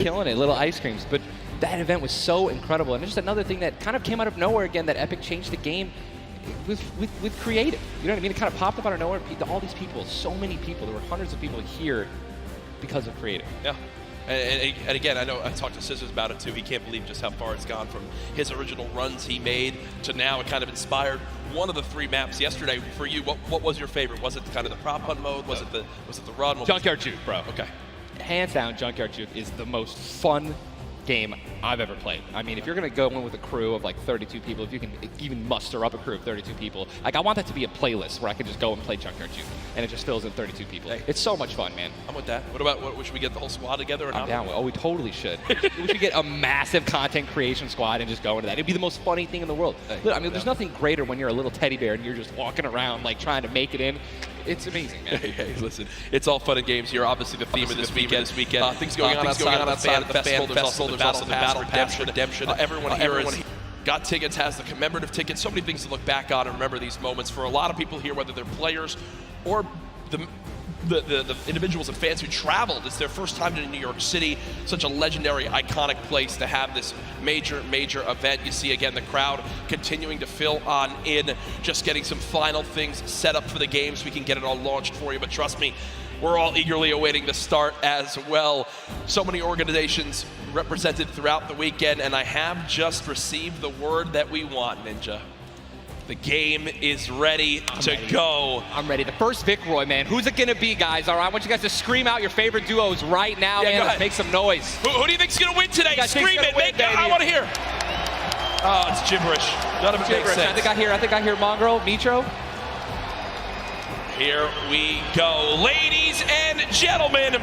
killing it, little ice creams. But that event was so incredible, and just another thing that kind of came out of nowhere again. That Epic changed the game with creative. You know what I mean? It kind of popped up out of nowhere. All these people, so many people. There were hundreds of people here because of creative. Yeah. And again, I know I talked to Scissors about it too. He can't believe just how far it's gone from his original runs he made to now it kind of inspired one of the 3 maps yesterday. For you, what was your favorite? Was it kind of the prop hunt mode? Was it the run? Junkyard Juke, bro. Okay. Hands down, Junkyard Juke is the most fun game I've ever played. I mean, if you're gonna go in with a crew of like 32 people, if you can even muster up a crew of 32 people, like I want that to be a playlist where I can just go and play Junkyard Juke, and it just fills in 32 people. Hey. It's so much fun, man. I'm with that. What about, should we get the whole squad together? Or I'm down with. Oh, we totally should. We should get a massive content creation squad and just go into that. It'd be the most funny thing in the world. Hey, look, I mean, there's nothing greater when you're a little teddy bear and you're just walking around like trying to make it in. It's amazing, man. Hey, listen, it's all fun and games here. Obviously, the theme of this weekend. Things going on outside of the fan festival. There's also the Battle Redemption. Everyone here got tickets, has the commemorative tickets. So many things to look back on and remember these moments. For a lot of people here, whether they're players or the individuals and fans who traveled, it's their first time to New York City, such a legendary, iconic place to have this major event. You see again the crowd continuing to fill on in, just getting some final things set up for the game so we can get it all launched for you. But trust me, we're all eagerly awaiting the start as well. So many organizations represented throughout the weekend, and I have just received the word that we want, Ninja. The game is ready to go. I'm ready. The first Vic Roy, man. Who's it gonna be, guys? All right, I want you guys to scream out your favorite duos right now, man. Let's make some noise. Who do you think's gonna win today? Scream it, make it. I want to hear. Oh, it's gibberish. None of it makes sense. I think I hear Mongrel, Mitro. Here we go, ladies and gentlemen.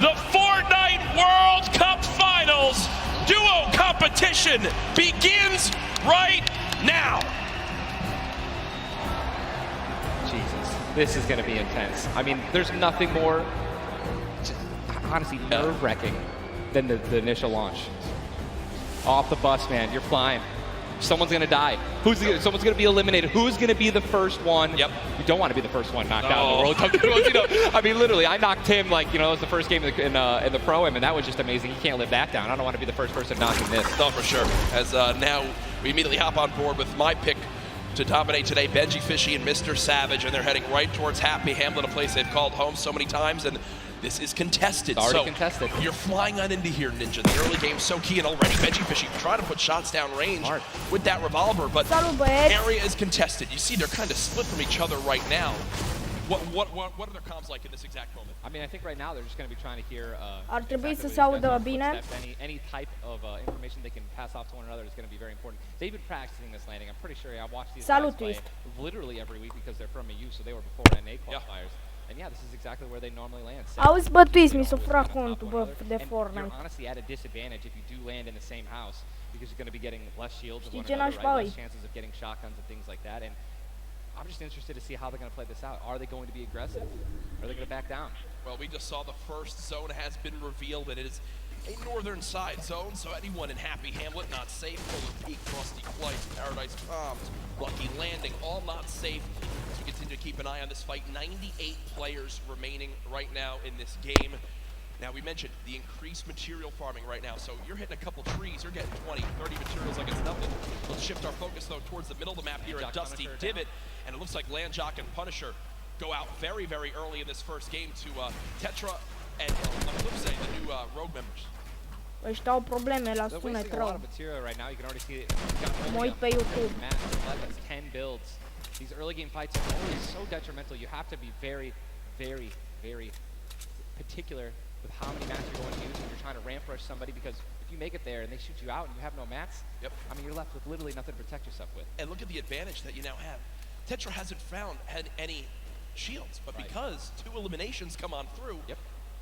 The Fortnite World Cup Finals duo competition begins right now. This is going to be intense. I mean, there's nothing more, honestly, nerve-wracking than the initial launch. Off the bus, man. You're flying. Someone's going to die. Someone's going to be eliminated. Who's going to be the first one? Yep. You don't want to be the first one knocked out in the World Cup. You know, I mean, literally, I knocked him like, you know, it was the first game in the Pro-Am, and that was just amazing. He can't live that down. I don't want to be the first person knocking this. No, for sure. As now we immediately hop on board with my pick to dominate today, Benji Fishy and Mr. Savage, and they're heading right towards Happy Hamlet, a place they've called home so many times, and this is contested. It's already contested. You're flying on into here, Ninja. The early game's so key, and already Benji Fishy trying to put shots down range with that revolver, but area is contested. You see they're kind of split from each other right now. What are their comms like in this exact moment? I mean, I think right now they're just going to be trying to hear any type of information they can pass off to one another is going to be very important. They've been practicing this landing. I'm pretty sure I watched these guys play literally every week because they're from EU, so they were before NA qualifiers. And yeah, this is exactly where they normally land. Auzi, bă, tu mi s-o fra contul, bă, de Fortnite. You're honestly at a disadvantage if you do land in the same house because you're going to be getting less shields of one another, right? Less chances of getting shotguns and things like that. And I'm just interested to see how they're going to play this out. Are they going to be aggressive? Are they going to back down? Well, we just saw the first zone has been revealed, and it is a northern side zone, so anyone in Happy Hamlet not safe. Polar Peak, Frosty Flight, Paradise Palms, Lucky Landing, all not safe. As we continue to keep an eye on this fight, 98 players remaining right now in this game. Now, we mentioned the increased material farming right now, so you're hitting a couple trees, you're getting 20, 30 materials like it's nothing. Let's shift our focus, though, towards the middle of the map here at Dusty Divot, and it looks like Landjock and Punisher go out very, very early in this first game to Tetra and, on the flip side, the new Rogue members. Ăștia au probleme la sunet rău. Mă uit pe YouTube. 10 builds. These early game fights are always so detrimental. You have to be very, very, very particular with how many mats you're going to use when you're trying to ramp rush somebody, because if you make it there and they shoot you out and you have no mats, I mean, you're left with literally nothing to protect yourself with. And look at the advantage that you now have. Tetra hasn't had any shields, but because 2 eliminations come on through,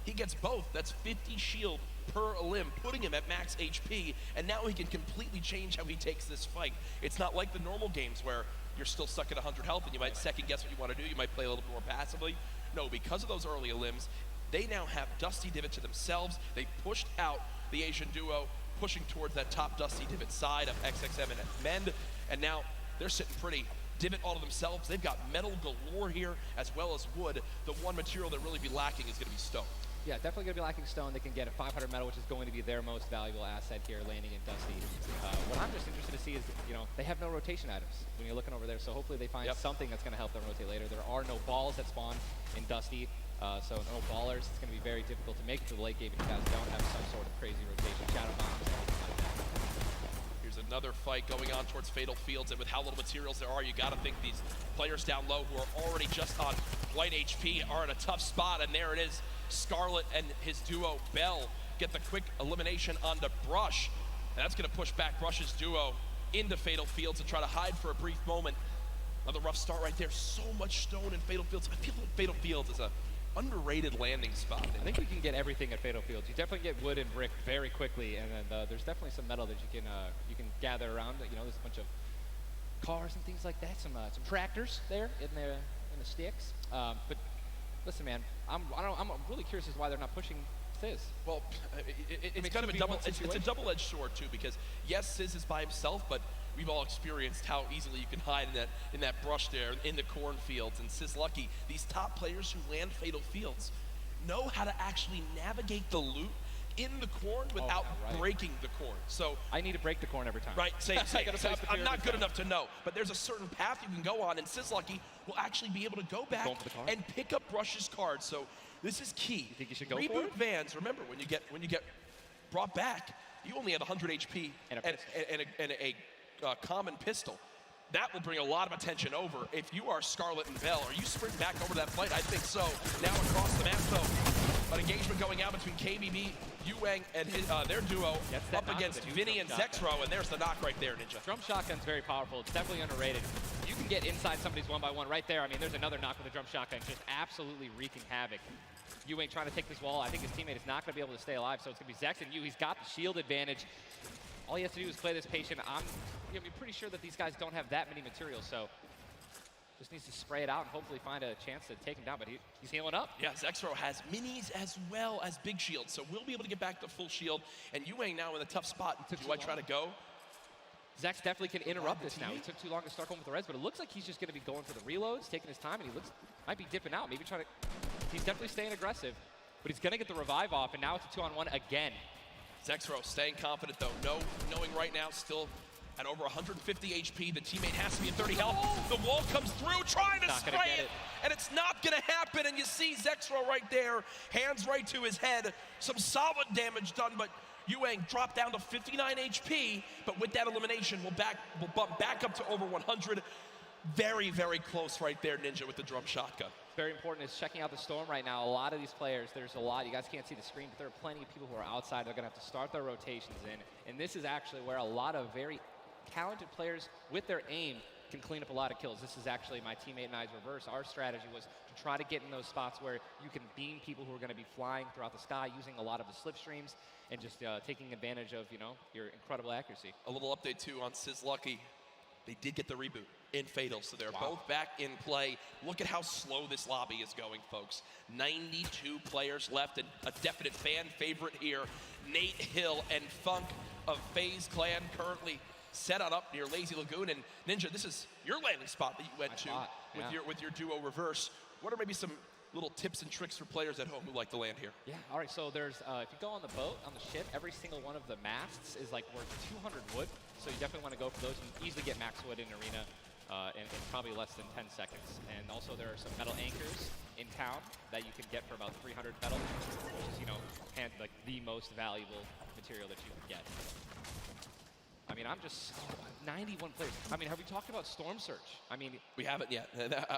he gets both. That's 50 shield per elim, putting him at max HP, and now he can completely change how he takes this fight. It's not like the normal games where you're still stuck at 100 health and you might second guess what you want to do. You might play a little more passively. No, because of those early elims, they now have Dusty Divot to themselves. They pushed out the Asian duo, pushing towards that top Dusty Divot side of XXM and Mend, and now they're sitting pretty. Divot all to themselves. They've got metal galore here as well as wood. The one material that really be lacking is going to be stone. Yeah, definitely going to be lacking stone. They can get a 500 metal, which is going to be their most valuable asset here, landing in Dusty. What I'm just interested to see is, you know, they have no rotation items when you're looking over there, so hopefully they find something that's going to help them rotate later. There are no balls that spawn in Dusty, so no ballers. It's going to be very difficult to make it to the late game if you guys don't have some sort of crazy rotation. Shadow bombs or anything like that. Here's another fight going on towards Fatal Fields, and with how little materials there are, you got to think these players down low who are already just on white HP are in a tough spot, and there it is. Scarlet and his duo, Bell, get the quick elimination onto Brush. And that's going to push back Brush's duo into Fatal Fields and try to hide for a brief moment. Another rough start right there. So much stone in Fatal Fields. I feel like Fatal Fields is a underrated landing spot. I think you can get everything at Fatal Fields. You definitely get wood and brick very quickly, and then there's definitely some metal that you can gather around. You know, there's a bunch of cars and things like that. Some tractors there in the sticks. But listen, man, I'm really curious as to why they're not pushing Sizz. Well, it's kind of a double-edged sword too, because yes, Sizz is by himself, but we've all experienced how easily you can hide in that brush there in the cornfields. And Sizz Lucky, these top players who land Fatal Fields know how to actually navigate the loot in the corn without breaking the corn. So I need to break the corn every time. Right, same. So I'm not good enough to know, but there's a certain path you can go on, and Sizz Lucky will actually be able to go back and pick up Brush's cards. So this is key. You think you should go Reboot for it? Vans. Remember, when you get brought back, you only have 100 HP and a common pistol. That will bring a lot of attention over. If you are Scarlet and Bell, are you sprinting back over that fight? I think so. Now across the map, though, an engagement going out between KBB, Yuang, and their duo up against Vinny and Zexro, and there's the knock right there, Ninja. Drum shotgun's very powerful. It's definitely underrated. You can get inside somebody's 1-by-1 right there. I mean, there's another knock with a drum shotgun, just absolutely wreaking havoc. Yuang trying to take this wall. I think his teammate is not going to be able to stay alive, so it's going to be Zex and Yu. He's got the shield advantage. All he has to do is play this patient. I'm going to be pretty sure that these guys don't have that many materials, so just needs to spray it out and hopefully find a chance to take him down, but he's healing up. Yeah, Zexro has minis as well as big shields, so we'll be able to get back to full shield. And Yuang now in a tough spot. Do I try to go? Zex definitely can interrupt this now. He took too long to start going with the res, but it looks like he's just going to be going for the reloads, taking his time, and he might be dipping out, maybe trying to. He's definitely staying aggressive, but he's going to get the revive off, and now it's a 2-on-1 again. Zexro staying confident though, knowing right now still at over 150 HP, the teammate has to be at 30 health. The wall comes through, trying to spray it, and it's not gonna happen, and you see Zexro right there, hands right to his head, some solid damage done, but Yuang dropped down to 59 HP, but with that elimination, we'll bump back up to over 100. Very, very close right there, Ninja, with the drum shotgun. Very important is checking out the storm right now. A lot of these players, there's a lot, you guys can't see the screen, but there are plenty of people who are outside. They're going to have to start their rotations in. And this is actually where a lot of very talented players with their aim can clean up a lot of kills. This is actually my teammate and I's reverse. Our strategy was to try to get in those spots where you can beam people who are going to be flying throughout the sky using a lot of the slipstreams and just taking advantage of, you know, your incredible accuracy. A little update too on Sizz Lucky. They did get the reboot in Fatal, so they're both back in play. Look at how slow this lobby is going, folks. 92 players left, and a definite fan favorite here. Nate Hill and Funk of FaZe Clan currently set on up near Lazy Lagoon. And Ninja, this is your landing spot that you went to with your duo reverse. What are maybe some little tips and tricks for players at home who like to land here? Yeah, all right, so there's, if you go on the boat, on the ship, every single one of the masts is like worth 200 wood, so you definitely want to go for those. You can easily get max wood in Arena in probably less than 10 seconds. And also there are some metal anchors in town that you can get for about 300 metal, which is, you know, like the most valuable material that you can get. I mean, I'm just 91 players. I mean, have we talked about Storm Surge? I mean, we haven't yet.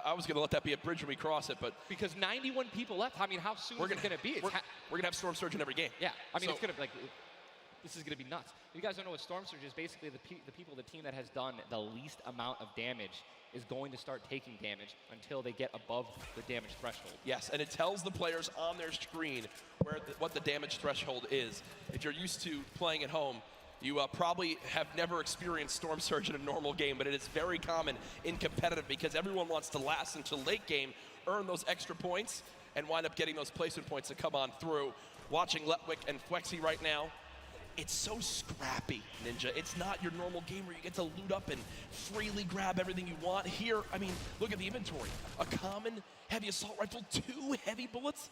I was going to let that be a bridge when we cross it, but because 91 people left. I mean, how soon is it going to be? We're going to have Storm Surge in every game. Yeah, I mean, it's going to be like, this is going to be nuts. If you guys don't know what Storm Surge is, basically the team that has done the least amount of damage is going to start taking damage until they get above the damage threshold. Yes, and it tells the players on their screen what the damage threshold is. If you're used to playing at home, you probably have never experienced Storm Surge in a normal game, but it is very common in competitive because everyone wants to last until late game, earn those extra points, and wind up getting those placement points to come on through. Watching Letwick and Flexi right now, it's so scrappy, Ninja. It's not your normal game where you get to loot up and freely grab everything you want. Here, I mean, look at the inventory. A common heavy assault rifle, 2 heavy bullets.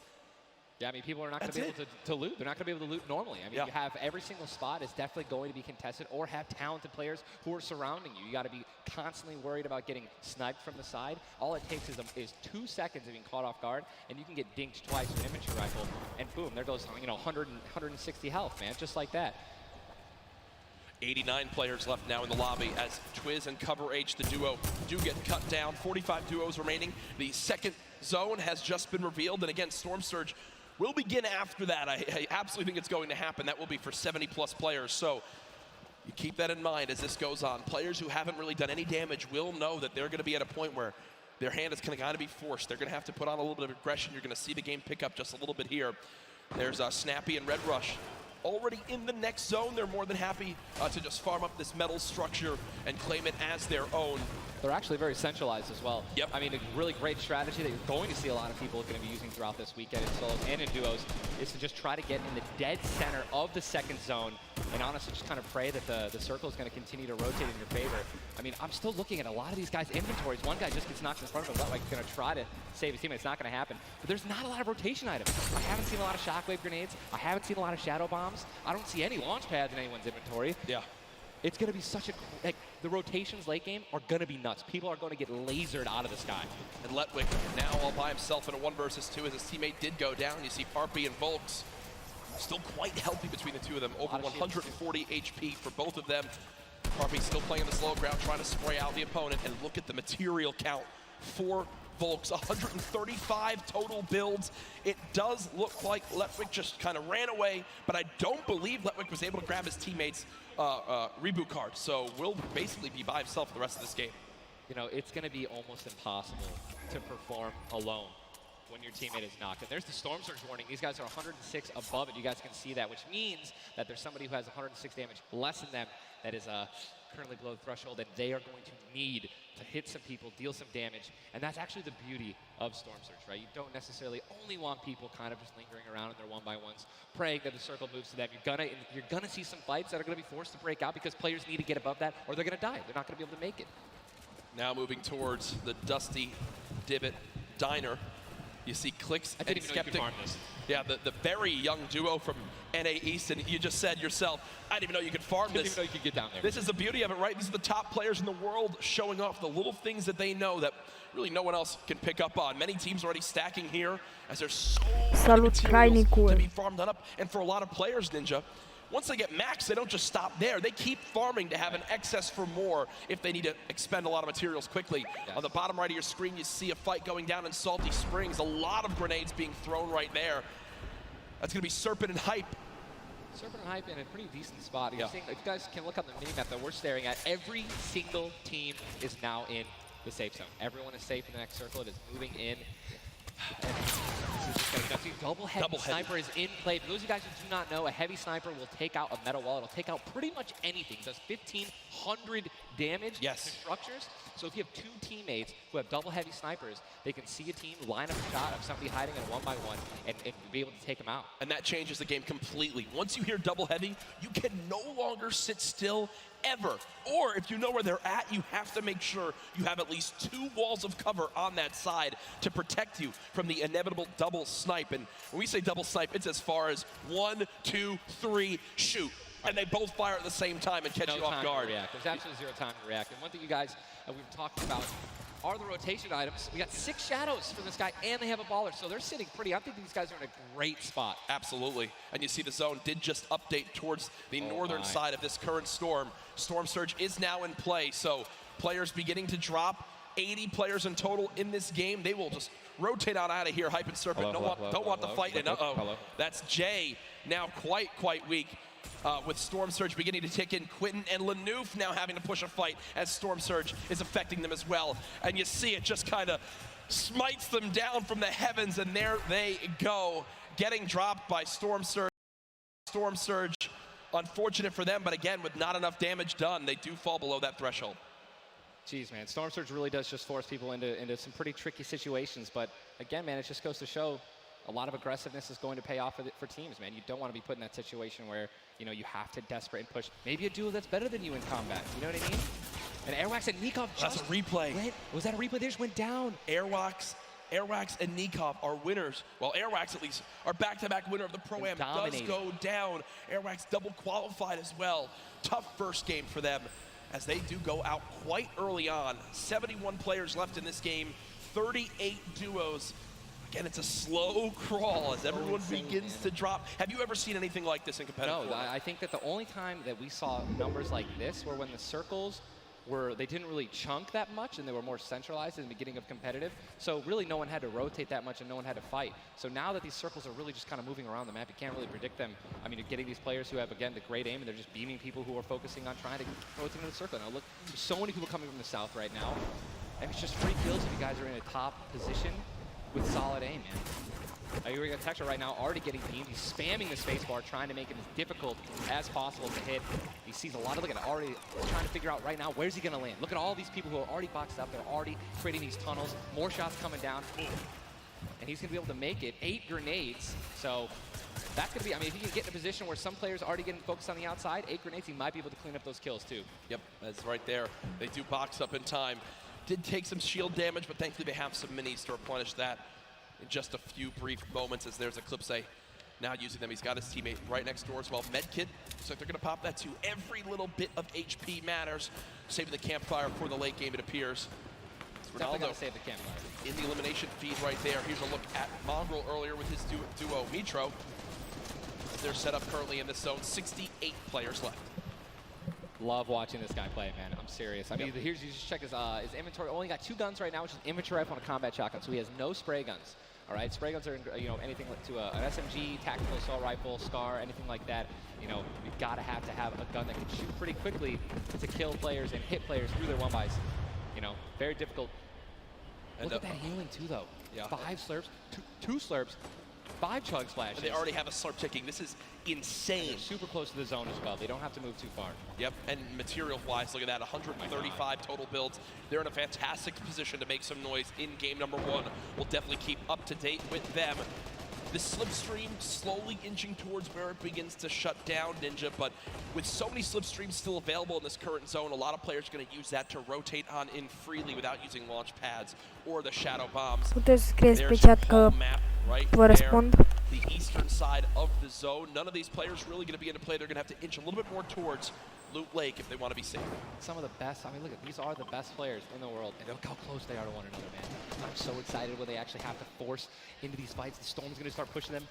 Yeah, I mean, people are not going to be able to loot. They're not going to be able to loot normally. I mean, you have every single spot is definitely going to be contested or have talented players who are surrounding you. You got to be constantly worried about getting sniped from the side. All it takes is 2 seconds of being caught off guard, and you can get dinked twice with an infantry rifle, and boom, there goes 160 health, man, just like that. 89 players left now in the lobby as Twiz and Cover H, the duo, do get cut down. 45 duos remaining. The second zone has just been revealed, and again, Storm Surge will begin after that. I absolutely think it's going to happen. That will be for 70+ players. So you keep that in mind as this goes on. Players who haven't really done any damage will know that they're going to be at a point where their hand is kind of be forced. They're going to have to put on a little bit of aggression. You're going to see the game pick up just a little bit here. There's Snappy and Red Rush already in the next zone. They're more than happy to just farm up this metal structure and claim it as their own. They're actually very centralized as well. Yep. I mean, a really great strategy that you're going to see a lot of people going to be using throughout this weekend in solos and in duos is to just try to get in the dead center of the second zone and honestly just kind of pray that the circle is going to continue to rotate in your favor. I mean, I'm still looking at a lot of these guys' inventories. One guy just gets knocked in front of him, like he's going to try to save his teammate. It's not going to happen. But there's not a lot of rotation items. I haven't seen a lot of shockwave grenades. I haven't seen a lot of shadow bombs. I don't see any launch pads in anyone's inventory. Yeah. It's going to be such a, like, the rotations late game are going to be nuts. People are going to get lasered out of the sky. And Letwick now all by himself in a 1 versus 2 as his teammate did go down. You see Parpy and Volks still quite healthy between the two of them. Over 140 HP for both of them. Parpy still playing the slow ground, trying to spray out the opponent. And look at the material count for Volks, 135 total builds. It does look like Letwick just kind of ran away, but I don't believe Letwick was able to grab his teammate's reboot card. So will basically be by himself for the rest of this game. You know, it's going to be almost impossible to perform alone when your teammate is knocked. And there's the Storm Surge warning. These guys are 106 above it. You guys can see that, which means that there's somebody who has 106 damage less than them that is currently below the threshold, and they are going to need to hit some people, deal some damage. And that's actually the beauty of Storm Surge, right? You don't necessarily only want people kind of just lingering around in their 1-by-1s, praying that the circle moves to them. You're gonna see some fights that are gonna be forced to break out because players need to get above that or they're gonna die. They're not gonna be able to make it. Now moving towards the Dusty Divot Diner. You see Clicks I didn't and even know you could Skeptic. farm this. Yeah, the very young duo from NA East, and you just said yourself, I didn't even know you could farm this. Didn't even know you could get down there. This is the beauty of it, right? These are the top players in the world showing off the little things that they know that really no one else can pick up on. Many teams already stacking here as there's so many materials to be farmed up. And for a lot of players, Ninja, once they get maxed, they don't just stop there. They keep farming to have an excess for more if they need to expend a lot of materials quickly. Yes. On the bottom right of your screen, you see a fight going down in Salty Springs. A lot of grenades being thrown right there. That's going to be Serpent and Hype. Serpent and Hype in a pretty decent spot. You're seeing, if you guys can look on the mini-map that we're staring at, every single team is now in the safe zone. Everyone is safe in the next circle. It is moving in. Double heavy sniper is in play. For those of you guys who do not know, a heavy sniper will take out a metal wall. It'll take out pretty much anything. It does 1,500 damage to structures. So if you have 2 teammates who have double heavy snipers, they can see a team, line up a shot of somebody hiding in a 1-by-1 and be able to take them out. And that changes the game completely. Once you hear double heavy, you can no longer sit still ever. Or if you know where they're at, you have to make sure you have at least 2 walls of cover on that side to protect you from the inevitable double snipe. And when we say double snipe, it's as far as 1, 2, 3, shoot. And they both fire at the same time and catch you off guard. There's absolutely 0 time to react. And one thing you guys we've talked about are the rotation items. We got 6 shadows for this guy, and they have a baller, so they're sitting pretty. I think these guys are in a great spot. Absolutely. And you see the zone did just update towards the northern side of this current storm. Storm Surge is now in play, so players beginning to drop. 80 players in total in this game. They will just rotate on out of here. Hype and Serpent don't want the fight. And that's Jay now quite weak. With Storm Surge beginning to tick in. Quentin and Lanouf now having to push a fight as Storm Surge is affecting them as well. And you see it just kind of smites them down from the heavens, and there they go, getting dropped by Storm Surge. Storm Surge, unfortunate for them, but again, with not enough damage done, they do fall below that threshold. Jeez, man, Storm Surge really does just force people into some pretty tricky situations. But again, man, it just goes to show a lot of aggressiveness is going to pay off for teams, man. You don't want to be put in that situation where, you know, you have to desperate and push. Maybe a duo that's better than you in combat. You know what I mean? And Airwax and Nikov just... That's a replay. Was that a replay? They just went down. Airwax Airwax and Nikov are winners. Well, Airwax at least are back-to-back winner of the Pro-Am. Does go down. Airwax double qualified as well. Tough first game for them as they do go out quite early on. 71 players left in this game, 38 duos. Again, it's a slow crawl as everyone begins to drop. Have you ever seen anything like this in competitive? No, I think that the only time that we saw numbers like this were when the circles they didn't really chunk that much and they were more centralized in the beginning of competitive. So really no one had to rotate that much and no one had to fight. So now that these circles are really just kind of moving around the map, you can't really predict them. I mean, you're getting these players who have, again, the great aim and they're just beaming people who are focusing on trying to rotate into the circle. Now look, there's so many people coming from the south right now. And it's just free kills if you guys are in a top position with solid aim, man. You're going to Texture right now, already getting beamed. He's spamming the spacebar, trying to make it as difficult as possible to hit. He sees a lot of, look at it, already trying to figure out right now, where's he going to land? Look at all these people who are already boxed up. They're already creating these tunnels. More shots coming down. And he's going to be able to make it. 8 grenades. So that's going to be, I mean, if he can get in a position where some players are already getting focused on the outside, 8 grenades, he might be able to clean up those kills too. Yep, that's right there. They do box up in time. Did take some shield damage, but thankfully they have some minis to replenish that in just a few brief moments as there's Eclipse now using them. He's got his teammate right next door as well. Medkit, looks like they're going to pop that too. Every little bit of HP matters. Saving the campfire for the late game, it appears. Definitely got to save the campfire. In the elimination feed right there. Here's a look at Mongrel earlier with his duo, Mitro. As they're set up currently in this zone, 68 players left. Love watching this guy play, man. I'm serious. I mean, here's, you just check his inventory. Only got 2 guns right now, which is inventory rifle and a combat shotgun. So he has no spray guns. All right, spray guns are, you know, anything to an SMG, tactical assault rifle, SCAR, anything like that. You know, you've got to have a gun that can shoot pretty quickly to kill players and hit players through their 1-bys. You know, very difficult. And look at that healing too, though. Yeah. 5 slurps, 2 slurps. 5 chug splashes. And they already have a slurp ticking. This is insane. They're super close to the zone as well. They don't have to move too far. Yep, and material-wise, look at that, 135 total builds. They're in a fantastic position to make some noise in game number 1. We'll definitely keep up to date with them. The slipstream slowly inching towards where it begins to shut down Ninja, but with so many slipstreams still available in this current zone, a lot of players are going to use that to rotate on in freely without using launch pads or the shadow bombs. Puteți scrieți pe chat că vă răspund. The eastern side of the zone. None of these players really going to be into play. They're going to have to inch a little bit more towards Loot Lake if they want to be safe. Some of the best, I mean, look at, these are the best players in the world, and look how close they are to one another, man. I'm so excited when they actually have to force into these fights. The Storm's going to start pushing them.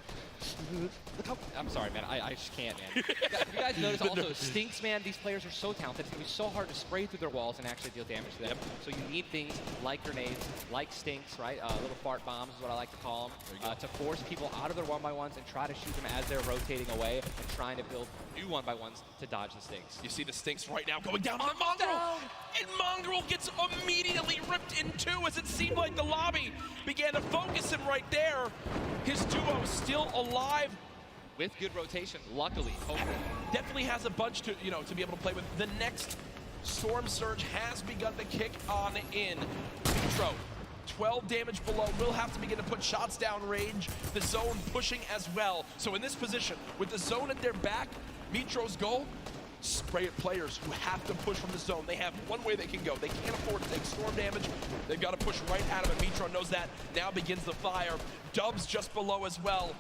Look how, I'm sorry, man, I just can't, man. You guys notice also, Stinks, man, these players are so talented. It's going to be so hard to spray through their walls and actually deal damage to them. Yep. So you need things like grenades, like Stinks, right? Little fart bombs is what I like to call them, to force people out of their 1-by-1s and try to shoot them as they're rotating away and trying to build new 1-by-1s to dodge the Stinks. You see the Stinks right now going down on Mongrel, and Mongrel gets immediately ripped in 2 as it seemed like the lobby began to focus him right there. His duo is still alive. With good rotation, luckily. Definitely has a bunch to, to be able to play with. The next Storm Surge has begun to kick on in. Mitro, 12 damage below, will have to begin to put shots down range. The zone pushing as well. So in this position, with the zone at their back, Mitro's goal, spray at players who have to push from the zone. They have one way they can go. They can't afford to take storm damage. They've got to push right out of it. Mitro knows that. Now begins the fire. Dubs just below as well.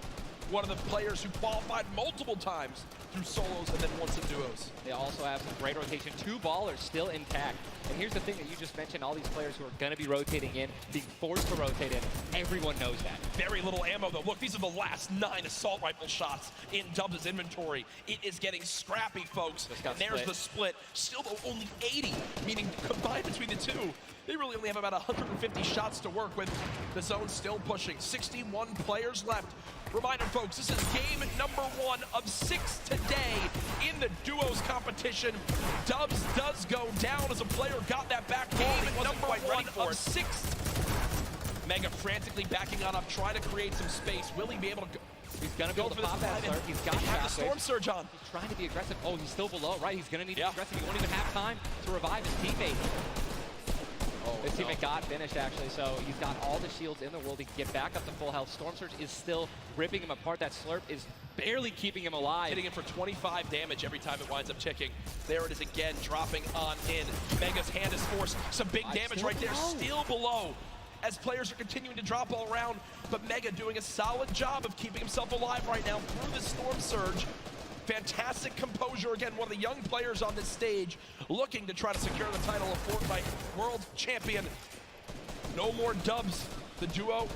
One of the players who qualified multiple times through solos and then once in duos. They also have some great rotation. 2 ballers still intact. And here's the thing that you just mentioned, all these players who are going to be rotating in, being forced to rotate in, everyone knows that. Very little ammo though. Look, these are the last 9 assault rifle shots in Dubs' inventory. It is getting scrappy, folks. And there's the split. Still though, only 80, meaning combined between the 2, they really only have about 150 shots to work with. The zone still pushing. 61 players left. Reminder, folks, this is game number 1 of 6 today in the duos competition. Dubs does go down as a player got that back. Game number 1 of 6. Mega frantically backing on up, trying to create some space. Will he be able to go? He's going to be able to pop that slurp. He's got the Storm Surge on. He's trying to be aggressive. Oh, he's still below, right? He's going to need to be aggressive. He won't even have time to revive his teammate. His teammate got finished, actually, so he's got all the shields in the world. He can get back up to full health. Storm Surge is still ripping him apart. That slurp is barely keeping him alive. Hitting him for 25 damage every time it winds up ticking. There it is again, dropping on in. Mega's hand is forced. Some big damage right there, still below. as players are continuing to drop all around, but Mega doing a solid job of keeping himself alive right now through the storm surge. Fantastic composure, again, one of the young players on this stage looking to try to secure the title of Fortnite World Champion. No more dubs. The duo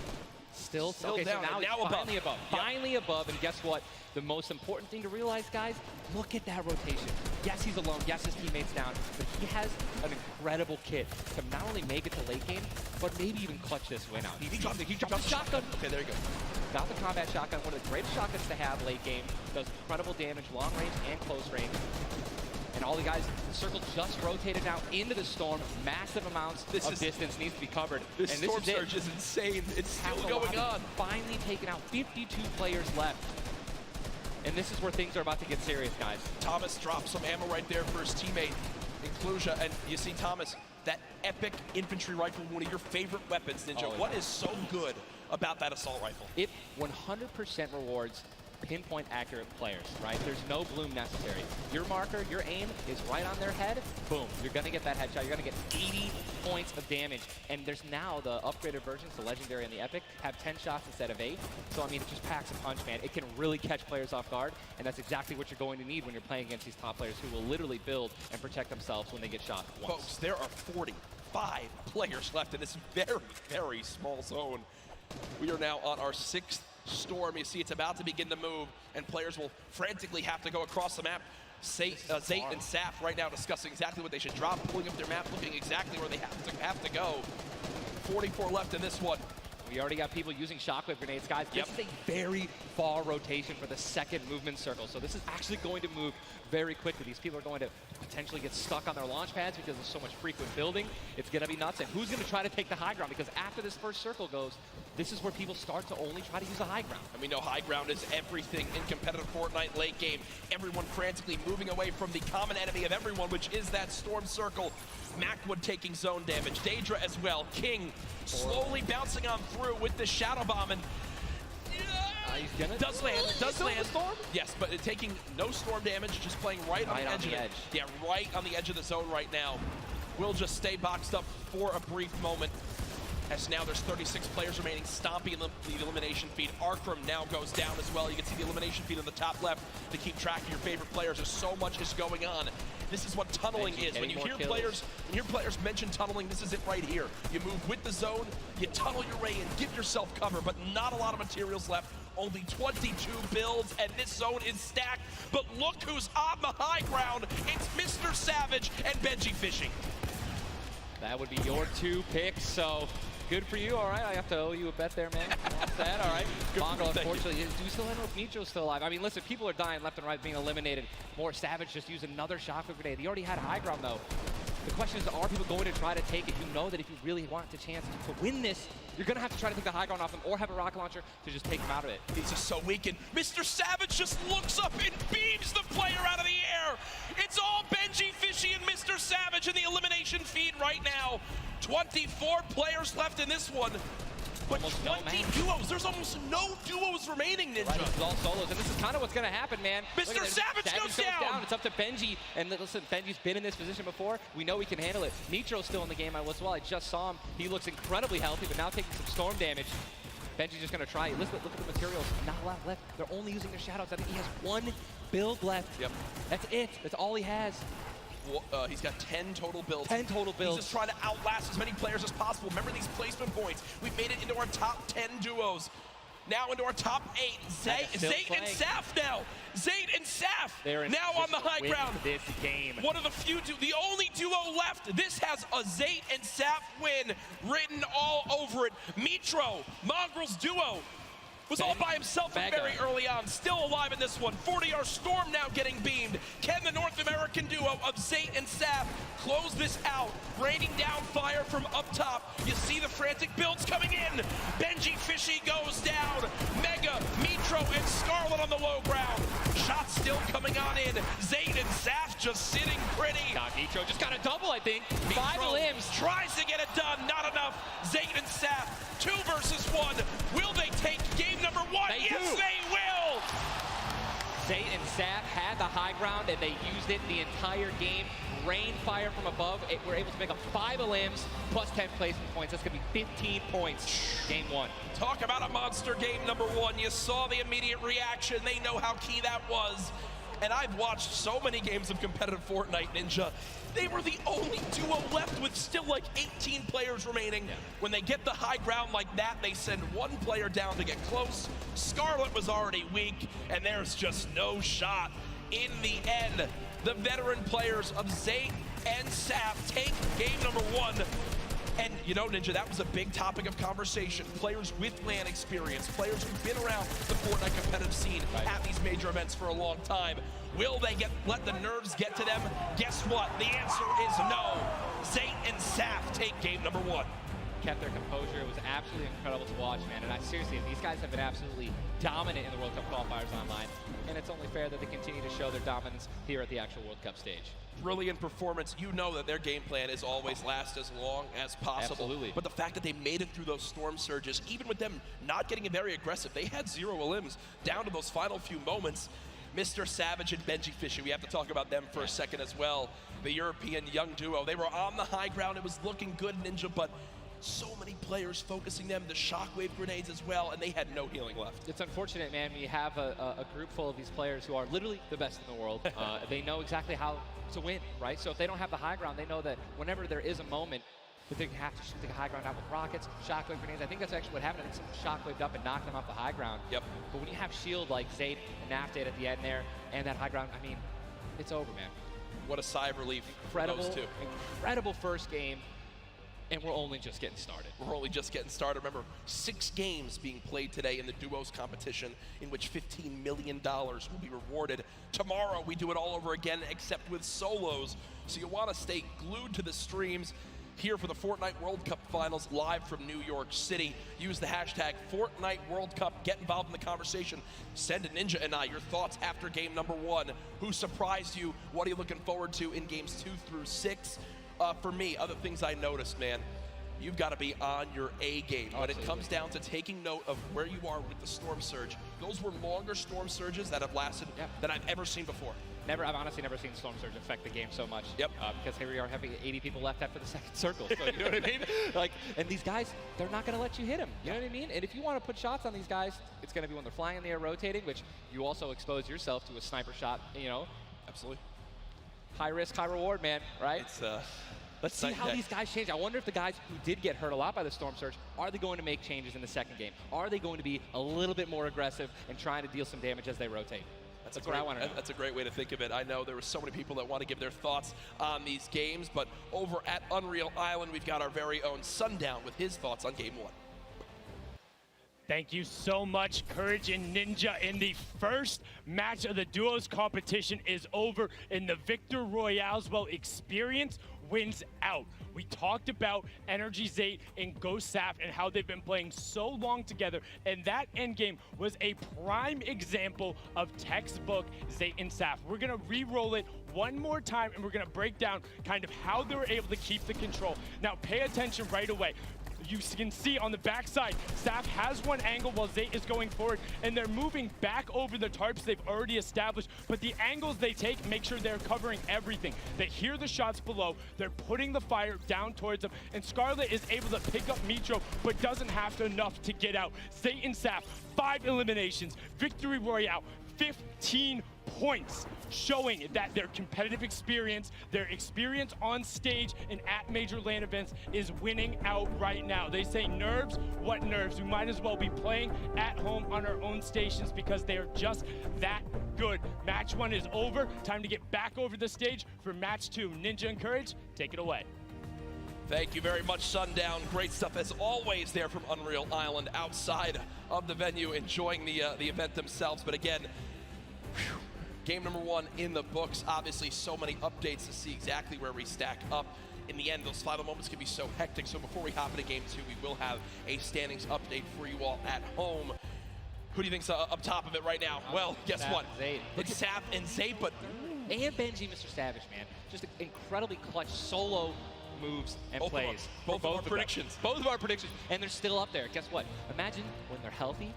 still okay, down, so now above. Finally above. Yep. Finally above, and guess what? The most important thing to realize, guys, look at that rotation. Yes, he's alone. Yes, his teammate's down, but he has an incredible kit to not only make it to late game, but maybe even clutch this win out. He dropped the shotgun. Okay, there you go. Got the combat shotgun, one of the greatest shotguns to have late game. Does incredible damage, long range and close range. And all the guys, the circle just rotated now into the storm. Massive amounts of distance needs to be covered. This storm surge is insane. It's still going on. Finally taken out, 52 players left. And this is where things are about to get serious, guys. Thomas drops some ammo right there for his teammate, Inclusia. And you see Thomas, that epic infantry rifle, one of your favorite weapons, Ninja. Oh, what is so good about that assault rifle? It 100% rewards pinpoint accurate players, right? There's no bloom necessary. Your marker, your aim is right on their head, boom, you're gonna get that headshot, you're gonna get 80 points of damage. And there's now the upgraded versions, the Legendary and the Epic, have 10 shots instead of 8. So I mean, it just packs a punch, man. It can really catch players off guard, and that's exactly what you're going to need when you're playing against these top players who will literally build and protect themselves when they get shot once. Folks, there are 45 players left in this very, very small zone. We are now on our 6th storm. You see it's about to begin to move, and players will frantically have to go across the map. Zayt and Saf right now discussing exactly what they should drop, pulling up their map, looking exactly where they have to go. 44 left in this one. We already got people using shockwave grenades, guys. This is a very far rotation for the second movement circle, so this is actually going to move very quickly. These people are going to potentially get stuck on their launch pads because there's so much frequent building. It's going to be nuts. And who's going to try to take the high ground? Because after this first circle goes, this is where people start to only try to use the high ground. And we know high ground is everything in competitive Fortnite late game. Everyone frantically moving away from the common enemy of everyone, which is that storm circle. Macwood taking zone damage. Daedra as well. King slowly bouncing on through with the shadow bomb, and does land. Yes, but taking no storm damage, just playing right on the edge of it. Yeah, right on the edge of the zone right now. Will just stay boxed up for a brief moment. As now there's 36 players remaining, stomping the elimination feed. Arkram now goes down as well. You can see the elimination feed on the top left to keep track of your favorite players. There's so much is going on. This is what tunneling is. When you hear players mention tunneling, this is it right here. You move with the zone, you tunnel your way in, give yourself cover, but not a lot of materials left. Only 22 builds, and this zone is stacked. But look who's on the high ground. It's Mr. Savage and Benji Fishing. That would be your 2 picks, so good for you. All right, I have to owe you a bet there, man. That's that. All right. Mongo, unfortunately, do you still know if Nitro's still alive? I mean, listen, people are dying left and right, being eliminated. More Savage just used another shockwave grenade. He already had high ground, though. The question is, are people going to try to take it? You know that if you really want the chance to win this, you're going to have to try to take the high ground off them or have a rocket launcher to just take them out of it. He's just so weakened. Mr. Savage just looks up and beams the player out of the air. It's all Benji Fishy and Mr. Savage in the elimination feed right now. 24 players left in this one. But 20 duos. There's almost no duos remaining, Ninja. Right, it's all solos, and this is kind of what's going to happen, man. Mr. Savage goes down. It's up to Benji, and listen, Benji's been in this position before. We know he can handle it. Nitro's still in the game as well. I just saw him. He looks incredibly healthy, but now taking some storm damage. Benji's just going to try. Listen, look at the materials. Not a lot left. They're only using their shadows. I think he has 1 build left. Yep. That's it. That's all he has. He's got 10 total builds. 10 total builds. He's just trying to outlast as many players as possible. Remember these placement points. We've made it into our top 10 duos. Now into our top 8. Zayt and Saf now. Zayt and Saf now on the high ground. This game. One of the few, the only duo left. This has a Zayt and Saf win written all over it. Mitro, Mongrel's duo, was all by himself very early on, still alive in this one. 40R Storm now getting beamed. Can the North American duo of Zayt and Saf close this out? Raining down fire from up top. You see the frantic builds coming in. Benji Fishy goes down. Mega, Mitro, and Scarlet on the low ground. Shots still coming on in. Zayt and Saf just sitting pretty. Mitro just got a double, I think. Mitro 5 limbs. Tries to get it done, not enough. Zayt and Saf, 2 versus 1. Will they take game number 1? Yes, they will! Zayt and Saf had the high ground, and they used it the entire game. Rain fire from above. We're able to make up 5 elims plus 10 placement points. That's going to be 15 points. Game 1. Talk about a monster game number 1. You saw the immediate reaction. They know how key that was. And I've watched so many games of competitive Fortnite, Ninja. They were the only duo left with still like 18 players remaining. Yeah. When they get the high ground like that, they send one player down to get close. Scarlet was already weak, and there's just no shot. In the end, the veteran players of Zate and Sap take game number 1. And you know, Ninja, that was a big topic of conversation. Players with LAN experience, players who've been around the Fortnite competitive scene at these major events for a long time. Will they let the nerves get to them? Guess what? The answer is no. Zate and Saf take game number 1. Kept their composure. It was absolutely incredible to watch, man. And seriously, these guys have been absolutely dominant in the World Cup qualifiers online. And it's only fair that they continue to show their dominance here at the actual World Cup stage. Brilliant performance. You know that their game plan is always last as long as possible. Absolutely. But the fact that they made it through those storm surges, even with them not getting very aggressive, they had 0 elims down to those final few moments. Mr. Savage and Benji Fishy, we have to talk about them for a second as well. The European young duo, they were on the high ground. It was looking good, Ninja, but so many players focusing them, the shockwave grenades as well, and they had no healing left. It's unfortunate, man. We have a group full of these players who are literally the best in the world. They know exactly how to win, right? So if they don't have the high ground, they know that whenever there is a moment that they have to shoot the high ground out with rockets, shockwave grenades. I think that's actually what happened. I think someone shockwaved up and knocked them off the high ground. Yep. But when you have shield like Zayt and Naftate at the end there, and that high ground, I mean, it's over, man. What a sigh of relief Incredible, for those two. Incredible first game. And we're only just getting started. We're only just getting started. Remember, 6 games being played today in the duos competition, in which $15 million will be rewarded. Tomorrow, we do it all over again, except with solos. So you want to stay glued to the streams here for the Fortnite World Cup Finals live from New York City. Use the hashtag Fortnite World Cup. Get involved in the conversation. Send to Ninja and I your thoughts after game number 1. Who surprised you? What are you looking forward to in games 2 through 6? For me, other things I noticed, man, you've got to be on your A game. When it comes down to taking note of where you are with the storm surge, those were longer storm surges that have lasted than I've ever seen before. I've honestly never seen Storm Surge affect the game so much. Yep. Because here we are having 80 people left after the second circle. So you know what I mean? Like, and these guys, they're not going to let you hit them. You know what I mean? And if you want to put shots on these guys, it's going to be when they're flying in the air, rotating, which you also expose yourself to a sniper shot. You know. Absolutely. High risk, high reward, man. Right? It's Let's see how these guys change. I wonder if the guys who did get hurt a lot by the Storm Surge, are they going to make changes in the second game? Are they going to be a little bit more aggressive and trying to deal some damage as they rotate? That's what I want to know. That's a great way to think of it. I know there were so many people that want to give their thoughts on these games, but over at Unreal Island, we've got our very own Sundown with his thoughts on game 1. Thank you so much, Courage and Ninja. And the first match of the duos competition is over, and the Victor Royale's experience wins out. We talked about Energy Zate and Ghost Saf and how they've been playing so long together, and that endgame was a prime example of textbook Zate and Saf. We're gonna re-roll it one more time, and we're gonna break down kind of how they were able to keep the control. Now pay attention right away. You can see on the backside, Saf has one angle while Zate is going forward, and they're moving back over the tarps they've already established, but the angles they take make sure they're covering everything. They hear the shots below, they're putting the fire down towards them, and Scarlet is able to pick up Mitro, but doesn't have enough to get out. Zate and Saf, 5 eliminations, Victory Royale, 15 points, showing that their competitive experience, their experience on stage and at major LAN events is winning out right now. They say nerves, what nerves? We might as well be playing at home on our own stations because they are just that good. Match 1 is over. Time to get back over the stage for match 2. Ninja and Courage, take it away. Thank you very much, Sundown. Great stuff as always there from Unreal Island outside of the venue, enjoying the event themselves. But again, game number 1 in the books. Obviously, so many updates to see exactly where we stack up. In the end, those final moments can be so hectic. So before we hop into game 2, we will have a standings update for you all at home. Who do you think's up top of it right now? Well, guess what? It's Sap and Zate, but and Benji, Mr. Savage, man. Just incredibly clutch solo moves and plays. Both of our predictions. Both of our predictions, and they're still up there. Guess what? Imagine when they're healthy,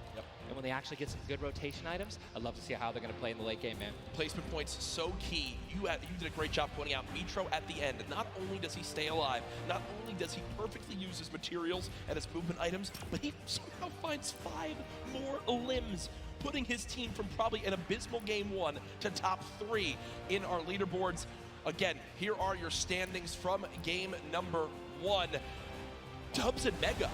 and when they actually get some good rotation items, I'd love to see how they're going to play in the late game, man. Placement points so key. You did a great job pointing out Mitro at the end. Not only does he stay alive, not only does he perfectly use his materials and his movement items, but he somehow finds 5 more limbs, putting his team from probably an abysmal game 1 to top 3 in our leaderboards. Again, here are your standings from game number 1. Dubs and Mega,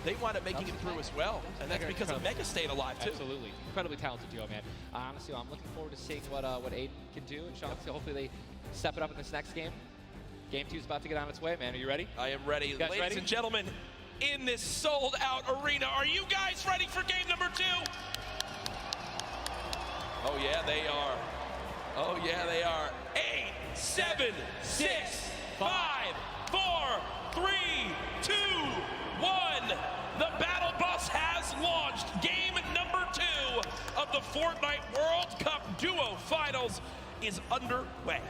they wound up making it through as well, and that's because of Mega staying alive too. Absolutely, incredibly talented duo, man. Honestly, I'm looking forward to seeing what Aiden can do, and Sean, so hopefully they step it up in this next game. Game 2 is about to get on its way, man. Are you ready? I am ready. Ladies and gentlemen, in this sold-out arena, are you guys ready for game number 2? Oh yeah, they are. Oh yeah, they are. 8, 7, 6, 5, 4, 3, 2, 1. The battle bus has launched. Game number 2 of the Fortnite World Cup Duo Finals is underway.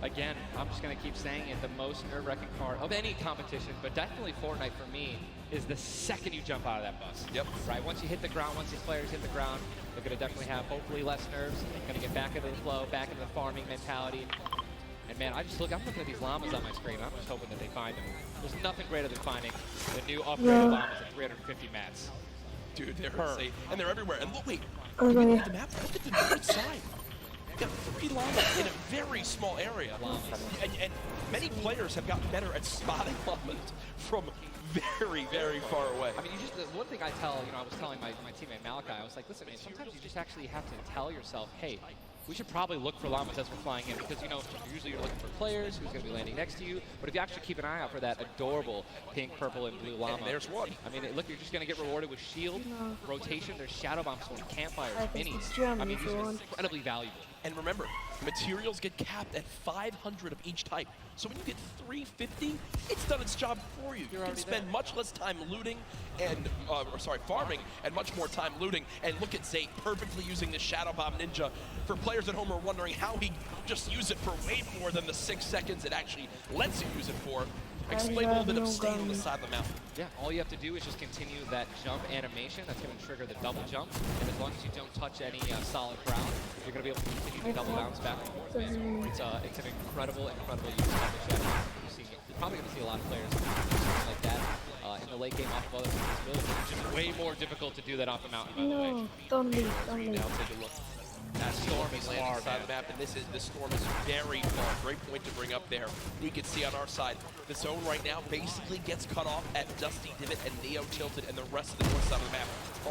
Again, I'm just going to keep saying it, the most nerve-wracking part of any competition, but definitely Fortnite for me, is the second you jump out of that bus. Yep. Right, once you hit the ground, once these players hit the ground, they're going to definitely have hopefully less nerves, going to get back into the flow, back into the farming mentality. And man, I'm looking at these llamas on my screen, and I'm just hoping that they find them. There's nothing greater than finding the new upgraded llamas at 350 mats. Dude, they're insane. And they're everywhere. And look, wait, look at the map. Look at the north side. You've got 3 llamas in a very small area. And many players have gotten better at spotting llamas from very, very far away. I mean, the one thing I tell, I was telling my teammate Malachi, I was like, listen, man, sometimes you just actually have to tell yourself, hey, we should probably look for llamas as we're flying in, because usually you're looking for players who's going to be landing next to you. But if you actually keep an eye out for that adorable pink, purple, and blue llama, and there's one. I mean, look, you're just going to get rewarded with shield, rotation. There's shadow bombs, campfires, minis. I mean, these are incredibly valuable. And remember, materials get capped at 500 of each type. So when you get 350, it's done its job for you. You can spend much less time looting and, farming, and much more time looting. And look at Zate perfectly using the Shadow Bomb Ninja. For players at home who are wondering how he just used it for way more than the 6 seconds it actually lets you use it for. Explain a little bit of staying on the side of the mountain. Yeah, all you have to do is just continue that jump animation. That's going to trigger the double jump. And as long as you don't touch any solid ground, you're going to be able to continue to double bounce back and forth, man. It's an incredible use of the shadow. You're probably going to see a lot of players like that in the late game off of other people's builds. It's just way more difficult to do that off the mountain, by the way. Don't leave, don't leave. Now take a look. That storm is far side of the map, and this storm is very far. Great point to bring up there. We can see on our side, the zone right now basically gets cut off at Dusty Divot and Neo Tilted, and the rest of the north side of the map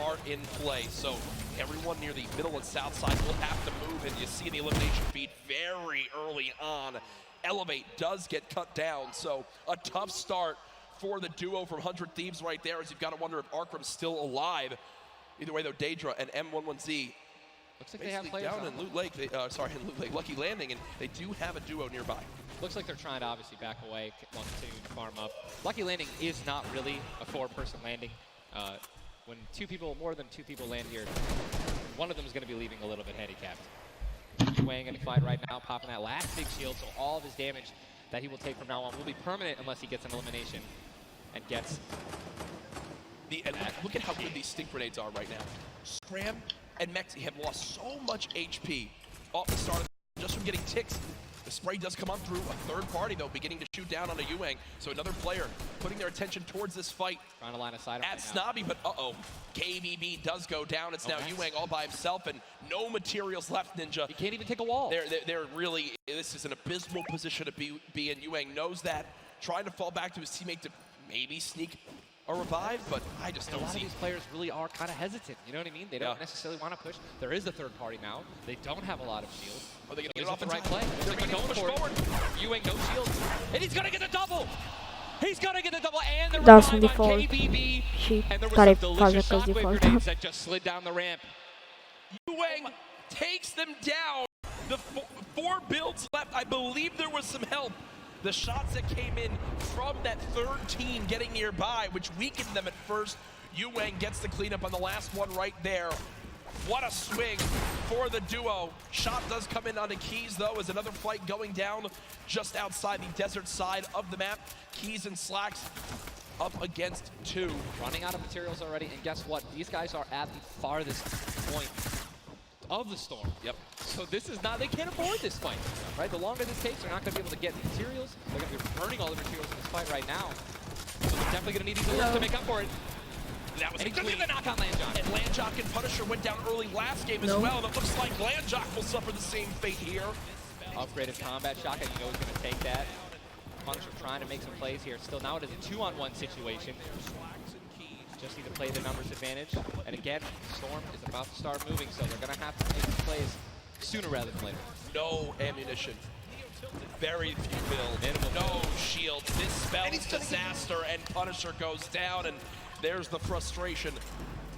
are in play. So everyone near the middle and south side will have to move, and you see the elimination feed very early on. Elevate does get cut down, so a tough start for the duo from 100 Thieves right there, as you've got to wonder if Arkram's still alive. Either way, though, Daedra and M11Z looks like they have players down in Loot Lake, Lucky Landing, and they do have a duo nearby. Looks like they're trying to obviously back away while continuing to farm up. Lucky Landing is not really a 4-person landing. When more than two people land here, one of them is going to be leaving a little bit handicapped. Wang and Clyde right now popping that last big shield, so all of his damage that he will take from now on will be permanent unless he gets an elimination and gets. Look at how good these stink grenades are right now. Scram and Mexi have lost so much HP off the start just from getting ticks. The spray does come on through. A third party, though, beginning to shoot down on a Yuang. So another player putting their attention towards this fight. Trying to line a side at Snobby, but KBB does go down. It's now Yuang all by himself, and no materials left, Ninja. He can't even take a wall. They're really, this is an abysmal position to be in. Yuang knows that, trying to fall back to his teammate to maybe sneak a revive, but I just don't see. A lot of these players really are kind of hesitant, you know what I mean? They don't necessarily want to push. There is a third party now. They don't have a lot of shields. Are they going to get off the right play? They're going to push forward. Yuang, no shields. And he's going to get the double! He's going to get the double and the That's revive on KBB. And there was some delicious shockwave grenades that just slid down the ramp. Yuang takes them down. The 4 builds left. I believe there was some help. The shots that came in from that third team getting nearby, which weakened them at first. Yuang gets the cleanup on the last one right there. What a swing for the duo. Shot does come in onto Keys, though, as another fight going down just outside the desert side of the map. Keys and Slacks up against 2. Running out of materials already, and guess what? These guys are at the farthest point of the storm. Yep. So this is not, they can't afford this fight, right? The longer this takes, they're not going to be able to get materials. They're going to be burning all the materials in this fight right now. So they're definitely going to need these alerts to make up for it. That was And he doesn't get the knock on Landjock. And Landjock and Punisher went down early last game as well, and it looks like Landjock will suffer the same fate here. Upgraded combat shotgun, you know he's going to take that. Punisher trying to make some plays here. Still now it is a 2-on-1 situation. Just need to play the numbers advantage. And again, Storm is about to start moving, so they're going to have to make some plays sooner rather than later. No ammunition. Very few build. No shield. This spells disaster, and Punisher goes down, and there's the frustration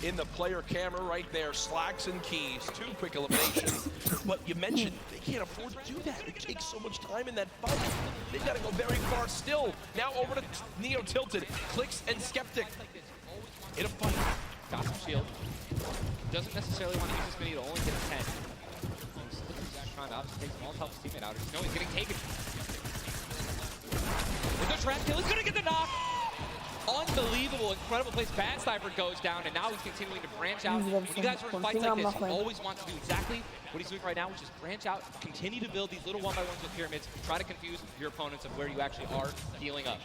in the player camera right there. Slacks and keys, 2 quick eliminations. But you mentioned they can't afford to do that. It takes so much time in that fight. They've got to go very far still. Now over to Neo Tilted, Clicks and Skeptic in a fight. Got some shield. Doesn't necessarily want to use this mini to only get a 10. He's trying to obviously take Small, help his teammate out. No, he's getting taken. With the trap kill, he's going to get the knock. Unbelievable, incredible place. Bad Sniper goes down, and now he's continuing to branch out. When you guys are in fights like this, you always want to do exactly what he's doing right now, which is branch out, continue to build these little 1x1s with pyramids, try to confuse your opponents of where you actually are healing up.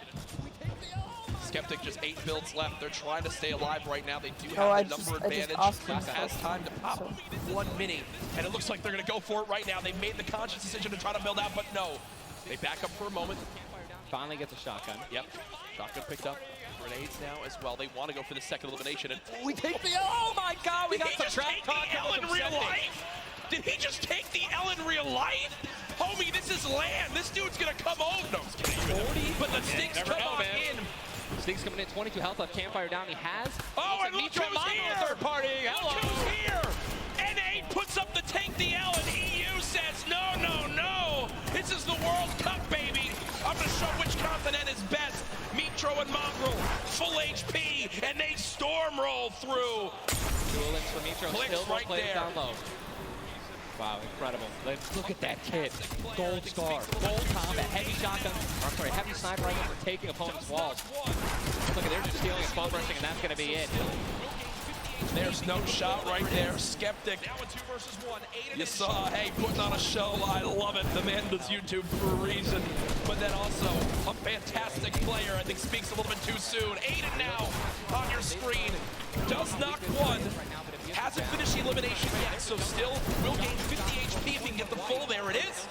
Skeptic just 8 builds left. They're trying to stay alive right now. They do have the number advantage. Has time to pop 1 mini, and it looks like they're going to go for it right now. They made the conscious decision to try to build out, but no. They back up for a moment. Finally gets a shotgun. Yep. Shotgun picked up. Grenades now as well. They want to go for the second elimination. And we take the, oh my god, we got some trap talk. In real life? Did he just take the L in real life? Homie, this is land. This dude's going to come over. No, I'm just kidding. 40, but the Stinks come on in. Stinks coming in, 22 health left, Campfire down. He has. Oh, and look who's here. Third party. Hello. Look who's here. N8 puts up the take the L, and EU says, no, no, no. This is the World Cup, baby. I'm going to show which continent is best. Mitro and Mongrel, full HP, and they storm roll through. Dual links for Mitro, still right there. Down low. Wow, incredible. Let's look at that kit. Gold scar, gold combat, heavy shotgun, or I'm sorry, heavy sniper rifle for taking opponents' walls. Look at, they're just stealing and bump rushing, and that's going to be it. There's no shot right there. Skeptic. Now a 2 versus 1. You saw, hey, putting on a show. I love it. The man does YouTube for a reason. But then also a fantastic player. I think speaks a little bit too soon. Aiden now on your screen. Does knock 1. Hasn't finished the elimination yet, so still will gain 50 HP if he can get the full. There it is.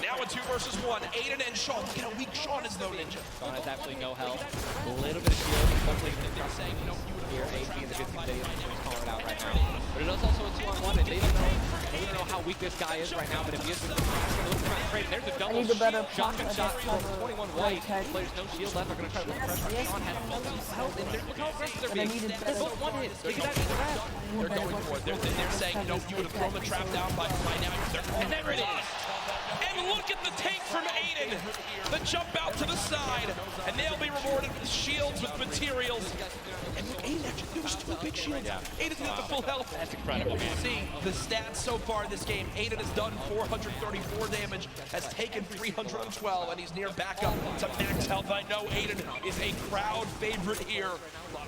Now a 2 versus 1. Aiden and Sean. Look at how weak Sean is though, Ninja. Sean has absolutely no health. A little bit of shield. Hopefully they're saying, you know, here, AP in the good thing he's calling it out right now. But it is also a 2-on-1, and they don't know how weak this guy is right now, but if he is going to look to try and trade, there's a double shotgun shot from 21 white. Players no shield left are going to try to look pressure. Sean has multiple health, and look how aggressive they're being. They're both one hits. Look at that in the grab. They're going for it. They're saying, you know, you would have thrown the trap down by now. And there it is. And look at the take from Aiden. The jump out to the side. And they'll be rewarded with shields, with materials. And look, Aiden actually, there was 2 big shields. Yeah. Aiden's got the full health. That's incredible, man. See the stats so far this game. Aiden has done 434 damage, has taken 312, and he's near backup to max health. I know Aiden is a crowd favorite here.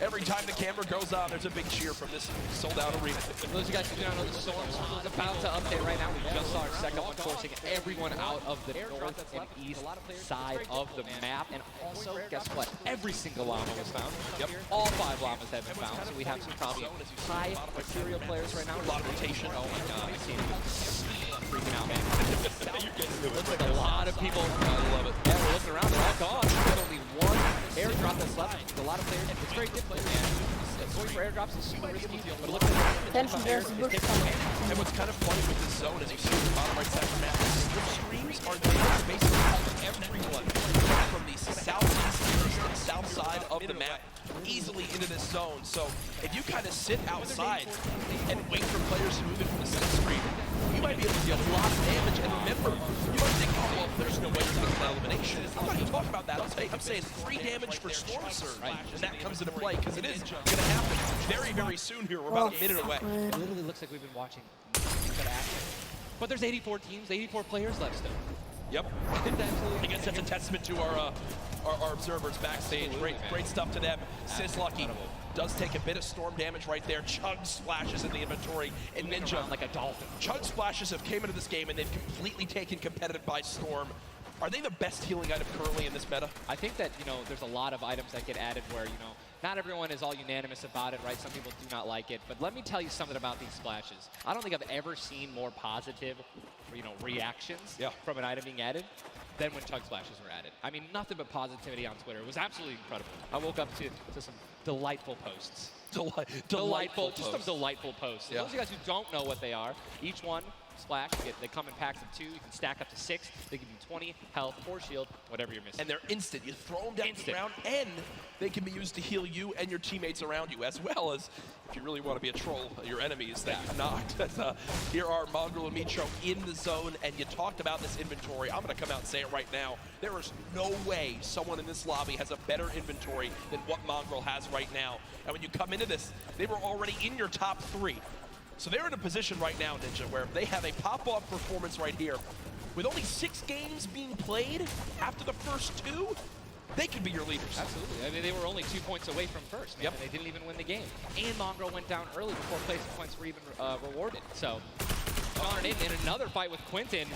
Every time the camera goes on, there's a big cheer from this sold-out arena. For those of you guys who don't know, the storm is about to update right now. We just saw our second one forcing everyone out of the north and east side of the map. And also, guess what? Every single llama was found. Yep. All 5 llamas have been found. So we have some probably high material players right now. A lot of rotation. Oh my god, I see him freaking out, man. Looks like a lot of people. I love it. Yeah, we're looking around. They're all gone. There's only 1 airdrop that's left. A lot of players. It's very difficult, man. Going for airdrops is super risky, but look at and what's kind of funny with this zone is you see the bottom right side of the map, the slipstreams are there to basically help everyone from the southeast and south side of the map easily into this zone. So if you kind of sit outside and wait for players to move in from the slipstream, you might be able to deal a lot of damage. And remember, you might think, oh, well, there's no way you're going to get elimination. I'm not even talking about that. I'm saying 3 damage for Storm Surge, and that comes into play because it is going to happen very, very soon here. We're about a minute away. It literally looks like we've been watching nothing but action. But there's 84 teams, 84 players left still. Yep. I guess that's a testament to our observers backstage. Great stuff to them. Sizzlucky does take a bit of storm damage right there. Chug splashes in the inventory, and Ninja like a dolphin. Chug splashes have came into this game and they've completely taken competitive by storm. Are they the best healing item currently in this meta? I think that, you know, there's a lot of items that get added where, you know, not everyone is all unanimous about it, right? Some people do not like it. But let me tell you something about these splashes. I don't think I've ever seen more positive, you know, reactions from an item being added than when chug splashes were added. I mean, nothing but positivity on Twitter. It was absolutely incredible. I woke up to some delightful posts. Delightful Just some delightful posts. Yeah. Those of you guys who don't know what they are, each one splash, they come in packs of 2. You can stack up to 6. They give you 20 health or shield, whatever you're missing. And they're instant. You throw them down the ground, and they can be used to heal you and your teammates around you, as well as, if you really want to be a troll, your enemies that you've knocked. Here are Mongrel and Micho in the zone, and you talked about this inventory. I'm going to come out and say it right now. There is no way someone in this lobby has a better inventory than what Mongrel has right now. And when you come into this, they were already in your top 3. So they're in a position right now, Ninja, where they have a pop-off performance right here. With only 6 games being played after the first 2, they could be your leaders. Absolutely. I mean, they were only 2 points away from first, man, and they didn't even win the game. And Mongrel went down early before placement points were even rewarded. So, Sean and Aiden in another fight with Quentin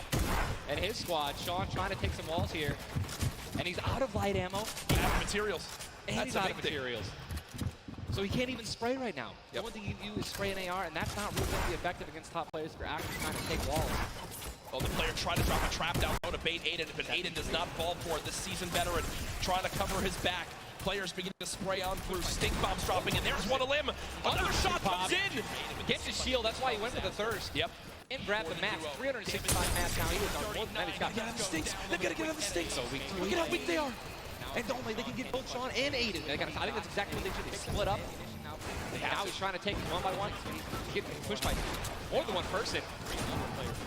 and his squad. Sean trying to take some walls here. And he's out of light ammo. Out of materials. And he's out of materials. So he can't even spray right now. The only thing you can do is spray an AR, and that's not really going to be effective against top players if you're actually trying to take walls. Well, the player tried to drop a trap down low to bait Aiden, but Aiden does not fall for it. This seasoned veteran trying to cover his back. Players begin to spray on through. Stink bombs dropping, and there's one of them. Another shot comes in. Gets his shield. That's why he went for the thirst. Yep. And grabbed the max. 365 max now. He was on more than that. He's got Get out of the stinks. They've got to get out of the stinks. So weak. Look at how weak they are. And only they can get both Sean and Aiden. I think that's exactly what they should. They split up. Now he's trying to take them one by one. He's getting pushed by more than one person.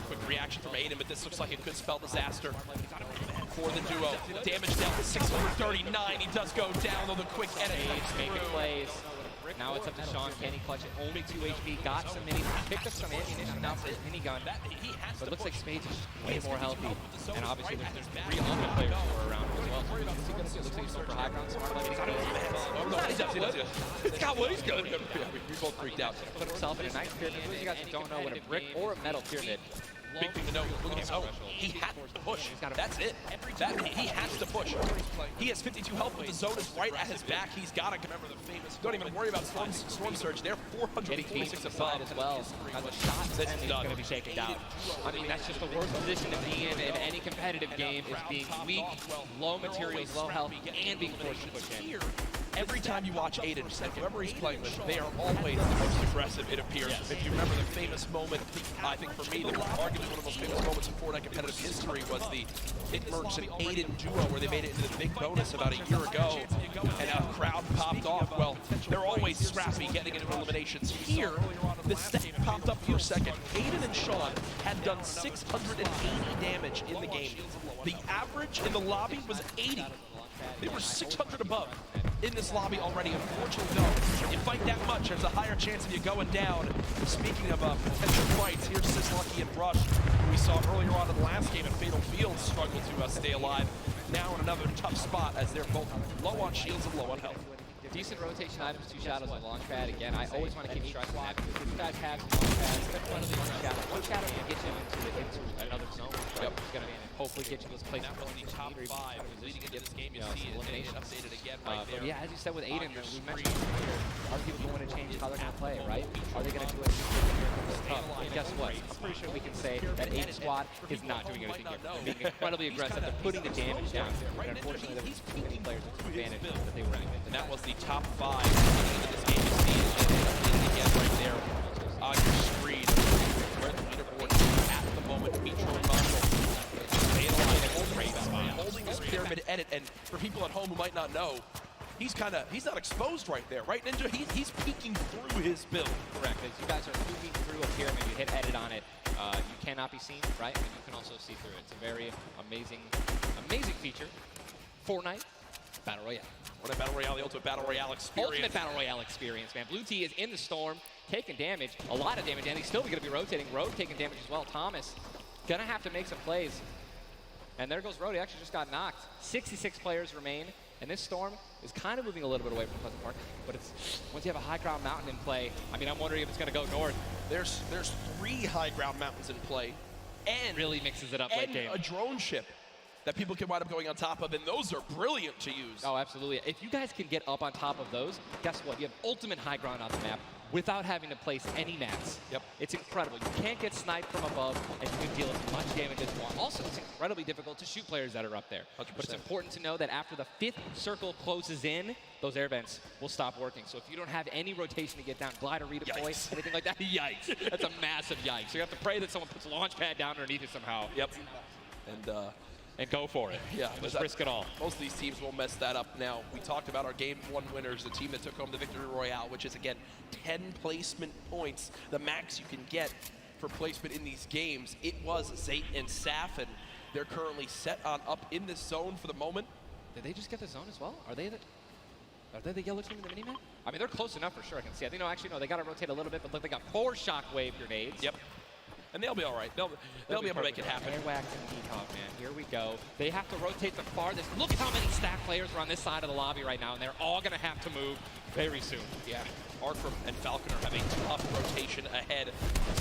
Quick reaction from Aiden, but this looks like it could spell disaster for the duo. Damage dealt 639. He does go down, though the quick edit comes Making through. plays. Now it's up to Sean. Can he clutch it? Only 2 HP. Got some minis. Picked up some ammunition now for his minigun. But it looks like Spades is way more healthy. And obviously there's 3 other players who are around as well. What's he going to do? Looks like he's going for high ground. Smart like It's got what he's going to do. We both freaked out. Put himself in a nice pyramid. For those of you guys who don't know what a brick or a metal pyramid. Big thing to know, look at his zone. He has to push. That's it. He has to push. He has 52 health, but the zone is right at his back. He's got to remember the famous. Don't even worry about Storm Surge. They're 446 above as well. As a shot, and he's going to be taken down. I mean, that's just the worst position to be in any competitive game, is being weak, low materials, low health, and being forced to push in. Every time you watch Aiden, and whoever he's playing with, they are always the most aggressive, it appears. If you remember the famous moment, I think for me, arguably one of the most famous moments in Fortnite competitive history was the Itmerks and Aiden duo, where they made it into the big bonus about a year ago, and a crowd popped off. Well, they're always scrappy getting into eliminations. Here, the stat popped up for a second. Aiden and Sean had done 680 damage in the game. The average in the lobby was 80. They were 600 above in this lobby already. Unfortunately, though, you fight that much, there's a higher chance of you going down. Speaking of potential fights, here's Sizzlucky and Rush, who we saw earlier on in the last game at Fatal Fields, struggle to stay alive. Now in another tough spot, as they're both low on shields and low on health. Decent rotation items, 2 shadows on launch pad. Again, I always want to keep stressing that, because these guys have some launch pads. One shadow can get you into another zone. Yep. It's going to hopefully get you those places. That was the top 5 leading into this game. You see elimination updated again right there. But yeah, as you said with Aiden, we mentioned earlier, are people going to change how they're going to play, right? Are they going to do it tough? And guess what? I'm pretty sure we can say that Aiden squad is not doing anything different. They're being incredibly aggressive. They're putting the damage down. And unfortunately, there were too many players with advantage that they were in. And that was the top 5 into this game. You see it again right there on your screen. Where the leaderboard is at the moment. Micho and Mongrel staying alive, holding this pyramid edit. And for people at home who might not know, he's not exposed right there, right, Ninja? He's peeking through his build. Correct. As you guys are moving through a pyramid, you hit edit on it. You cannot be seen, right? And you can also see through it. It's a very amazing feature. Fortnite Battle Royale. What a Battle Royale, the ultimate Battle Royale experience. Ultimate Battle Royale experience, man. Blue T is in the storm, taking damage, a lot of damage, and he's still going to be rotating. Rogue taking damage as well. Thomas gonna have to make some plays. And there goes Rody, actually just got knocked. 66 players remain, and this Storm is kind of moving a little bit away from Pleasant Park, but it's once you have a high ground mountain in play, I mean, I'm wondering if it's going to go north. There's 3 high ground mountains in play, and Really mixes it up late game. a drone ship that people can wind up going on top of, and those are brilliant to use. Oh, absolutely. If you guys can get up on top of those, guess what? You have ultimate high ground on the map without having to place any mats. Yep. It's incredible. You can't get sniped from above, and you can deal as much damage as you want. Also, it's incredibly difficult to shoot players that are up there. 100%. But it's important to know that after the 5th circle closes in, those air vents will stop working. So if you don't have any rotation to get down, glide or redeploy, Yikes. anything like that, yikes. That's a massive yikes. So you have to pray that someone puts a launch pad down underneath it somehow. Yep. And go for it. Yeah, Just risk it all. Most of these teams will mess that up. Now, we talked about our Game 1 winners, the team that took home the Victory Royale, which is, again, 10 placement points, the max you can get for placement in these games. It was Zayt and Saf, and they're currently set on up in this zone for the moment. Did they just get the zone as well? Are they the yellow team in the mini-map? I mean, they're close enough for sure, I can see. I think, no, actually, no, they got to rotate a little bit, but look, they got 4 shockwave grenades. Yep. And they'll be all right. They'll be able to make it happen. Airwax and Dehog, man. Here we go. They have to rotate the farthest. Look at how many stack players are on this side of the lobby right now, and they're all going to have to move very soon. Yeah. Arkram and Falconer have a tough rotation ahead.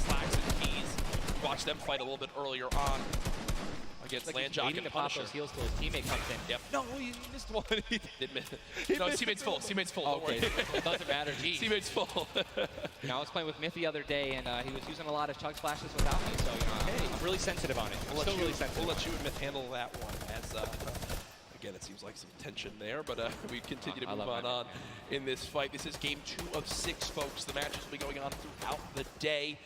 Slacks and Keys. Watch them fight a little bit earlier on against Like Landjock and to pop Punisher. those heals till his teammate comes in. Yep. No, he missed one. Did miss. No, his teammate's full. Teammate's full. Don't Okay, worry. it doesn't matter. Geez. Teammate's full. I was playing with Myth the other day, and he was using a lot of chug splashes without me, so I'm really sensitive on it. We'll Still really sensitive. We'll let you and Myth handle that one. As again, it seems like some tension there, but we continue to move on in this fight. This is game 2 of 6, folks. The matches will be going on throughout the day.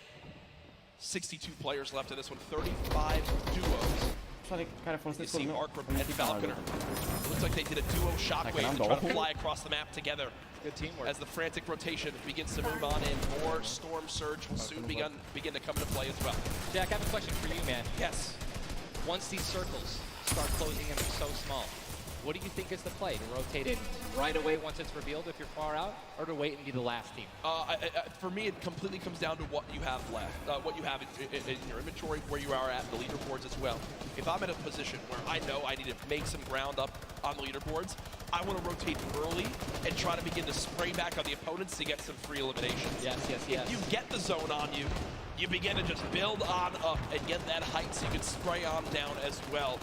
62 players left in this one. 35 duos. You see Arkram and Falconer. It looks like they did a duo shockwave to try to fly across the map together. Good teamwork. As the frantic rotation begins to move on in, more Storm Surge will soon begin to come into play as well. Jack, I have a question for you, man. Yes. Once these circles start closing in, they're so small. What do you think is the play? To rotate in right away once it's revealed if you're far out, or to wait and be the last team? For me, it completely comes down to what you have left, what you have in your inventory, where you are at, the leaderboards as well. If I'm in a position where I know I need to make some ground up on the leaderboards, I want to rotate early and try to begin to spray back on the opponents to get some free eliminations. Yes. If you get the zone on you, you begin to just build on up and get that height so you can spray on down as well.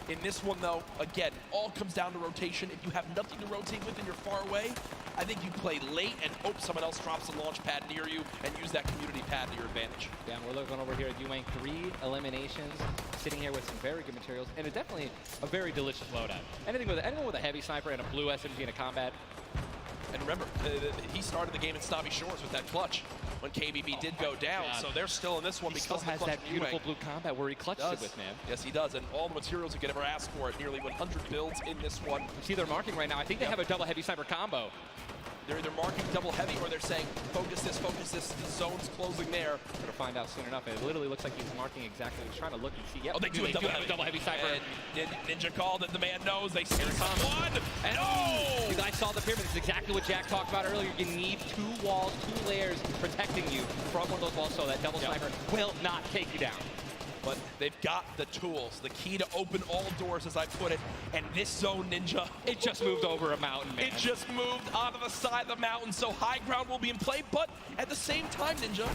In this one, though, again, all comes down to rotation. If you have nothing to rotate with and you're far away, I think you play late and hope someone else drops a launch pad near you and use that community pad to your advantage. Yeah, we're looking over here at Yuang, 3 eliminations, sitting here with some very good materials, and definitely a very delicious loadout. Anyone with a heavy sniper and a blue SMG in a combat. And remember, he started the game in Snobby Shores with that clutch when KBB did go down, so they're still in this one He because still of the has clutch that beautiful blue combat where he clutched it with, man. Yes, he does, and all the materials you could ever ask for it. Nearly 100 builds in this one. You see they're marking right now. I think they have a double heavy sniper combo. They're either marking double heavy or they're saying, focus this, the zone's closing there. We're gonna find out soon enough. It literally looks like he's marking exactly. He's trying to look and see. Yep. Oh, they do have a double heavy sniper. And Ninja called it. The man knows. They see someone. And no! You guys saw the pyramid. It's exactly what Jack talked about earlier. You need 2 walls, 2 layers protecting you from one of those walls so that double sniper will not take you down. But they've got the tools, the key to open all doors, as I put it. And this zone, Ninja, it just moved over a mountain, man. It just moved onto the side of the mountain, so high ground will be in play. But at the same time, Ninja,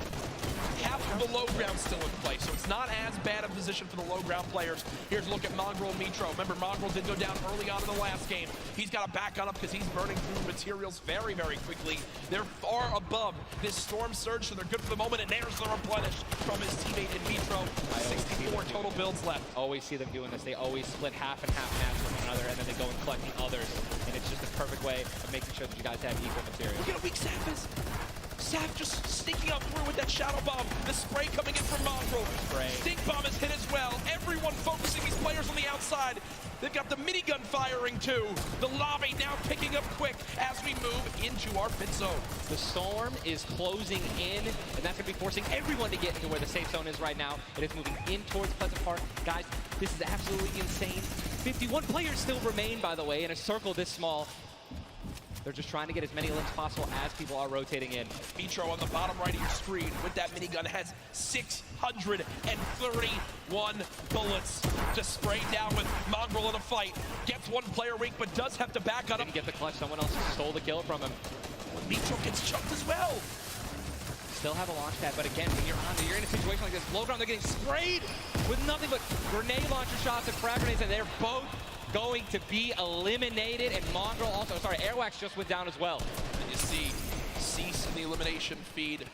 half of the low ground still in play, so it's not as bad a position for the low ground players. Here's a look at Mongrel and Mitro. Remember, Mongrel did go down early on in the last game. He's got to back on up because he's burning through materials very, very quickly. They're far above this Storm Surge, so they're good for the moment, and there's the replenish from his teammate in Mitro. 64 total builds left. Always see them doing this. They always split half and half match with one another, and then they go and collect the others. And it's just a perfect way of making sure that you guys have equal material. Look at how weak Saf is. Saf just sneaking up through with that Shadow Bomb. The spray coming in from Mongrel. Stink Bomb is hit as well. Everyone focusing these players on the outside. They've got the minigun firing too. The lobby now picking up quick as we move into our pit zone. The storm is closing in, and that's going to be forcing everyone to get into where the safe zone is right now. It is moving in towards Pleasant Park. Guys, this is absolutely insane. 51 players still remain, by the way, in a circle this small. They're just trying to get as many limbs possible as people are rotating in. Mitro on the bottom right of your screen with that minigun has 631 bullets to spray down with Mongrel in a fight. Gets one player weak, but does have to back on him. Didn't get the clutch. Someone else stole the kill from him. Mitro gets chunked as well. Still have a launch pad, but again, when you're in a situation like this, low ground, they're getting sprayed with nothing but grenade launcher shots and frag grenades, and they're both going to be eliminated. And Mongrel also, sorry, Airwax just went down as well. And you see Cease in the elimination feed.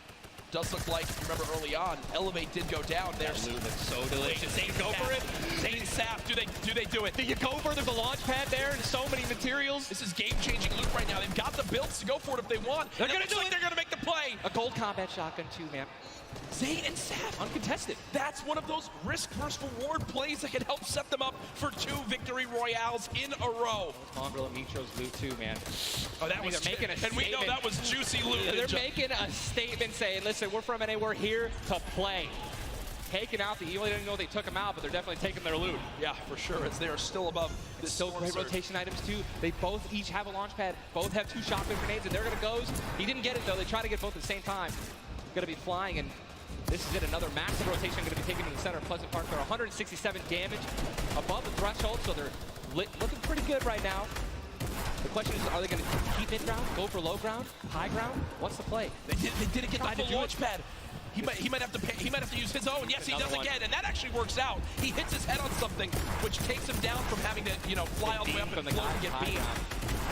Does look like, remember early on, Elevate did go down. There's That loot is so delicious. Zane go for it. Zane Sap, do they do it? Do you go for it? There's a launch pad there and so many materials. This is game-changing loot right now. They've got the builds to go for it if they want. They're gonna do it. They're gonna make the play. A gold combat shotgun too, man. Zane and Sap, Uncontested. that's one of those risk versus reward plays that can help set them up for 2 victory royales in a row. Mongrel and Mitro's loot too, man. Oh, that was they're making a and we know statement. that was juicy loot. They're making a statement saying, listen, we're from NA, we're here to play. Taking out you only didn't know they took them out, but they're definitely taking their loot. Yeah, for sure, as they are still above this Still storm great surge. rotation items too. They both each have a launch pad, both have 2 shotgun grenades, and they're gonna go. He didn't get it though. They try to get both at the same time. Gonna be flying, and this is it. Another massive rotation gonna be taken to the center of Pleasant Park. They're 167 damage above the threshold, so they're looking pretty good right now. The question is, are they going to keep mid ground, go for low ground, high ground? What's the play? They didn't get the full launch pad. He might have to use his own. Yes, he does again, and that actually works out. He hits his head on something, which takes him down from having to, fly all the way up and float and get beamed.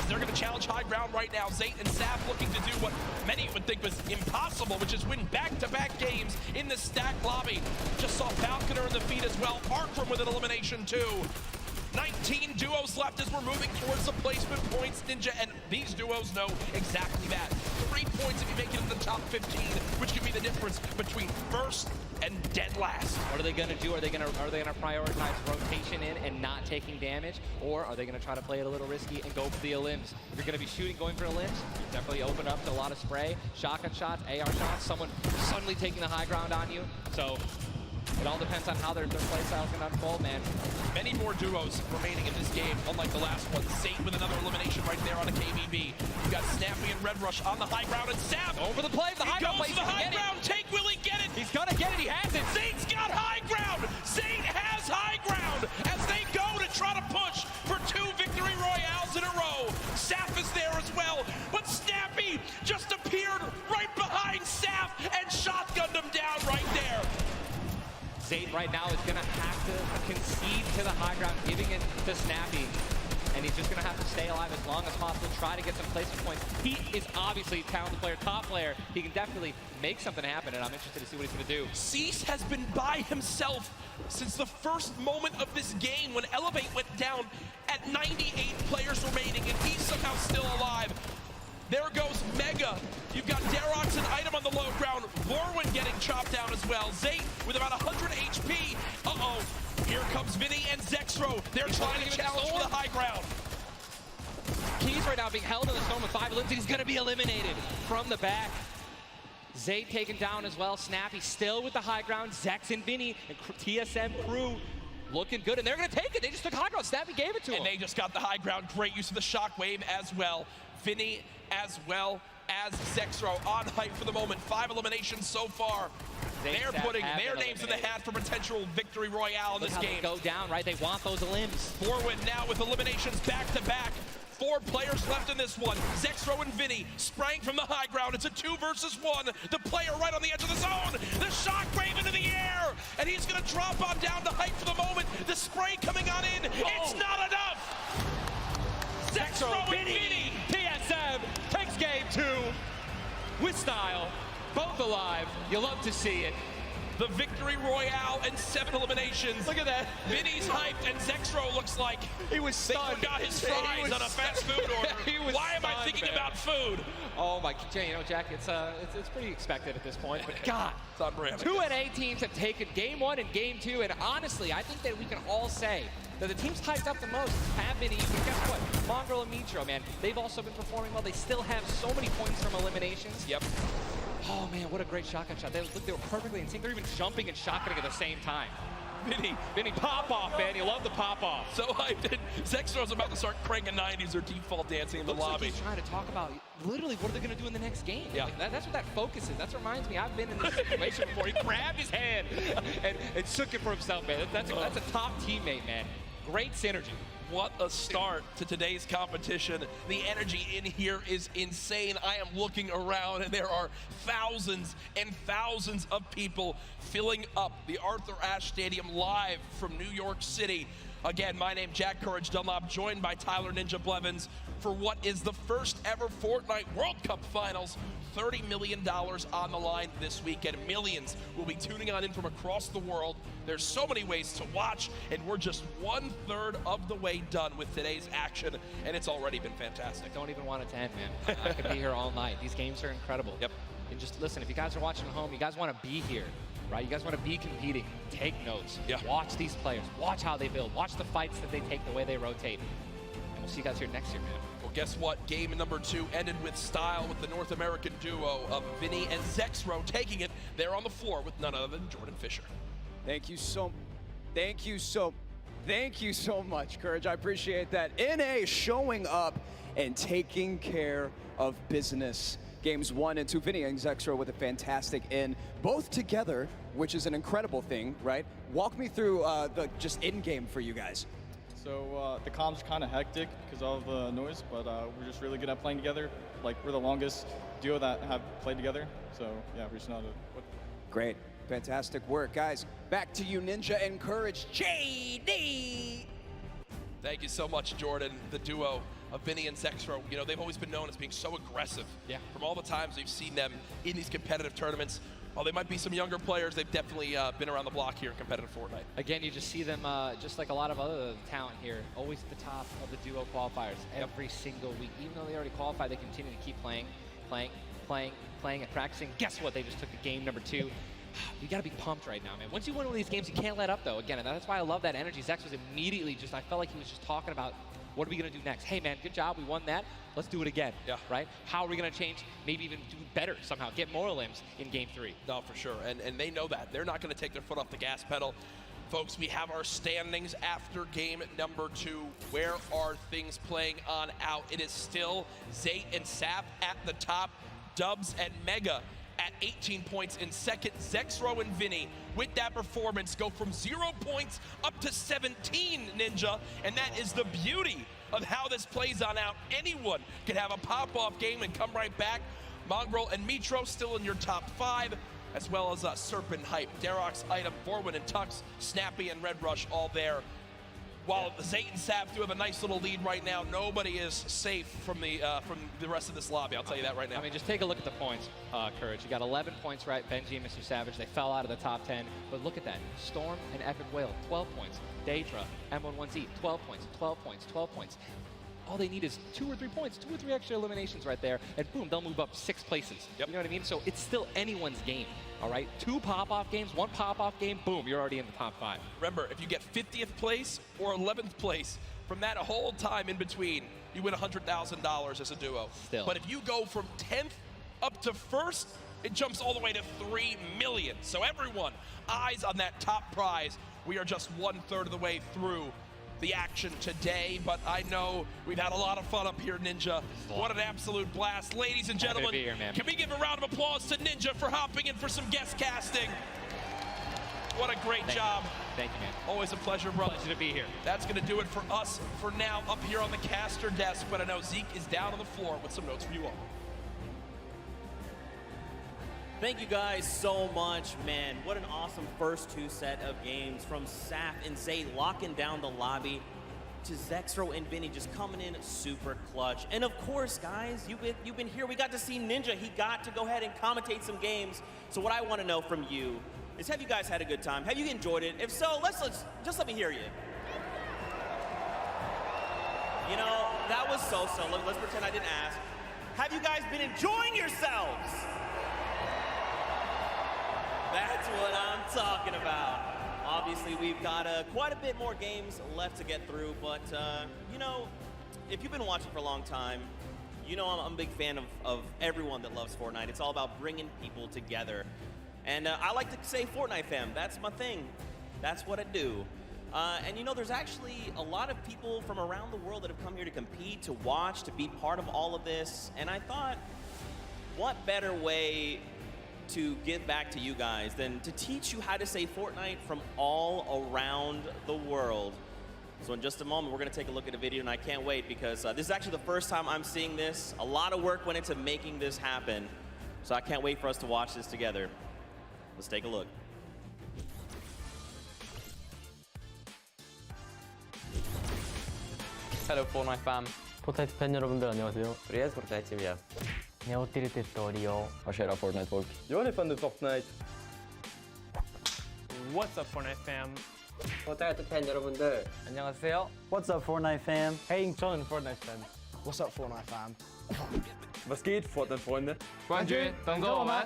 They're going to challenge high ground right now. Zayt and Sap looking to do what many would think was impossible, which is win back-to-back games in the stack lobby. Just saw Falconer in the feed as well. Arkram with an elimination too. 19 duos left as we're moving towards the placement points, Ninja, and these duos know exactly that. 3 points if you make it in the top 15, which could be the difference between first and dead last. What are they going to do? Are they going to prioritize rotation in and not taking damage, or are they going to try to play it a little risky and go for the elims? If you're going to be going for elims, definitely open up to a lot of spray, shotgun shots, AR shots, someone suddenly taking the high ground on you. So it all depends on how their play style is going to unfold, man. Many more duos remaining in this game, unlike the last one. Zayt with another elimination right there on a KBB. You got Snappy and Red Rush on the high ground, and Sap Over the play, the high ground goes to the high ground. Take, will he get it? He's going to get it, he has it. Zayt's got high ground. Zayt has high ground as they go to try to push for 2 victory royales in a row. Sap is there as well, but Snappy just appeared right behind Sap and shotgunned him down right there. Zayt right now is going to have to concede to the high ground, giving it to Snappy. And he's just going to have to stay alive as long as possible, try to get some placement points. He is obviously a talented player, top player. He can definitely make something happen, and I'm interested to see what he's going to do. Cease has been by himself since the first moment of this game when Elevate went down at 98 players remaining, and he's somehow still alive. There goes Mega. You've got Darox and Item on the low ground. Warwin getting chopped down as well. Zayt with about 100 HP. Uh-oh. Here comes Vinny and Zexro. They're trying to challenge for the high ground. Keys right now being held in the storm with 5 limbs. He's going to be eliminated from the back. Zayt taken down as well. Snappy still with the high ground. Zex and Vinny and TSM crew looking good, and they're going to take it. They just took high ground. Snappy gave it to him. And they just got the high ground. Great use of the shockwave as well. Vinny as well as Zexro on hype for the moment. 5 eliminations so far. They're putting their names in the hat for potential victory royale in this game. They go down, right? They want those limbs. Forward now with eliminations back to back. 4 players left in this one. Zexro and Vinny spraying from the high ground. It's a 2 versus 1. The player right on the edge of the zone. The shockwave into the air. And he's going to drop on down to hype for the moment. The spray coming on in. It's not enough. Zexro and Vinny. TSM takes game 2 with style. Both alive. You love to see it. The victory royale and 7 eliminations. Look at that. Vinny's hyped, and Zexro looks like he was stunned. They forgot his fries on a fast food order. Why am I thinking about food? Oh my, Jack, it's pretty expected at this point. But God, it's unreal. 2 NA teams have taken game 1 and game 2, and honestly, I think that we can all say that the teams hyped up the most have been even. Guess what? Mongrel and Mitro, man, they've also been performing well. They still have so many points from eliminations. Yep. Oh man, what a great shotgun shot. They were perfectly in sync. They're even jumping and shotgunning at the same time. Vinny, Pop off, man. You love the pop off. so hyped. Zexro's about to start cranking 90s or default dancing in the Looks like lobby. he's trying to talk about literally what are they going to do in the next game. Yeah. Like, that's what that focus is. That reminds me, I've been in this situation before. He grabbed his hand and shook it for himself, man. That's a top teammate, man. Great synergy. What a start to today's competition. The energy in here is insane. I am looking around and there are thousands and thousands of people filling up the Arthur Ashe Stadium live from New York City. Again, my name Jack Courage Dunlop, joined by Tyler Ninja Blevins for what is the first ever Fortnite World Cup Finals. $30 million on the line this weekend. Millions will be tuning on in from across the world. There's so many ways to watch, and we're just 1/3 of the way done with today's action, and it's already been fantastic. I don't even want it to end, man. I could be here all night. These games are incredible. Yep. And just listen, if you guys are watching at home, you guys want to be here, right? You guys want to be competing. Take notes. Yeah. Watch these players. Watch how they build. Watch the fights that they take, the way they rotate. And we'll see you guys here next year, man. Well, guess what? Game number 2 ended with style with the North American duo of Vinny and Zexro taking it there on the floor with none other than Jordan Fisher. Thank you so much, Courage. I appreciate that. NA showing up and taking care of business. Games 1 and 2, Vinny and Zexro with a fantastic in, both together, which is an incredible thing, right? Walk me through the just in-game for you guys. So the comms are kind of hectic because of the noise, but we're just really good at playing together. Like, we're the longest duo that have played together. So yeah, we're just not a... Great, fantastic work, guys. Back to you, Ninja and Courage. JD! Thank you so much, Jordan. The duo of Vinny and Zexro, you know, they've always been known as being so aggressive. Yeah. From all the times we've seen them in these competitive tournaments. While they might be some younger players, they've definitely been around the block here in competitive Fortnite. Again, you just see them, just like a lot of other talent here, always at the top of the duo qualifiers every single week. Even though they already qualified, they continue to keep playing, and practicing. Guess what? They just took the game number 2. You got to be pumped right now, man. Once you win one of these games, you can't let up, though. Again, and that's why I love that energy. Zex was immediately just, I felt like he was just talking about, what are we going to do next? Hey, man, good job. We won that. Let's do it again. Yeah. Right? How are we going to change, maybe even do better somehow, get more limbs in game 3? No, for sure. And they know that. They're not going to take their foot off the gas pedal. Folks, we have our standings after game number 2. Where are things playing on out? It is still Zayt and Sap at the top. Dubs and Mega at 18 points in second. Zexro and Vinny, with that performance, go from 0 points up to 17, Ninja. And that is the beauty of how this plays on out. Anyone can have a pop-off game and come right back. Mongrel and Mitro still in your top 5, as well as Serpent Hype, Darox, Item, Borwin and Tux, Snappy and Red Rush all there. While Zayt and Sap do have a nice little lead right now, nobody is safe from the rest of this lobby. I'll tell you that right now. I mean, just take a look at the points, Courage. You got 11 points, right? Benji and Mr. Savage, they fell out of the top 10. But look at that. Storm and Epic Whale, 12 points. Daedra, M11Z, 12 points, 12 points, 12 points. All they need is 2 or 3 points, 2 or 3 extra eliminations right there, and boom, they'll move up 6 places. Yep. You know what I mean? So it's still anyone's game, all right? 2 pop-off games, 1 pop-off game, boom, you're already in the top 5. Remember, if you get 50th place or 11th place, from that whole time in between, you win $100,000 as a duo. Still. But if you go from 10th up to 1st, it jumps all the way to $3 million. So everyone, eyes on that top prize. We are just 1/3 of the way through the action today, but I know we've had a lot of fun up here, Ninja. What an absolute blast. Ladies and gentlemen, Happy to be here, man. Can we give a round of applause to Ninja for hopping in for some guest casting? What a great job. Thank you, man. Always a pleasure, brother. Pleasure to be here. That's going to do it for us for now up here on the caster desk, but I know Zeke is down on the floor with some notes for you all. Thank you guys so much, man. What an awesome first 2 set of games from Sap and Zay locking down the lobby to Zexro and Vinny just coming in super clutch. And of course, guys, you've been here. We got to see Ninja. He got to go ahead and commentate some games. So what I want to know from you is, have you guys had a good time? Have you enjoyed it? If so, let's just let me hear you. You know, that was so-so. Let's pretend I didn't ask. Have you guys been enjoying yourselves? That's what I'm talking about. Obviously, we've got quite a bit more games left to get through, but, you know, if you've been watching for a long time, you know I'm a big fan of everyone that loves Fortnite. It's all about bringing people together. And I like to say Fortnite fam, that's my thing. That's what I do. And you know, there's actually a lot of people from around the world that have come here to compete, to watch, to be part of all of this. And I thought, what better way to give back to you guys than to teach you how to say Fortnite from all around the world. So in just a moment, we're going to take a look at a video, and I can't wait because this is actually the first time I'm seeing this. A lot of work went into making this happen. So I can't wait for us to watch this together. Let's take a look. Hello Fortnite fam. 포트나이트 팬 여러분들 안녕하세요. Привет, Fortnite team. Jag har lite Rio. Tjena Fortnite-folk. Jag är fan av Fortnite. What's up, Fortnite fam? Fortnite 팬 여러분들. 안녕하세요. What's up Fortnite fam? Hey, 저는 Fortnite fan. What's up Fortnite fam? Was geht, Fortnite-Freunde? 冠军等着我们。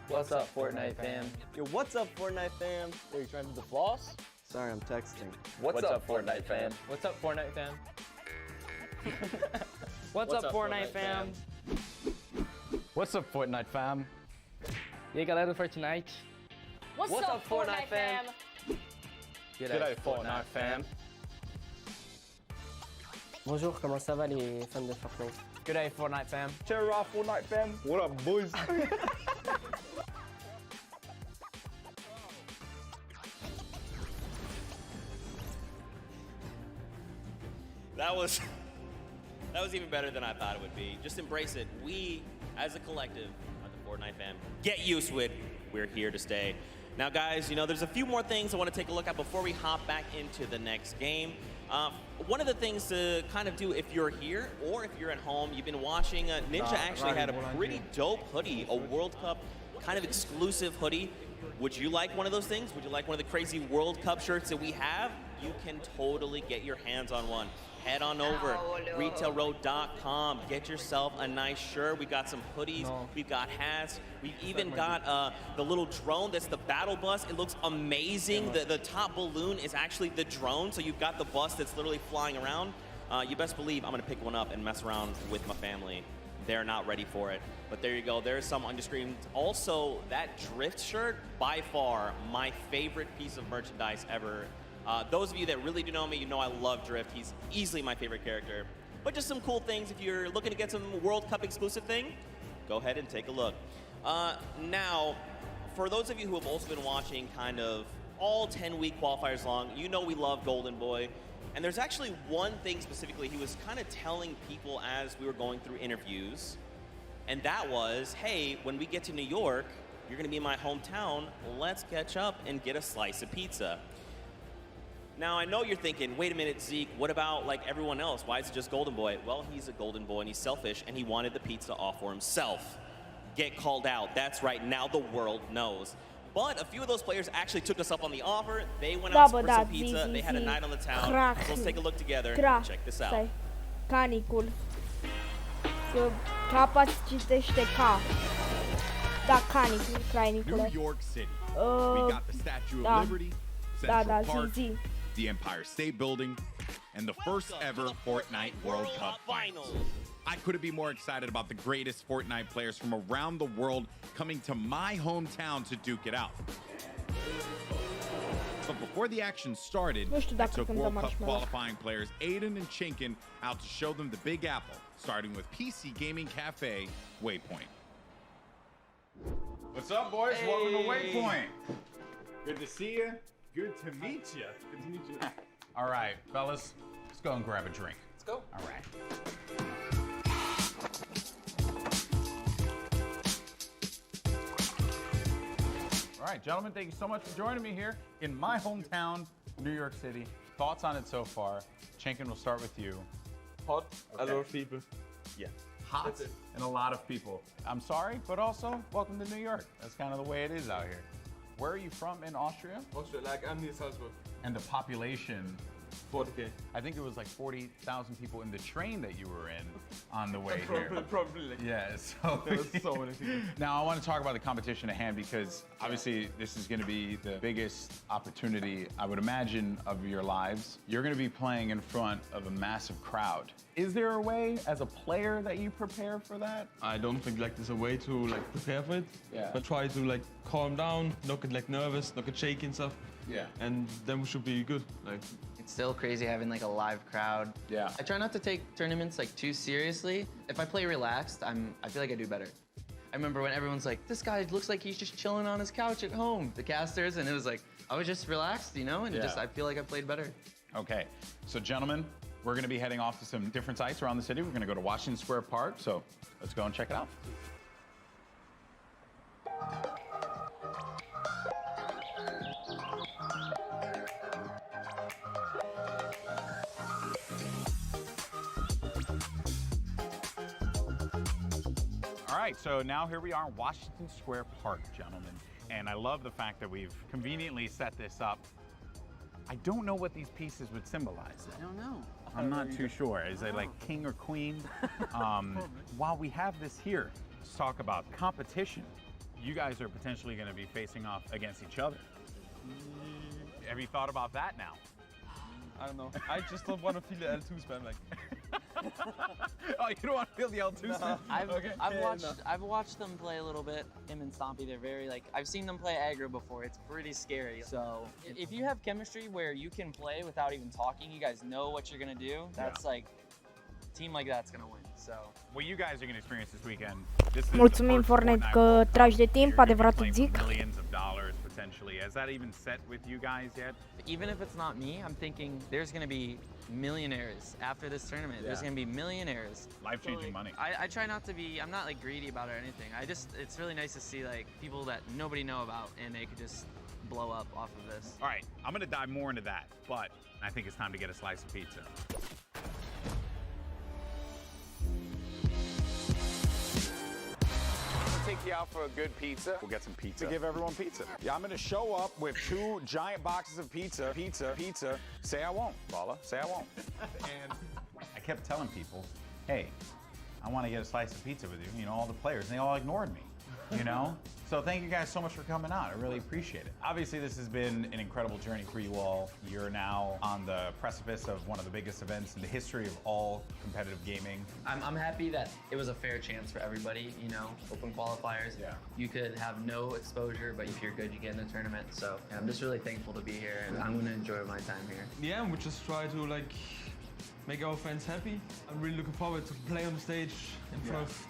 What's up, Fortnite fam? Yo, what's up Fortnite fam? Are you trying to do the floss? Sorry, I'm texting. What's up, Fortnite fam? What's up, Fortnite fam? What's up, Fortnite fam? What's up Fortnite fam? E aí, galera do Fortnite. What's up, Fortnite fam? G'day Fortnite fam. Bonjour, comment ça va les fans de Fortnite? Good day, Fortnite fam. Cheer off Fortnite fam. What up boys? That was even better than I thought it would be. Just embrace it. We, as a collective, are the Fortnite fam. Get used to it. We're here to stay. Now, guys, you know, there's a few more things I want to take a look at before we hop back into the next game. One of the things to kind of do if you're here or if you're at home, you've been watching, Ninja actually had a pretty dope hoodie, a World Cup kind of exclusive hoodie. Would you like one of those things? Would you like one of the crazy World Cup shirts that we have? You can totally get your hands on one. Head on over, retailroad.com. Get yourself a nice shirt. We've got some hoodies. We've got hats. We've even got the little drone that's the battle bus. It looks amazing. The top balloon is actually the drone, so you've got the bus that's literally flying around. You best believe I'm going to pick one up and mess around with my family. They're not ready for it. But there you go. There's some on your screen. Also, that Drift shirt, by far, my favorite piece of merchandise ever. Those of you that really do know me, you know I love Drift. He's easily my favorite character. But just some cool things. If you're looking to get some World Cup exclusive thing, go ahead and take a look. Now, for those of you who have also been watching kind of all 10-week qualifiers long, you know we love Golden Boy. And there's actually one thing specifically he was kind of telling people as we were going through interviews. And that was, hey, when we get to New York, you're going to be in my hometown. Let's catch up and get a slice of pizza. Now, I know you're thinking, wait a minute, Zeke, what about like everyone else? Why is it just Golden Boy? Well, he's a Golden Boy and he's selfish and he wanted the pizza off for himself. Get called out. That's right, now the world knows. But a few of those players actually took us up on the offer. They went out for some pizza. They had a night on the town. So let's take a look together and check this out. Canicul. Capa citește ca. Da, canicul, New York City. We got the Statue of Liberty, Central Park, the Empire State Building, and the first ever Fortnite World Cup Finals. I couldn't be more excited about the greatest Fortnite players from around the world coming to my hometown to duke it out. But before the action started, I took World Cup qualifying players Aiden and Chinkin out to show them the Big Apple, starting with PC Gaming Cafe, Waypoint. What's up, boys? Hey. Welcome to Waypoint. Good to see you. Good to meet you. Good to meet you. All right, fellas, let's go and grab a drink. Let's go. All right. All right, gentlemen, thank you so much for joining me here in my hometown, New York City. Thoughts on it so far? Chinkin, we'll start with you. Hot, a lot of people. Yeah. Hot and a lot of people. I'm sorry, but also welcome to New York. That's kind of the way it is out here. Where are you from in Austria? Austria, like I'm near Salzburg. And the population 40K. I think it was like 40,000 people in the train that you were in on the way here. Probably. Like, Yeah, so, there was so many people. Now I want to talk about the competition at hand because obviously this is going to be the biggest opportunity, I would imagine, of your lives. You're going to be playing in front of a massive crowd. Is there a way as a player that you prepare for that? I don't think like there's a way to like prepare for it. Yeah. But try to like calm down, not get like nervous, not get shaky and stuff. Yeah. And then we should be good. Like. It's still crazy having like a live crowd. Yeah. I try not to take tournaments like too seriously. If I play relaxed, I feel like I do better. I remember when everyone's like, this guy looks like he's just chilling on his couch at home, the casters, and it was like, I was just relaxed, you know, and just I feel like I played better. Okay, so gentlemen, we're going to be heading off to some different sites around the city. We're going to go to Washington Square Park, so let's go and check it out. All right, so now here we are in Washington Square Park, gentlemen. And I love the fact that we've conveniently set this up. I don't know what these pieces would symbolize. I don't know. I'm not too sure. Is it like king or queen? While we have this here, let's talk about competition. You guys are potentially going to be facing off against each other. Have you thought about that now? I don't know. I just don't want to feel the L2 spam like. Oh, you don't want to feel the L2 spam? I've watched them play a little bit. Him and Stompy, they're very like, I've seen them play aggro before. It's pretty scary. So if you have chemistry where you can play without even talking, you guys know what you're gonna do. That's like, a team like that's gonna win. So what you guys are going to experience this weekend. This is Mulțumim, Fortnite, că tragi de timp, adevăratul zic. Millions of dollars potentially. Has that even set with you guys yet? Even if it's not me, I'm thinking there's gonna be millionaires after this tournament. There's gonna be millionaires. Life-changing money. I try not to be, I'm not like greedy about it or anything. It's really nice to see like people that nobody know about and they could just blow up off of this. All right, I'm going to dive more into that, but I think it's time to get a slice of pizza. Take you out for a good pizza. We'll get some pizza. To give everyone pizza. Yeah, I'm gonna show up with 2 giant boxes of pizza. Pizza. Say I won't, Bala. Say I won't. And I kept telling people, hey, I want to get a slice of pizza with you. You know, all the players, and they all ignored me. You know? So thank you guys so much for coming out. I really appreciate it. Obviously, this has been an incredible journey for you all. You're now on the precipice of one of the biggest events in the history of all competitive gaming. I'm happy that it was a fair chance for everybody, you know, open qualifiers. Yeah. You could have no exposure, but if you're good, you get in the tournament. So yeah, I'm just really thankful to be here and I'm gonna enjoy my time here. Yeah, we just try to like make our fans happy. I'm really looking forward to play on the stage in front of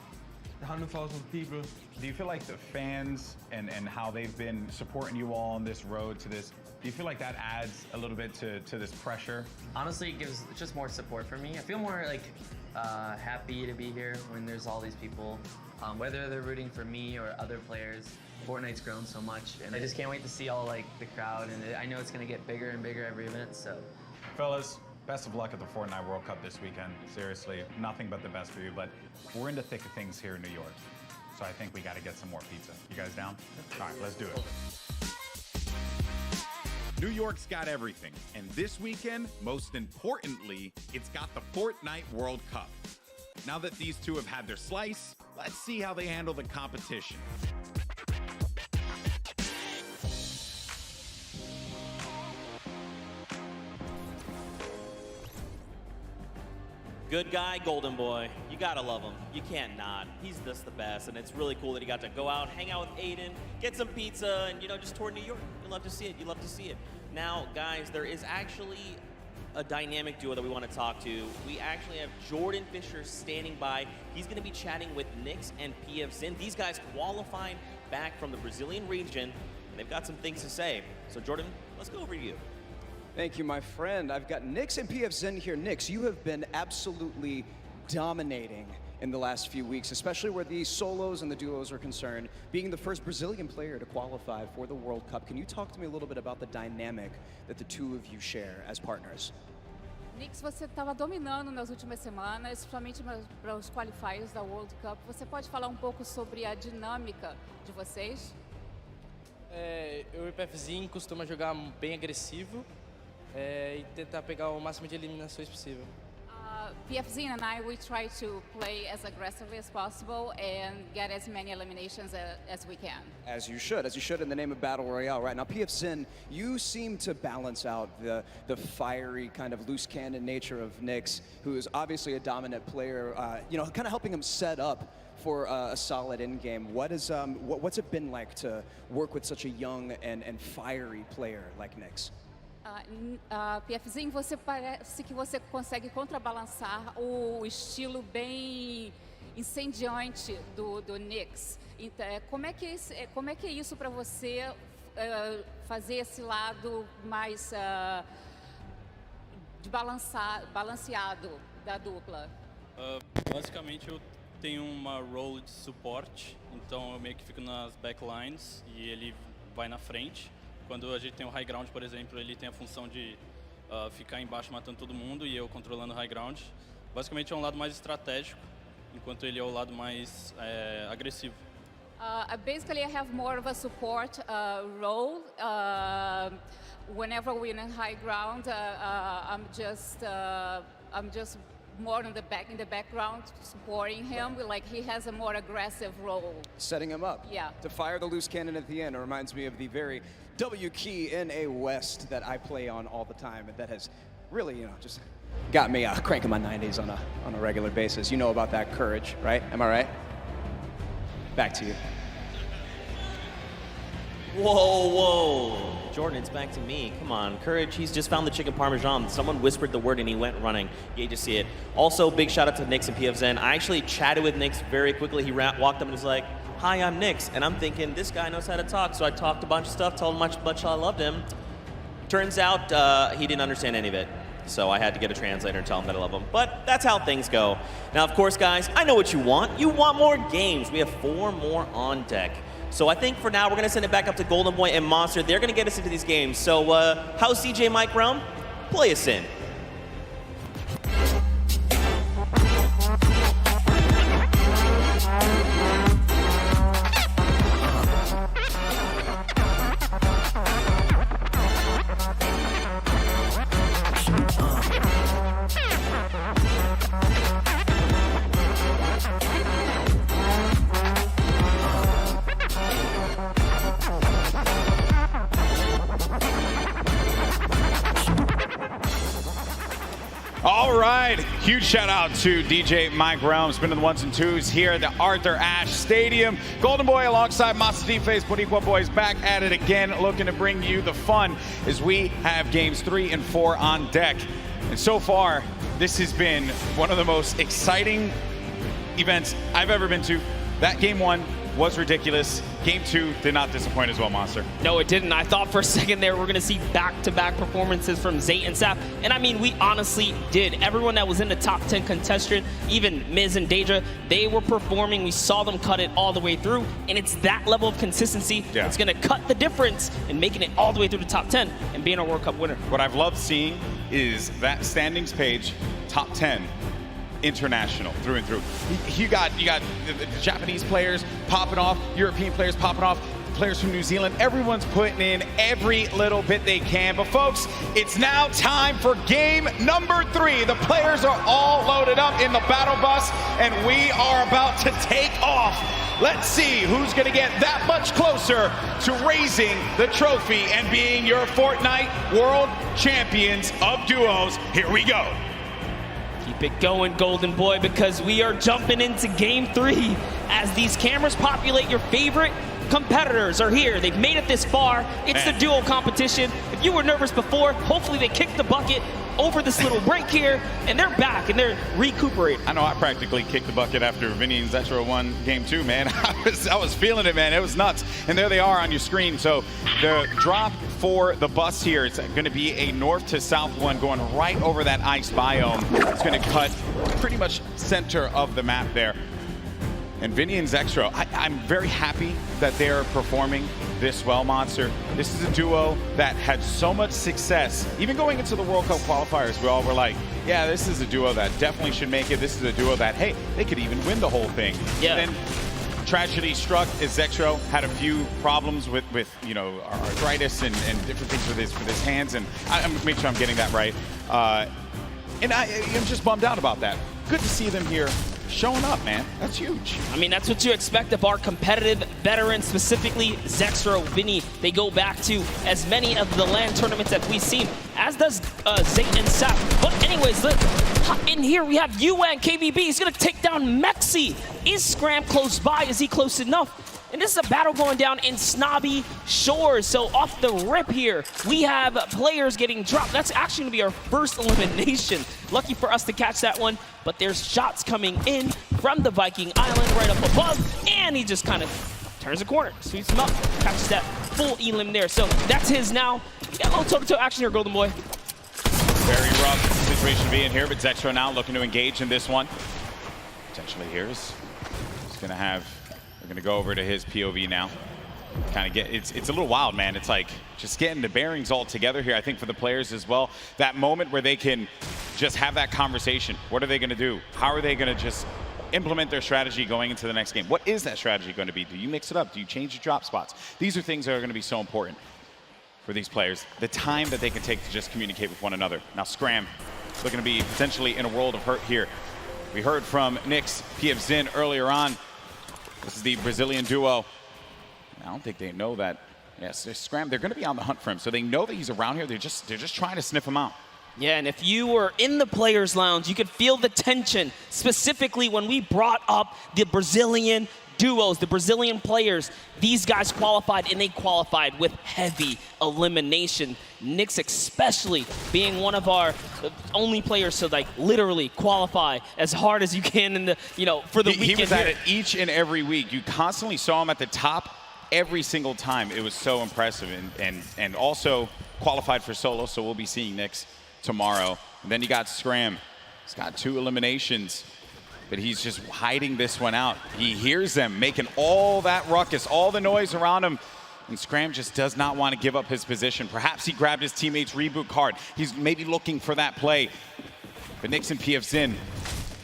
100,000 people. Do you feel like the fans and how they've been supporting you all on this road to this, do you feel like that adds a little bit to this pressure? Honestly, it's just more support for me. I feel more like happy to be here when there's all these people, whether they're rooting for me or other players. Fortnite's grown so much, and I just can't wait to see all like the crowd, and I know it's gonna get bigger and bigger every event, so. Fellas, best of luck at the Fortnite World Cup this weekend. Seriously, nothing but the best for you, but we're in the thick of things here in New York. So I think we gotta get some more pizza. You guys down? All right, let's do it. New York's got everything, and this weekend, most importantly, it's got the Fortnite World Cup. Now that these two have had their slice, let's see how they handle the competition. Good guy, golden boy. You gotta love him. You can't not. He's just the best, and it's really cool that he got to go out, hang out with Aiden, get some pizza, and, you know, just tour New York. You love to see it. You love to see it. Now, guys, there is actually a dynamic duo that we want to talk to. We actually have Jordan Fisher standing by. He's going to be chatting with Nix and PF Zin. These guys qualified back from the Brazilian region, and they've got some things to say. So, Jordan, let's go over to you. Thank you, my friend. I've got Nix and PF Zin here. Nix, you have been absolutely dominating in the last few weeks, especially where the solos and the duos are concerned, being the first Brazilian player to qualify for the World Cup. Can you talk to me a little bit about the dynamic that the two of you share as partners? Nix, você estava dominando nas últimas semanas, principalmente para os qualifiers da World Cup. Você pode falar pouco sobre a dinâmica de vocês? Eu e o PFzinho costuma jogar bem agressivo. e tentar pegar o máximo de eliminações possível. PFZ and I, we try to play as aggressively as possible and get as many eliminations as we can. As you should in the name of Battle Royale. Right now, PFZ, you seem to balance out the fiery kind of loose cannon nature of Nyx, who is obviously a dominant player, you know, kind of helping him set up for a solid end game. What's it been like to work with such a young and fiery player like Nyx? PFzinho, você parece que você consegue contrabalançar o estilo bem incendiante do Nyx. Então, como é que é isso para você fazer esse lado mais balanceado da dupla? Basicamente eu tenho uma role de suporte, então eu meio que fico nas backlines e ele vai na frente. Quando a gente tem o high ground, por exemplo, ele tem a função de ficar embaixo matando todo mundo e eu controlando o high ground. Basicamente é um lado mais estratégico, enquanto ele é o lado mais agressivo. Basically, I have more of a support role. Whenever we're in high ground, I'm just more in the background, supporting him. Like he has a more aggressive role. Setting him up. Yeah. To fire the loose cannon at the end. It reminds me of the very W key in a West that I play on all the time, and that has really, you know, just got me cranking my 90s on a regular basis. You know about that courage, right? Am I right? Back to you. Whoa. Jordan, it's back to me. Come on, Courage, he's just found the chicken parmesan. Someone whispered the word and he went running. You just see it. Also, big shout out to Nyx and PFZ. I actually chatted with Nyx very quickly. He walked up and was like, "Hi, I'm Nyx." And I'm thinking, this guy knows how to talk. So I talked a bunch of stuff, told him how much I loved him. Turns out he didn't understand any of it. So I had to get a translator and tell him that I love him. But that's how things go. Now, of course, guys, I know what you want. You want more games. We have 4 more on deck. So I think for now, we're going to send it back up to Golden Boy and Monster. They're going to get us into these games. So how's CJ Mike Realm? Play us in. All right, huge shout out to DJ Mike Realm, spinning the 1s and 2s here at the Arthur Ashe Stadium. Golden Boy alongside Master D-Face, Boricua Boys back at it again, looking to bring you the fun as we have games 3 and 4 on deck. And so far, this has been one of the most exciting events I've ever been to. That game 1 was ridiculous. Game 2 did not disappoint as well, Monster. No, it didn't. I thought for a second there we're going to see back-to-back performances from Zayt and Sap. And I mean, we honestly did. Everyone that was in the top 10 contestant, even Miz and Deja, they were performing. We saw them cut it all the way through. And it's that level of consistency that's going to cut the difference in making it all the way through the top 10 and being a World Cup winner. What I've loved seeing is that standings page, top 10. International through and through. You got the Japanese players popping off, European players popping off, players from New Zealand. Everyone's putting in every little bit they can. But folks, it's now time for game number 3. The players are all loaded up in the battle bus, and we are about to take off. Let's see who's going to get that much closer to raising the trophy and being your Fortnite World Champions of Duos. Here we go. Keep it going, Golden Boy, because we are jumping into game 3 as these cameras populate. Your favorite competitors are here. They've made it this far. It's the duo competition. If you were nervous before, hopefully they kicked the bucket over this little break here, and they're back, and they're recuperating. I know I practically kicked the bucket after Vinny and Zexro won game 2, man. I was feeling it, man. It was nuts. And there they are on your screen. So the drop for the bus here, it's going to be a north to south one going right over that ice biome. It's going to cut pretty much center of the map there. And Vinny and Zexro, I'm very happy that they're performing this well, Monster. This is a duo that had so much success. Even going into the World Cup qualifiers, we all were like, yeah, this is a duo that definitely should make it. This is a duo that, hey, they could even win the whole thing. Yeah. Then tragedy struck as Zexro had a few problems with you know, arthritis and different things with his hands, and I'm make sure I'm getting that right. And I'm just bummed out about that. Good to see them here showing up, man. That's huge. I mean, that's what you expect of our competitive veterans, specifically Zexro, Vinny. They go back to as many of the LAN tournaments that we've seen, as does Zayt and Sap. But anyways, in here we have UN KBB. He's going to take down Mexi. Is Scram close by? Is he close enough? And this is a battle going down in Snobby Shores. So off the rip here, we have players getting dropped. That's actually going to be our first elimination. Lucky for us to catch that one. But there's shots coming in from the Viking Island right up above. And he just kind of turns the corner, sweeps him up, catches that full elim there. So that's his now. Got a little toe-to-toe action here, Golden Boy. Very rough situation to be in here, but Zexro now looking to engage in this one. Potentially here's going to have... We're going to go over to his POV now. Kind of get, it's a little wild, man. It's like just getting the bearings all together here, I think, for the players as well. That moment where they can just have that conversation. What are they going to do? How are they going to just implement their strategy going into the next game? What is that strategy going to be? Do you mix it up? Do you change your drop spots? These are things that are going to be so important for these players. The time that they can take to just communicate with one another. Now, Scram looking to be potentially in a world of hurt here. We heard from Nyx, PF Zin earlier on. This is the Brazilian duo. I don't think they know that. Yes, Scram, they're going to be on the hunt for him. So they know that he's around here. They're just trying to sniff him out. Yeah, and if you were in the players' lounge, you could feel the tension, specifically when we brought up the Brazilian duos, the Brazilian players. These guys qualified, and they qualified with heavy elimination. Nyx especially being one of our only players to like literally qualify as hard as you can in the, you know, for the weekend. He was at it each and every week. You constantly saw him at the top every single time. It was so impressive, and also qualified for solo, so we'll be seeing Nyx tomorrow. And then you got Scram. He's got 2 eliminations, but he's just hiding this one out. He hears them making all that ruckus, all the noise around him, and Scram just does not want to give up his position. Perhaps he grabbed his teammate's reboot card. He's maybe looking for that play. But Nyx and PF Zin,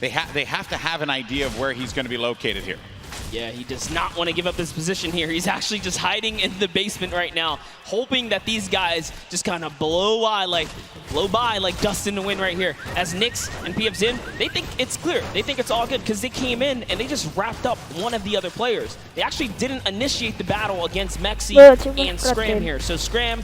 they have to have an idea of where he's going to be located here. Yeah, he does not want to give up his position here. He's actually just hiding in the basement right now, hoping that these guys just kind of blow by like dust in the wind right here. As Nyx and PF Zin, they think it's clear. They think it's all good because they came in and they just wrapped up one of the other players. They actually didn't initiate the battle against Mexi and Scram here. So Scram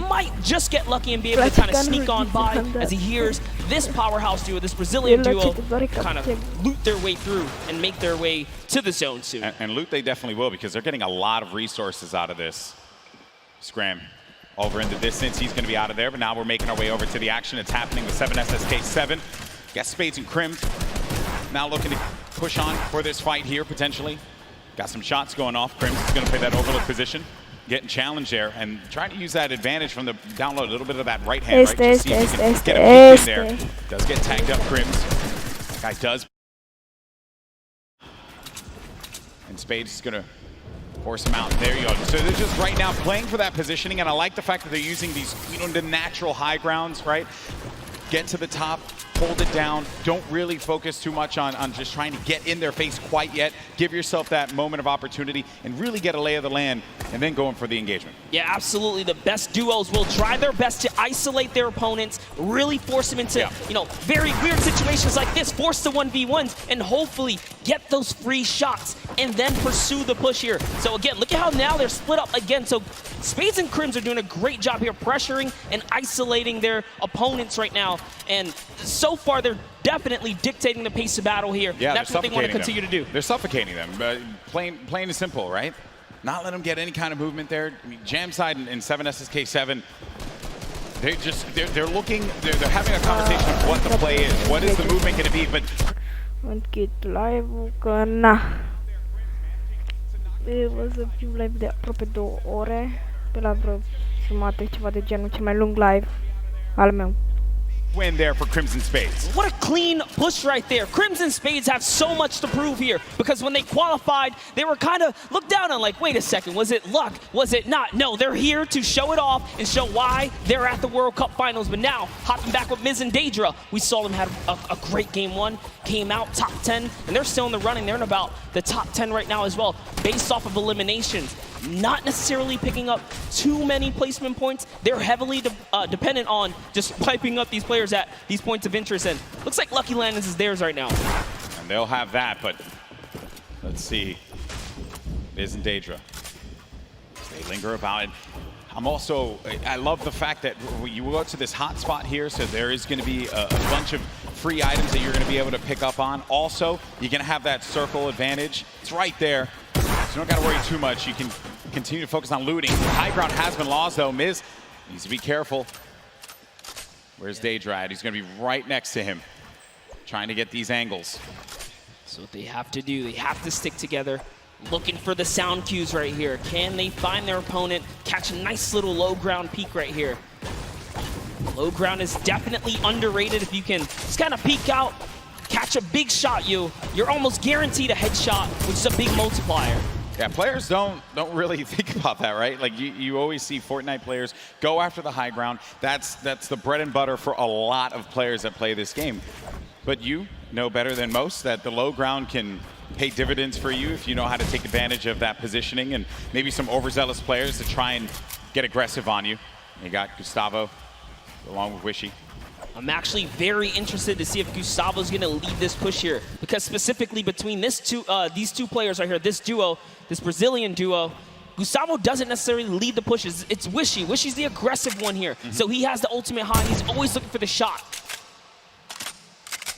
might just get lucky and be able to kind of sneak on by as he hears this powerhouse duo, this Brazilian duo, kind of loot their way through and make their way to the zone soon. And loot they definitely will, because they're getting a lot of resources out of this. Scram over in the distance. He's going to be out of there, but now we're making our way over to the action. It's happening with 7SSK7. Got Spades and Crim now looking to push on for this fight here, potentially. Got some shots going off. Crim is going to play that overlook position, getting challenged there, and trying to use that advantage from the download, a little bit of that right hand, right? Just see if he can get a peek in there. Does get tagged up, Crims. That guy does. And Spades is going to force him out. There you go. So they're just right now playing for that positioning, and I like the fact that they're using these, you know, the natural high grounds, right? Get to the top, hold it down. Don't really focus too much on just trying to get in their face quite yet. Give yourself that moment of opportunity and really get a lay of the land, and then going for the engagement. Yeah, absolutely. The best duos will try their best to isolate their opponents, really force them into, you know, very weird situations like this, force the 1v1s, and hopefully get those free shots, and then pursue the push here. So again, look at how now they're split up again. So Spades and Crims are doing a great job here pressuring and isolating their opponents right now. And so far, they're definitely dictating the pace of battle here. Yeah, that's what they want to continue to do. They're suffocating them, plain and simple, right? Not let them get any kind of movement there. I mean, Jamside and 7SSK7, they're looking, they're having a conversation of what the play is. What is the movement going to be? But închid live-ul că o să fiu live de aproape 2 ore, pe la vreo jumate, ceva de genul, cel mai lung live al meu. win there for Crimson Spades. What a clean push right there. Crimson Spades have so much to prove here because when they qualified, they were kind of looked down on like, wait a second, was it luck? Was it not? No, they're here to show it off and show why they're at the World Cup Finals. But now, hopping back with Miz and Daedra, we saw them have a great game one, came out top 10, and they're still in the running. They're in about the top 10 right now as well, based off of eliminations. Not necessarily picking up too many placement points. They're heavily dependent on just piping up these players at these points of interest, and looks like Lucky Landings is theirs right now. And they'll have that, but let's see. Miz and Daedra. They linger about it. I love the fact that you go to this hot spot here, so there is going to be a bunch of free items that you're going to be able to pick up on. Also, you're going to have that circle advantage. It's right there, so you don't got to worry too much. You can continue to focus on looting. High ground has been lost, though. Miz needs to be careful. Where's Daedra at? He's going to be right next to him, trying to get these angles. So what they have to do, they have to stick together. Looking for the sound cues right here. Can they find their opponent, catch a nice little low ground peek right here? Low ground is definitely underrated. If you can just kind of peek out, catch a big shot, you're almost guaranteed a headshot, which is a big multiplier. Yeah, players don't really think about that, right? Like you always see Fortnite players go after the high ground. That's the bread and butter for a lot of players that play this game. But you know better than most that the low ground can pay dividends for you if you know how to take advantage of that positioning, and maybe some overzealous players to try and get aggressive on you. You got Gustavo along with Wishy. I'm actually very interested to see if Gustavo's going to lead this push here, because specifically between these two players right here, this duo, this Brazilian duo, Gustavo doesn't necessarily lead the pushes. It's Wishy. Wishy's the aggressive one here. So he has the ultimate high. He's always looking for the shot.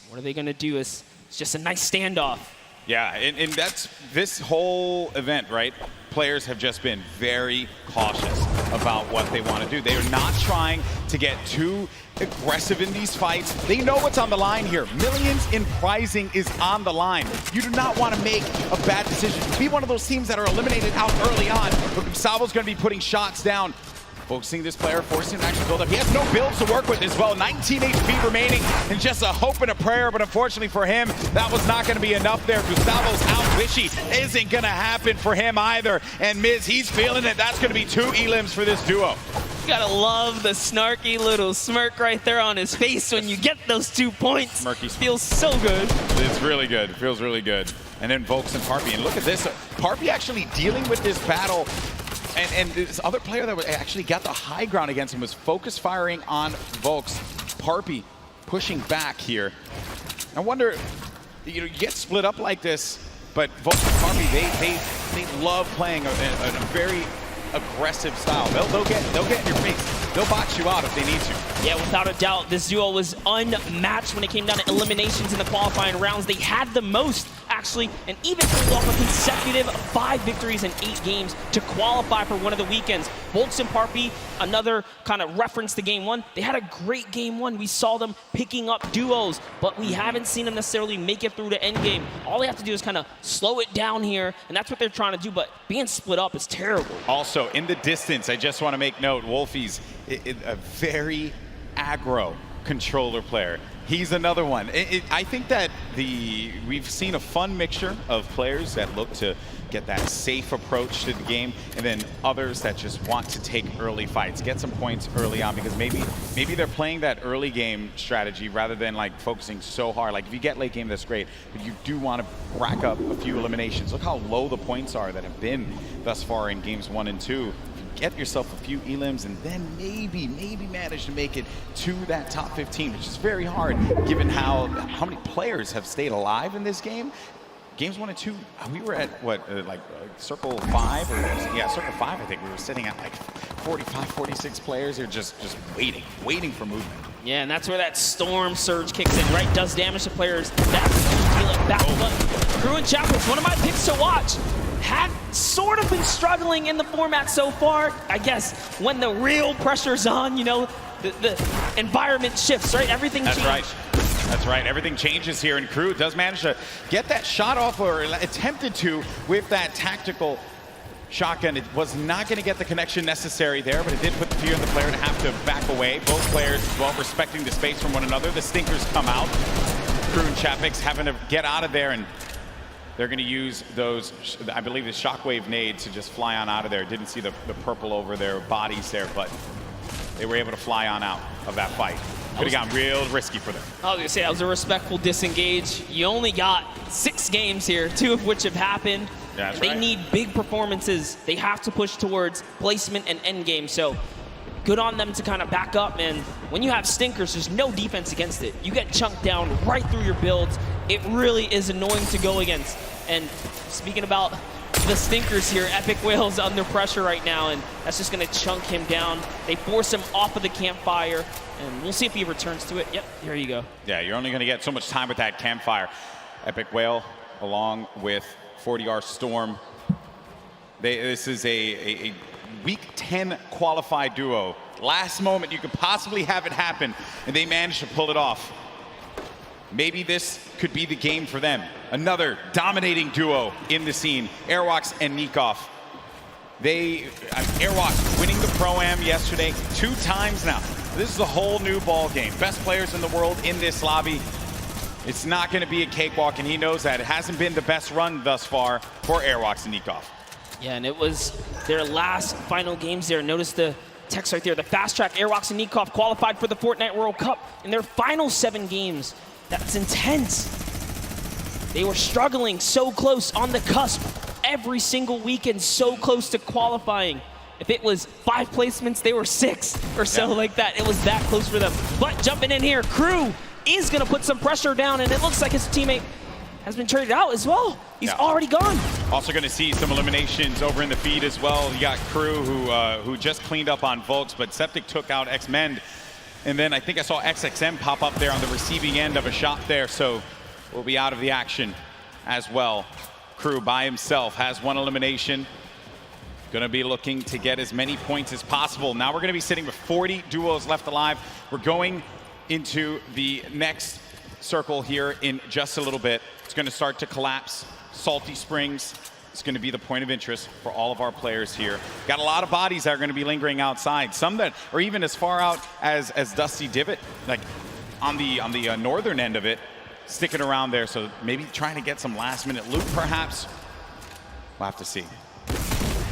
What are they going to do? It's just a nice standoff. Yeah, and that's this whole event, right? Players have just been very cautious about what they want to do. They are not trying to get too aggressive in these fights. They know what's on the line here. Millions in prizing is on the line. You do not want to make a bad decision. Be one of those teams that are eliminated out early on, but Gustavo's going to be putting shots down. Focusing this player, forcing him to actually build up. He has no builds to work with as well. 19 HP remaining, and just a hope and a prayer, but unfortunately for him, that was not going to be enough there. Gustavo's out. Wishy isn't going to happen for him either. And Miz, he's feeling it. That's going to be 2 elims for this duo. You gotta love the snarky little smirk right there on his face when you get those 2 points. Smirky. Feels so good. It's really good. It feels really good. And then Volks and Parpy. And look at this. Parpy actually dealing with this battle. And this other player that actually got the high ground against him was focus firing on Volks. Parpy pushing back here. I wonder, you get split up like this, but Volks and Parpy, they love playing a very aggressive style. They'll get in your face. They'll box you out if they need to. Yeah, without a doubt, this duo was unmatched when it came down to eliminations in the qualifying rounds. They had the most, actually, and even pulled off a consecutive 5 victories in 8 games to qualify for one of the weekends. Volks and Parpy, another kind of reference to game 1. They had a great game 1. We saw them picking up duos, but we haven't seen them necessarily make it through the end game. All they have to do is kind of slow it down here, and that's what they're trying to do, but being split up is terrible. Also, in the distance, I just want to make note, Wolfie's a very aggro controller player. He's another one. I think that we've seen a fun mixture of players that look to get that safe approach to the game, and then others that just want to take early fights, get some points early on, because maybe they're playing that early game strategy rather than like focusing so hard. Like if you get late game, that's great, but you do want to rack up a few eliminations. Look how low the points are that have been thus far in games 1 and 2. Get yourself a few elims and then maybe manage to make it to that top 15, which is very hard given how many players have stayed alive in this game. Games 1 and 2, we were at what, like circle 5, or yeah, circle 5. I think we were sitting at like 45, 46 players. They're just waiting for movement. Yeah, and that's where that storm surge kicks in, right? Does damage to players. That's feel it back. But Crew and Chaplains, one of my picks to watch. Had sort of been struggling in the format so far. I guess when the real pressure's on, the environment shifts, right? Everything changes. Right. That's right. Everything changes here, and Crew does manage to get that shot off, or attempted to, with that tactical shotgun. It was not going to get the connection necessary there, but it did put the fear the player to have to back away. Both players as well respecting the space from one another. The stinkers come out. Crew and Chapix having to get out of there, and they're going to use those, I believe, the shockwave nades to just fly on out of there. Didn't see the purple over their bodies there, but they were able to fly on out of that fight. Could have gotten real risky for them. I was going to say, that was a respectful disengage. You only got 6 games here, 2 of which have happened. Yeah, that's they right. need big performances. They have to push towards placement and end game. So good on them to kind of back up. And when you have stinkers, there's no defense against it. You get chunked down right through your builds. It really is annoying to go against. And speaking about the stinkers here, Epic Whale's under pressure right now, and that's just going to chunk him down. They force him off of the campfire, and we'll see if he returns to it. Yep, here you go. Yeah, you're only going to get so much time with that campfire. Epic Whale along with 40R Storm. This is a Week 10 qualified duo. Last moment you could possibly have it happen, and they managed to pull it off. Maybe this could be the game for them. Another dominating duo in the scene, Airwalks and Nikov. Airwalks winning the Pro-Am yesterday 2 times now. This is a whole new ball game. Best players in the world in this lobby. It's not going to be a cakewalk, and he knows that. It hasn't been the best run thus far for Airwalks and Nikov. Yeah, and it was their last final games there. Notice the text right there. The fast track, Airwalks and Nikov qualified for the Fortnite World Cup in their final 7 games. That's intense. They were struggling so close on the cusp every single weekend, so close to qualifying. If it was 5 placements, they were 6 or so like that. It was that close for them. But jumping in here, Crew is going to put some pressure down, and it looks like his teammate has been traded out as well. He's already gone. Also going to see some eliminations over in the feed as well. You got Crew who just cleaned up on Volks, but Septic took out X-Mend. And then I think I saw XXM pop up there on the receiving end of a shot there, so we'll be out of the action as well. Crew by himself has 1 elimination. Gonna be looking to get as many points as possible. Now we're gonna be sitting with 40 duos left alive. We're going into the next circle here in just a little bit. It's gonna start to collapse. Salty Springs is going to be the point of interest for all of our players here. Got a lot of bodies that are going to be lingering outside. Some that are even as far out as Dusty Divot, like on the northern end of it, sticking around there. So maybe trying to get some last-minute loot, perhaps. We'll have to see.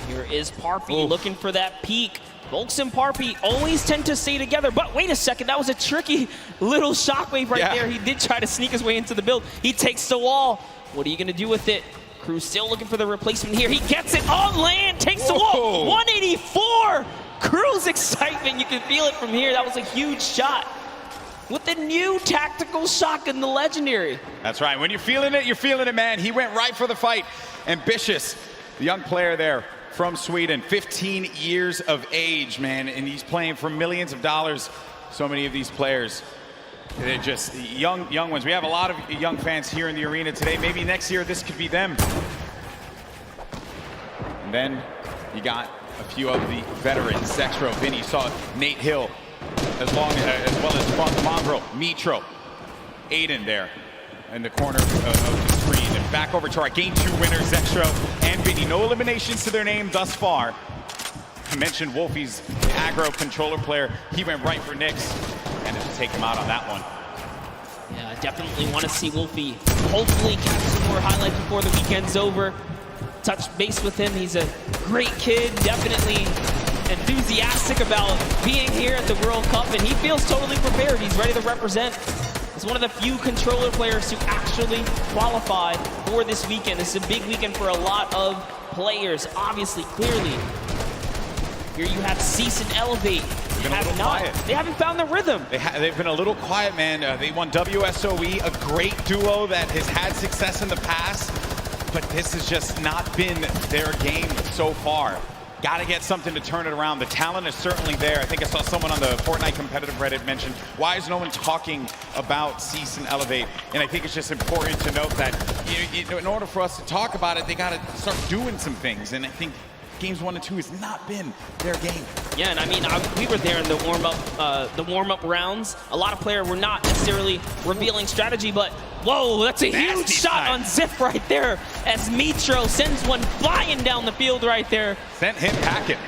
Here is Parpy looking for that peak. Volks and Parpy always tend to stay together, but wait a second, that was a tricky little shockwave right there. He did try to sneak his way into the build. He takes the wall. What are you going to do with it? Crew still looking for the replacement here. He gets it on land, takes the wall. 184! Crew's excitement, you can feel it from here. That was a huge shot. With the new tactical shotgun, the legendary. That's right. When you're feeling it, man. He went right for the fight. Ambitious, the young player there from Sweden, 15 years of age, man, and he's playing for millions of dollars. So many of these players, they're just young ones. We have a lot of young fans here in the arena today. Maybe next year this could be them. And then you got a few of the veterans. Zexro, Vinny, saw Nate Hill, as well as Mongrel, Mitro, Aiden there in the corner of the screen. And back over to our Game 2 winners, Zexro and Vinny. No eliminations to their name thus far. I mentioned Wolfie's aggro controller player. He went right for Nyx. And to take him out on that one. Yeah, I definitely want to see Wolfie hopefully catch some more highlights before the weekend's over. Touch base with him. He's a great kid, definitely enthusiastic about being here at the World Cup, and he feels totally prepared. He's ready to represent. He's one of the few controller players who actually qualified for this weekend. This is a big weekend for a lot of players, obviously, clearly. Here you have Cease and Elevate. They haven't found the rhythm. They've been a little quiet, man. They won WSOE, a great duo that has had success in the past, but this has just not been their game so far. Got to get something to turn it around. The talent is certainly there. I think I saw someone on the Fortnite competitive Reddit mention, why is no one talking about Cease and Elevate? And I think it's just important to note that in order for us to talk about it, they got to start doing some things. And I think Games 1 and 2 has not been their game. Yeah, and I mean, we were there in the warm-up rounds. A lot of players were not necessarily revealing strategy, but whoa, that's a huge shot on Ziff right there as Mitro sends one flying down the field right there. Sent him packing.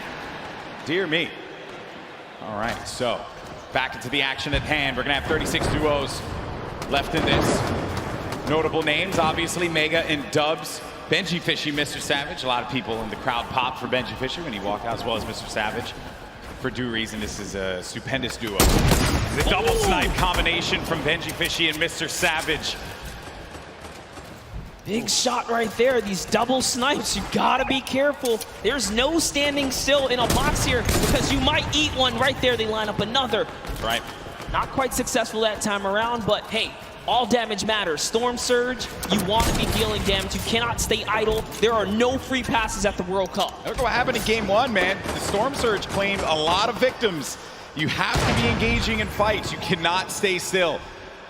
Dear me. All right, so back into the action at hand. We're gonna have 36 duos left in this. Notable names, obviously, Mega and Dubs. Benji Fishy, Mr. Savage. A lot of people in the crowd popped for Benji Fisher when he walked out, as well as Mr. Savage. For due reason, this is a stupendous duo. The double snipe combination from Benji Fishy and Mr. Savage. Big shot right there. These double snipes, you gotta be careful. There's no standing still in a box here because you might eat one right there. They line up another. Right. Not quite successful that time around, but hey, all damage matters. Storm Surge, you want to be dealing damage. You cannot stay idle. There are no free passes at the World Cup. Look what happened in game one, man. The Storm Surge claimed a lot of victims. You have to be engaging in fights. You cannot stay still.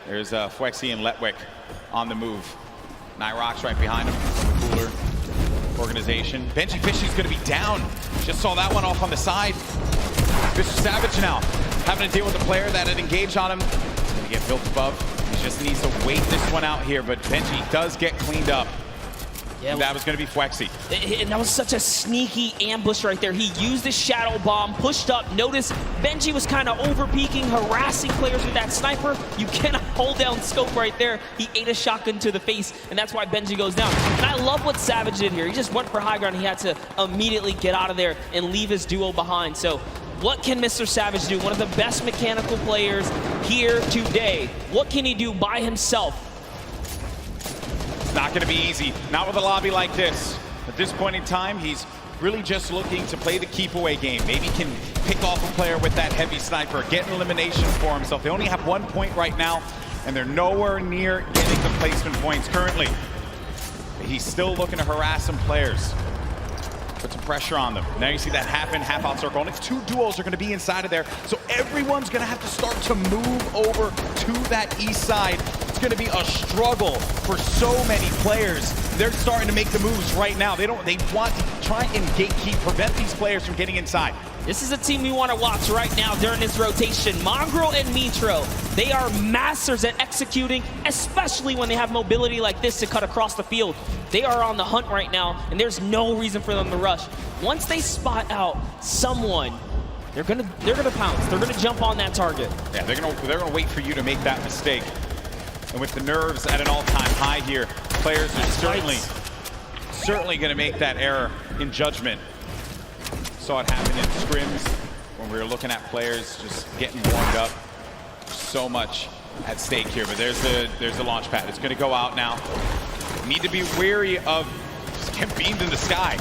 There's Fwexy and Letwick on the move. Nyrox right behind him. Cooler organization. Benji Fishy's going to be down. Just saw that one off on the side. Mr. Savage now having to deal with a player that had engaged on him. He's going to get built above. He just needs to wait this one out here, but Benji does get cleaned up. Yeah, and that was going to be Fwexy. And that was such a sneaky ambush right there. He used his shadow bomb, pushed up. Notice Benji was kind of over-peeking, harassing players with that sniper. You cannot hold down scope right there. He ate a shotgun to the face, and that's why Benji goes down. And I love what Savage did here. He just went for high ground. He had to immediately get out of there and leave his duo behind. So what can Mr. Savage do? One of the best mechanical players here today. What can he do by himself? Not going to be easy. Not with a lobby like this. At this point in time, he's really just looking to play the keep away game. Maybe he can pick off a player with that heavy sniper, get an elimination for himself. They only have 1 point right now, and they're nowhere near getting the placement points currently. He's still looking to harass some players. Put some pressure on them. Now you see that half in, half out circle. Only 2 duos are going to be inside of there, so everyone's going to have to start to move over to that east side. It's going to be a struggle for so many players. They're starting to make the moves right now. They want to try and gatekeep, prevent these players from getting inside. This is a team we want to watch right now during this rotation. Mongrel and Mitro, they are masters at executing, especially when they have mobility like this to cut across the field. They are on the hunt right now, and there's no reason for them to rush. Once they spot out someone, they're gonna pounce. They're gonna jump on that target. Yeah, they're gonna wait for you to make that mistake. And with the nerves at an all-time high here, players are certainly gonna make that error in judgment. Saw it happen in scrims when we were looking at players just getting warmed up. So much at stake here, but there's the launch pad. It's going to go out now. Need to be wary of just getting beamed in the sky.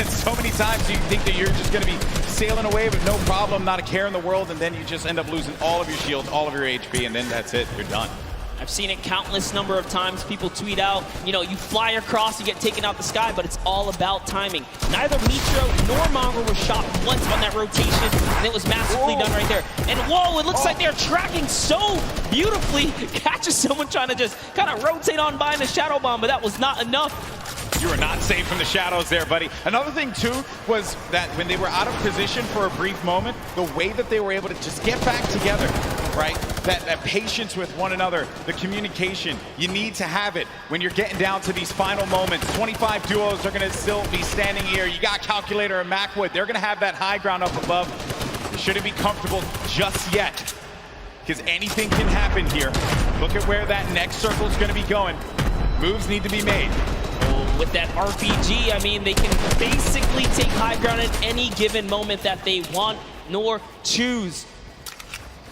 So many times you think that you're just going to be sailing away with no problem, not a care in the world, and then you just end up losing all of your shields, all of your HP, and then that's it. You're done. I've seen it countless number of times. People tweet out, you know, you fly across, you get taken out the sky, but it's all about timing. Neither Mitro nor Mongrel was shot once on that rotation, and it was masterfully done right there. And whoa, it looks like they're tracking so beautifully. Catches someone trying to just kind of rotate on by in a shadow bomb, but that was not enough. You are not safe from the shadows there, buddy. Another thing, too, was that when they were out of position for a brief moment, the way that they were able to just get back together, right? That patience with one another, the communication, you need to have it when you're getting down to these final moments. 25 duos are going to still be standing here. You got Calculator and Macwood. They're going to have that high ground up above. You shouldn't be comfortable just yet, because anything can happen here. Look at where that next circle is going to be going. Moves need to be made. With that RPG, I mean, they can basically take high ground at any given moment that they want nor choose.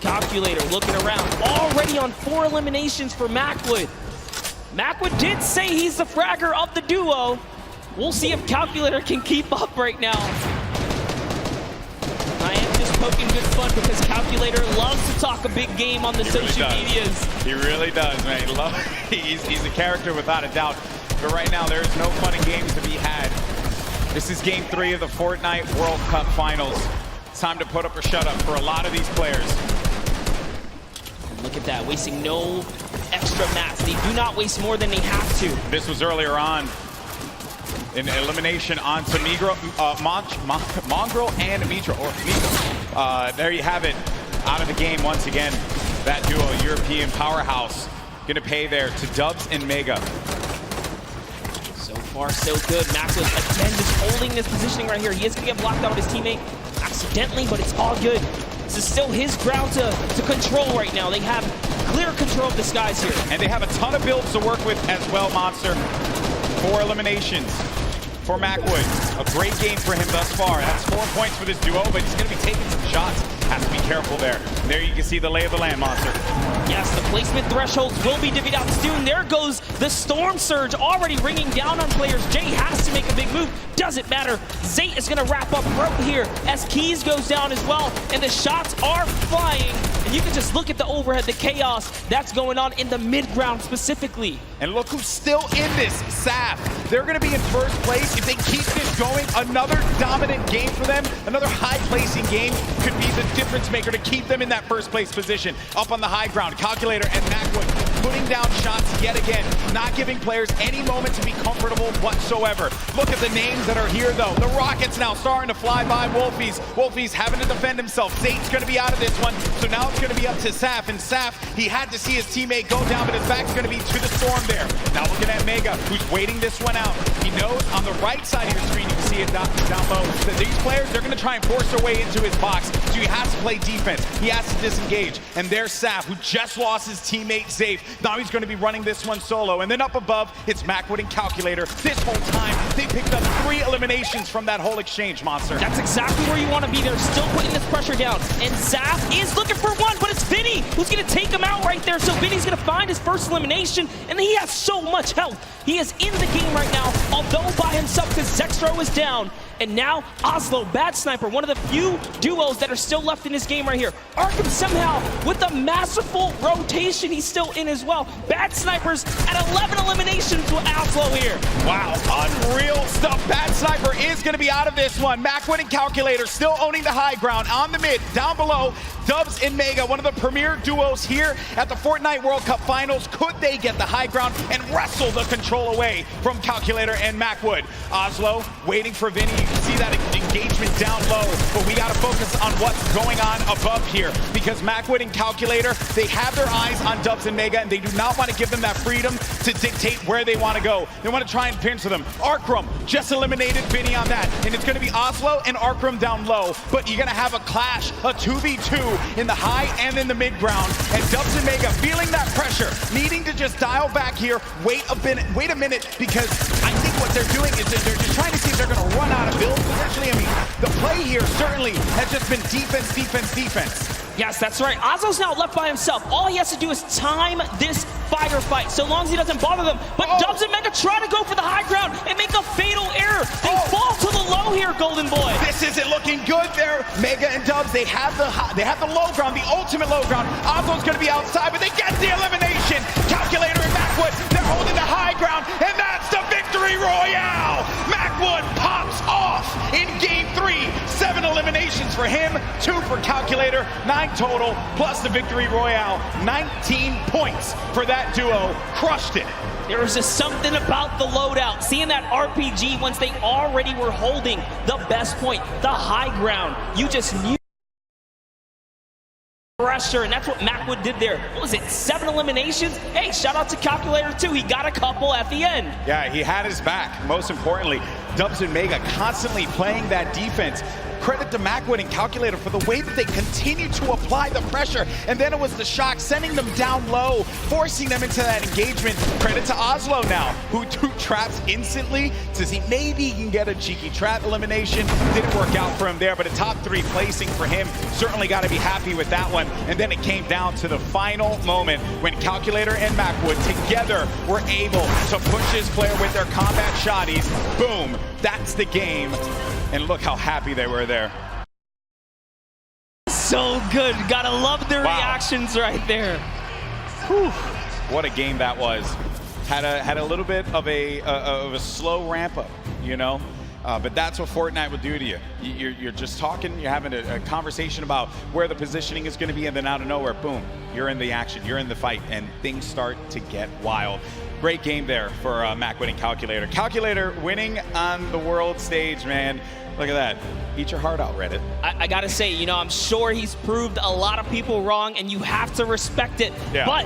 Calculator looking around, already on 4 eliminations for Macwood. Macwood did say he's the fragger of the duo. We'll see if Calculator can keep up right now. I am just poking good fun because Calculator loves to talk a big game on the social medias. He really does, man. He's a character without a doubt. But right now, there is no fun and games to be had. This is game 3 of the Fortnite World Cup Finals. It's time to put up or shut up for a lot of these players. Look at that, wasting no extra mats. They do not waste more than they have to. This was earlier on. An elimination onto Mongrel and Mitro. There you have it. Out of the game once again. That duo, European powerhouse, gonna pay there to Dubs and Mega. So far, so good. Macwood, again, just holding this positioning right here. He is going to get blocked out of his teammate accidentally, but it's all good. This is still his ground to control right now. They have clear control of the skies here. And they have a ton of builds to work with as well, Monster. 4 eliminations for Macwood. A great game for him thus far. That's 4 points for this duo, but he's going to be taking some shots. Has to be careful there. There you can see the lay of the land, Monster. Yes, the placement thresholds will be divvied out soon. There goes the Storm Surge already ringing down on players. Jay has to make a big move. Doesn't matter. Zate is going to wrap up right here as Keys goes down as well. And the shots are flying. And you can just look at the overhead, the chaos that's going on in the mid-ground specifically. And look who's still in this, Saf. They're going to be in first place. If they keep this going, another dominant game for them, another high-placing game could be the difference maker to keep them in that first place position. Up on the high ground, Calculator and Macwood putting down shots yet again, not giving players any moment to be comfortable whatsoever. Look at the names that are here, though. The Rockets now starting to fly by Wolfies. Wolfies having to defend himself. Zate's going to be out of this one, so now it's going to be up to Saf. And Saf, he had to see his teammate go down, but his back's going to be to the Storm there. Now looking at Mega, who's waiting this one out. He knows on the right side of your screen, you can see it down low, that these players, they're going to try and force their way into his box, so he has to play defense. He has to disengage. And there's Saf, who just lost his teammate Zafe. Now he's going to be running this one solo. And then up above, it's Macwood and Calculator. This whole time, they picked up 3 eliminations from that whole exchange, Monster. That's exactly where you want to be. They're still putting this pressure down. And Zaf is looking for one, but it's Vinny who's going to take him out right there. So Vinny's going to find his first elimination, and he has so much health. He is in the game right now, although by himself because Zextro is down. And now Oslo, Bad Sniper, one of the few duos that are still left in this game right here. Arkham somehow, with a masterful rotation, he's still in as well. Bad Snipers at 11 eliminations with Oslo here. Wow, unreal stuff. Bad Sniper is going to be out of this one. Macwood and Calculator still owning the high ground on the mid. Down below, Dubs and Mega, one of the premier duos here at the Fortnite World Cup Finals. Could they get the high ground and wrestle the control away from Calculator and Macwood? Oslo waiting for Vinny. You can see that engagement down low, but we got to focus on what's going on above here because Macwood and Calculator, they have their eyes on Dubs and Mega, and they do not want to give them that freedom to dictate where they want to go. They want to try and pinch them. Arkram just eliminated Vinny on that, and it's going to be Oslo and Arkram down low, but you're going to have a clash, a 2v2 in the high and in the mid ground, and Dubs and Mega feeling that pressure, needing to just dial back here, wait a minute, because I think what they're doing is they're just trying to see if they're going to run out of builds potentially. I mean, the play here certainly has just been defense, defense, defense. Yes, that's right. Oslo's now left by himself. All he has to do is time this firefight, so long as he doesn't bother them. But Dubs and Mega try to go for the high ground and make a fatal error. They fall to the low here, Golden Boy. This isn't looking good there. Mega and Dubs, they have the low ground, the ultimate low ground. Oslo's going to be outside, but they get the elimination. Calculator and Macwood, they're holding the high ground, and that's the victory royale. Macwood pops off in game 3. 7 eliminations for him, 2 for Calculator, 9 total, plus the victory royale. 19 points for that duo. Crushed it. There was just something about the loadout. Seeing that RPG once they already were holding the best point, the high ground. You just knew pressure, and that's what Macwood did there. What was it, 7 eliminations? Hey, shout out to Calculator too. He got a couple at the end. Yeah, he had his back. Most importantly, Dubs and Mega constantly playing that defense. Credit to Macwood and Calculator for the way that they continue to apply the pressure. And then it was the shock, sending them down low, forcing them into that engagement. Credit to Oslo now, who threw traps instantly to see maybe he can get a cheeky trap elimination. Didn't work out for him there, but a top 3 placing for him. Certainly got to be happy with that one. And then it came down to the final moment when Calculator and Macwood together were able to push his player with their combat shotties. Boom, that's the game. And look how happy they were there. So good. Gotta love their reactions right there. Whew. What a game that was. Had a little bit of a slow ramp up, you know? But that's what Fortnite will do to you. You're just talking, you're having a conversation about where the positioning is going to be, and then out of nowhere, boom, you're in the action, you're in the fight, and things start to get wild. Great game there for Macwood and Calculator. Calculator winning on the world stage, man. Look at that. Eat your heart out, Reddit. I gotta say, you know, I'm sure he's proved a lot of people wrong, and you have to respect it. Yeah. But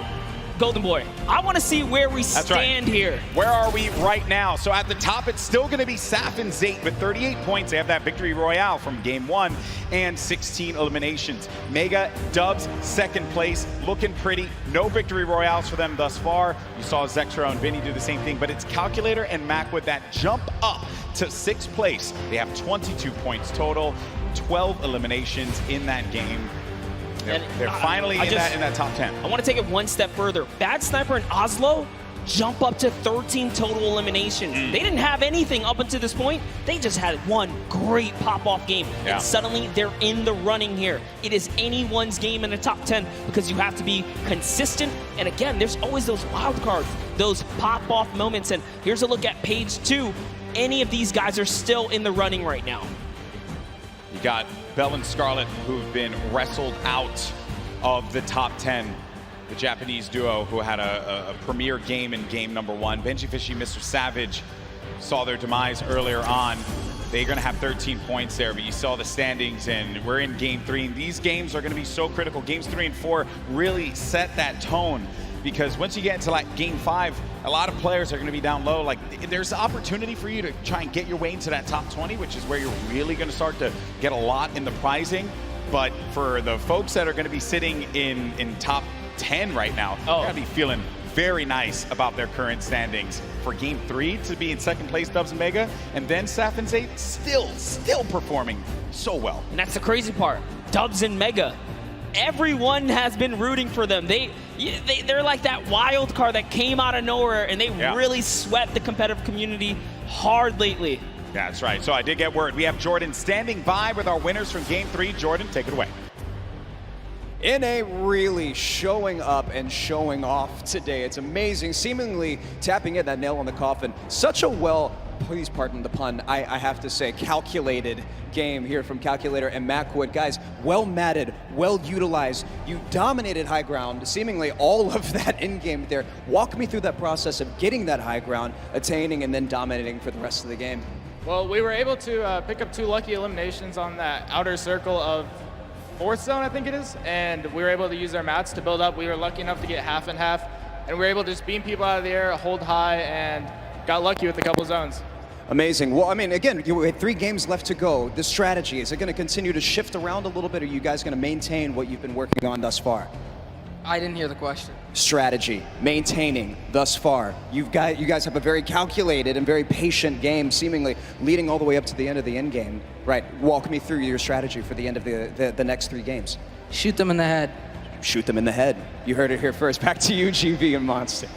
Golden Boy, I want to see where we stand here. Where are we right now? So at the top, it's still going to be Saf and Zate with 38 points. They have that victory royale from game 1 and 16 eliminations. Mega, Dubs, second place, looking pretty. No victory royales for them thus far. You saw Zexro and Vinny do the same thing, but it's Calculator and Macwood that jump up to 6th place. They have 22 points total, 12 eliminations in that game. They're finally in that top 10. I want to take it one step further. Bad Sniper and Oslo jump up to 13 total eliminations. They didn't have anything up until this point. They just had one great pop-off game. Yeah. And suddenly they're in the running here. It is anyone's game in the top 10 because you have to be consistent. And again, there's always those wild cards, those pop-off moments. And here's a look at page 2. Any of these guys are still in the running right now. You got Bell and Scarlet, who've been wrestled out of the top 10. The Japanese duo who had a premier game in game number 1. Benji Fishy, Mr. Savage saw their demise earlier on. They're going to have 13 points there, but you saw the standings, and we're in game 3. And these games are going to be so critical. Games 3 and 4 really set that tone, because once you get into like game 5, a lot of players are going to be down low. Like, there's the opportunity for you to try and get your way into that top 20, which is where you're really going to start to get a lot in the prizing. But for the folks that are going to be sitting in top 10 right now, they're going to be feeling very nice about their current standings. For game 3 to be in 2nd place, Dubs and Mega, and then Saf and Zate still performing so well. And that's the crazy part. Dubs and Mega, everyone has been rooting for them. They're like that wild card that came out of nowhere, and they really swept the competitive community hard lately. That's right. So I did get word. We have Jordan standing by with our winners from game 3. Jordan, take it away. NA really showing up and showing off today. It's amazing, seemingly tapping in that nail on the coffin. Such a please pardon the pun, I have to say, calculated game here from Calculator and Macwood. Guys, well matted, well utilized. You dominated high ground, seemingly all of that in-game there. Walk me through that process of getting that high ground, attaining, and then dominating for the rest of the game. Well, we were able to pick up 2 lucky eliminations on that outer circle of 4th zone, I think it is, and we were able to use our mats to build up. We were lucky enough to get half and half, and we were able to just beam people out of the air, hold high, and got lucky with a couple zones. Amazing. Well, I mean, again, you had 3 games left to go. The strategy, is it going to continue to shift around a little bit, or are you guys going to maintain what you've been working on thus far? I didn't hear the question. Strategy, maintaining thus far. You guys have a very calculated and very patient game, seemingly leading all the way up to the end of the end game. Right, walk me through your strategy for the end of the next 3 games. Shoot them in the head. Shoot them in the head. You heard it here first. Back to you, GV and Monster.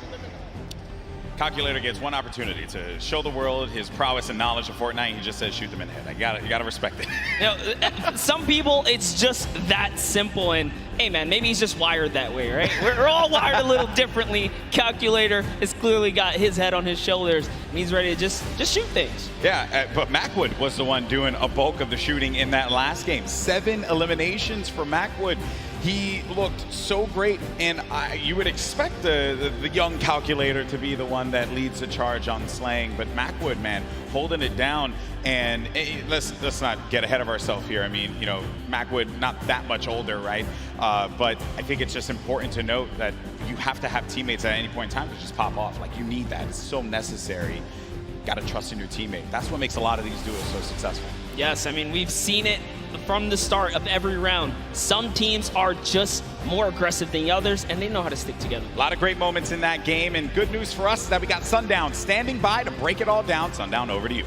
Calculator gets one opportunity to show the world his prowess and knowledge of Fortnite. He just says, shoot them in the head. You gotta respect it. You know, some people, it's just that simple. And hey, man, maybe he's just wired that way, right? We're all wired a little differently. Calculator has clearly got his head on his shoulders, and he's ready to just shoot things. Yeah, but Macwood was the one doing a bulk of the shooting in that last game. 7 eliminations for Macwood. He looked so great, and you would expect the young Calculator to be the one that leads the charge on slaying, but Macwood, man, holding it down. And let's not get ahead of ourselves here. I mean, you know, Macwood not that much older, right? But I think it's just important to note that you have to have teammates at any point in time to just pop off. Like, you need that. It's so necessary. Got to trust in your teammate. That's what makes a lot of these duos so successful. Yes, I mean, we've seen it from the start of every round. Some teams are just more aggressive than others, and they know how to stick together. A lot of great moments in that game, and good news for us is that we got Sundown standing by to break it all down. Sundown, over to you.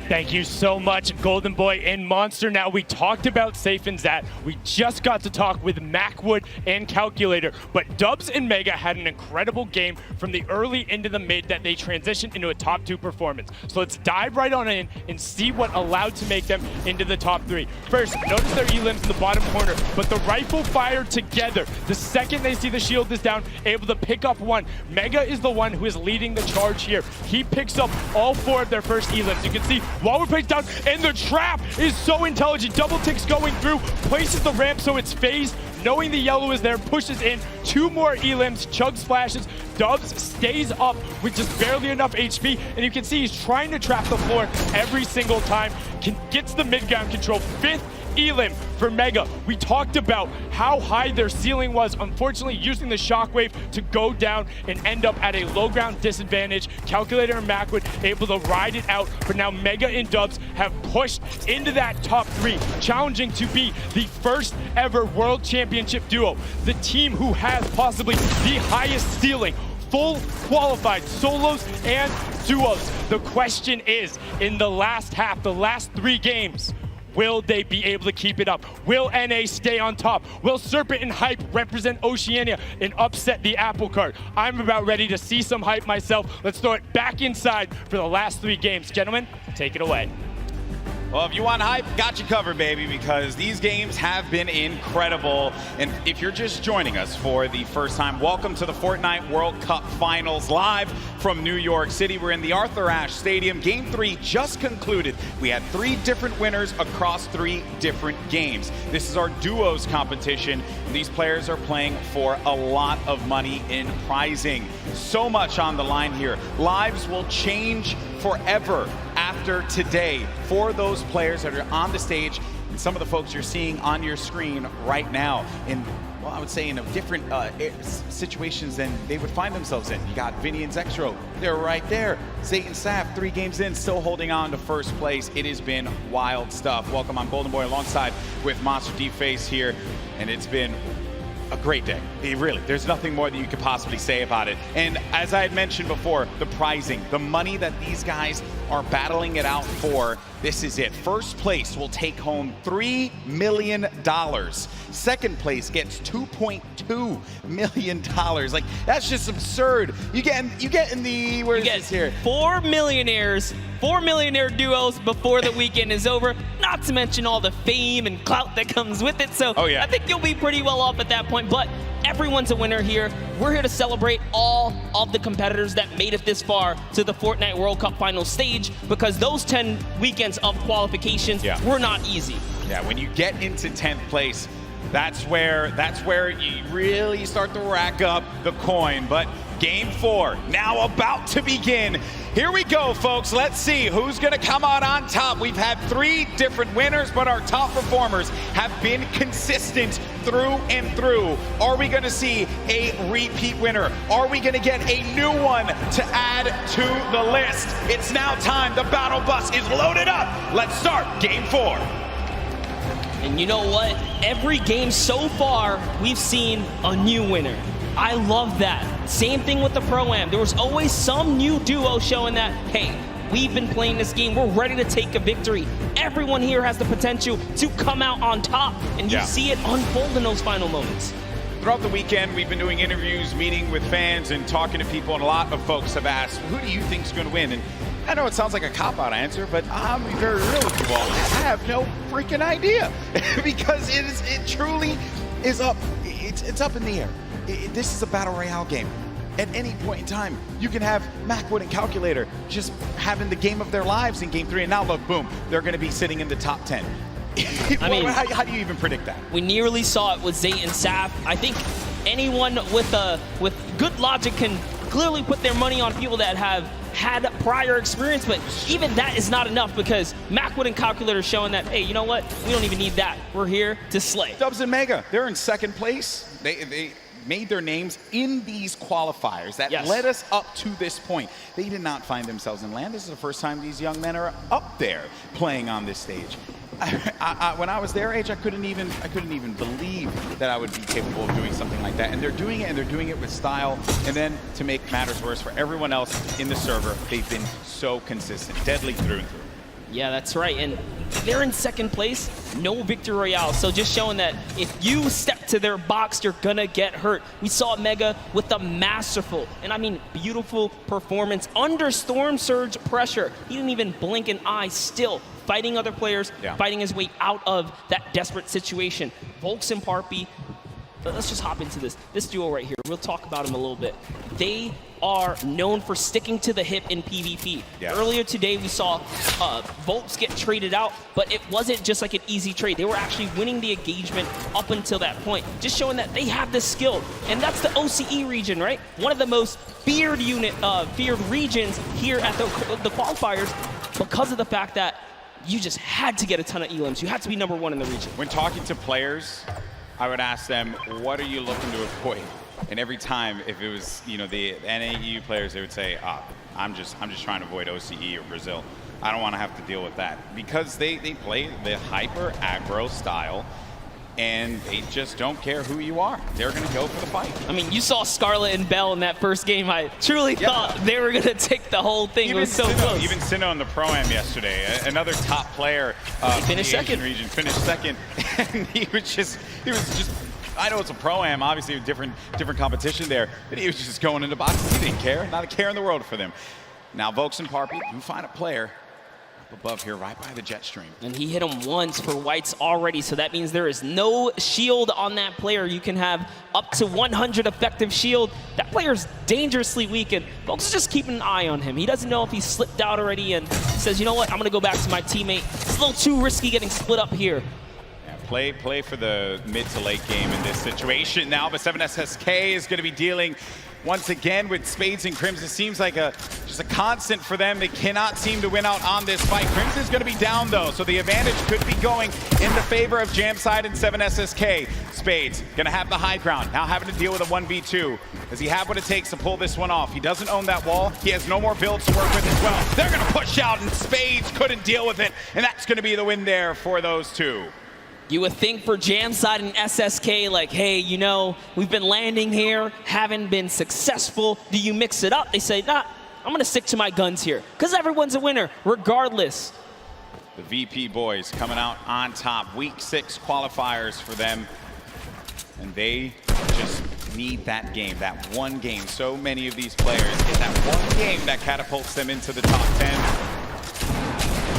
Thank you so much, Golden Boy and Monster. Now, we talked about Safe and Zat. We just got to talk with Macwood and Calculator, but Dubs and Mega had an incredible game from the early into the mid that they transitioned into a top 2 performance. So let's dive right on in and see what allowed to make them into the top 3. First, notice their elims in the bottom corner, but the rifle fired together. The second they see the shield is down, able to pick up 1. Mega is the one who is leading the charge here. He picks up all 4 of their first elims. You can see Waller plays down, and the trap is so intelligent. Double ticks going through, places the ramp so it's phased. Knowing the yellow is there, pushes in 2 more elims, chug splashes. Dubs stays up with just barely enough HP, and you can see he's trying to trap the floor every single time. Gets the mid-ground control, 5th Elim for Mega. We talked about how high their ceiling was, unfortunately using the Shockwave to go down and end up at a low ground disadvantage. Calculator and Macwood able to ride it out, but now Mega and Dubs have pushed into that top 3, challenging to be the first ever World Championship duo. The team who has possibly the highest ceiling, full qualified solos and duos. The question is, in the last half, the last 3 games, will they be able to keep it up? Will NA stay on top? Will Serpent and Hype represent Oceania and upset the apple cart? I'm about ready to see some hype myself. Let's throw it back inside for the last 3 games. Gentlemen, take it away. Well, if you want hype, got you covered, baby, because these games have been incredible. And if you're just joining us for the first time, welcome to the Fortnite World Cup Finals live from New York City. We're in the Arthur Ashe Stadium. Game 3 just concluded. We had 3 different winners across 3 different games. This is our duos competition. These players are playing for a lot of money in prizing. So much on the line here. Lives will change forever after today for those players that are on the stage and some of the folks you're seeing on your screen right now in, well, I would say in a different situations than they would find themselves in. You got Vinny and Zexro, they're right there. Zayt and Saf, 3 games in, still holding on to first place. It has been wild stuff. Welcome, I'm Golden Boy alongside with Monster D-Face here, and it's been a great day. Really, there's nothing more that you could possibly say about it. And as I had mentioned before, the prizing, the money that these guys are battling it out for, this is it. First place will take home $3 million. Second place gets $2.2 million. Like, that's just absurd. You get in the, where is this here? 4 millionaires, 4 millionaire duos before the weekend is over, not to mention all the fame and clout that comes with it. So I think you'll be pretty well off at that point, but everyone's a winner here. We're here to celebrate all of the competitors that made it this far to the Fortnite World Cup final stage, because those 10 weekends of qualifications were not easy. Yeah, when you get into 10th place, that's where you really start to rack up the coin. But Game 4 now about to begin. Here we go, folks. Let's see who's going to come out on top. We've had 3 different winners, but our top performers have been consistent through and through. Are we going to see a repeat winner? Are we going to get a new one to add to the list? It's now time. The battle bus is loaded up. Let's start Game 4. And you know what? Every game so far, we've seen a new winner. I love that. Same thing with the Pro-Am. There was always some new duo showing that, hey, we've been playing this game. We're ready to take a victory. Everyone here has the potential to come out on top, and you see it unfold in those final moments. Throughout the weekend, we've been doing interviews, meeting with fans, and talking to people, and a lot of folks have asked, who do you think is going to win? And I know it sounds like a cop-out answer, but I'm very real with you all. I have no freaking idea because it truly is up. It's up in the air. This is a battle royale game. At any point in time, you can have Macwood and Calculator just having the game of their lives in Game 3, and now look, boom, they're going to be sitting in the top 10. I mean, how do you even predict that? We nearly saw it with Zayt and Saf. I think anyone with good logic can clearly put their money on people that have had prior experience, but even that is not enough because Macwood and Calculator showing that, hey, you know what? We don't even need that. We're here to slay. Dubs and Mega, they're in second place. They made their names in these qualifiers that led us up to this point. They did not find themselves in land. This is the first time these young men are up there playing on this stage. When I was their age, I couldn't even believe that I would be capable of doing something like that. And they're doing it, and they're doing it with style. And then to make matters worse for everyone else in the server, they've been so consistent, deadly through and through. Yeah, that's right. And they're in second place, no victory royale. So just showing that if you step to their box, you're gonna get hurt. We saw Mega with a masterful, and I mean beautiful performance under Storm Surge pressure. He didn't even blink an eye, still fighting other players, fighting his way out of that desperate situation. Volks and Parpy, let's just hop into this duo right here. We'll talk about them a little bit. They are known for sticking to the hip in PvP. Earlier today, we saw Volks get traded out, but it wasn't just like an easy trade. They were actually winning the engagement up until that point, just showing that they have the skill. And that's the OCE region, right? One of the most feared regions here at the qualifiers because of the fact that you just had to get a ton of elims. You had to be #1 in the region. When talking to players, I would ask them, what are you looking to avoid? And every time, if it was, you know, the NAEU players, they would say, I'm just trying to avoid OCE or Brazil. I don't want to have to deal with that. Because they play the hyper aggro style, and they just don't care who you are. They're going to go for the fight. I mean, you saw Scarlet and Bell in that first game. I truly thought they were going to take the whole thing. It was so close. Even Sinnoh in the Pro-Am yesterday, another top player he finished second. Region, finished second. And he was just, I know it's a Pro-Am, obviously a different competition there, but he was just going into boxes. He didn't care, not a care in the world for them. Now, Vokes and Parpy do find a player up above here, right by the jet stream. And he hit him once for whites already, so that means there is no shield on that player. You can have up to 100 effective shield. That player's dangerously weak, and Vokes is just keeping an eye on him. He doesn't know if he's slipped out already, and he says, you know what, I'm gonna go back to my teammate. It's a little too risky getting split up here. Play for the mid to late game in this situation now, but 7SSK is going to be dealing once again with Spades and Crimson. It seems like just a constant for them. They cannot seem to win out on this fight. Crimson's going to be down though, so the advantage could be going in the favor of Jamside and 7SSK. Spades going to have the high ground, now having to deal with a 1v2. Does he have what it takes to pull this one off? He doesn't own that wall. He has no more builds to work with as well. They're going to push out, and Spades couldn't deal with it, and that's going to be the win there for those two. You would think for Jamside and SSK, like, hey, you know, we've been landing here, haven't been successful. Do you mix it up? They say, nah, I'm going to stick to my guns here, because everyone's a winner, regardless. The VP boys coming out on top. Week 6 qualifiers for them. And they just need that game, that one game. So many of these players get that one game that catapults them into the top 10.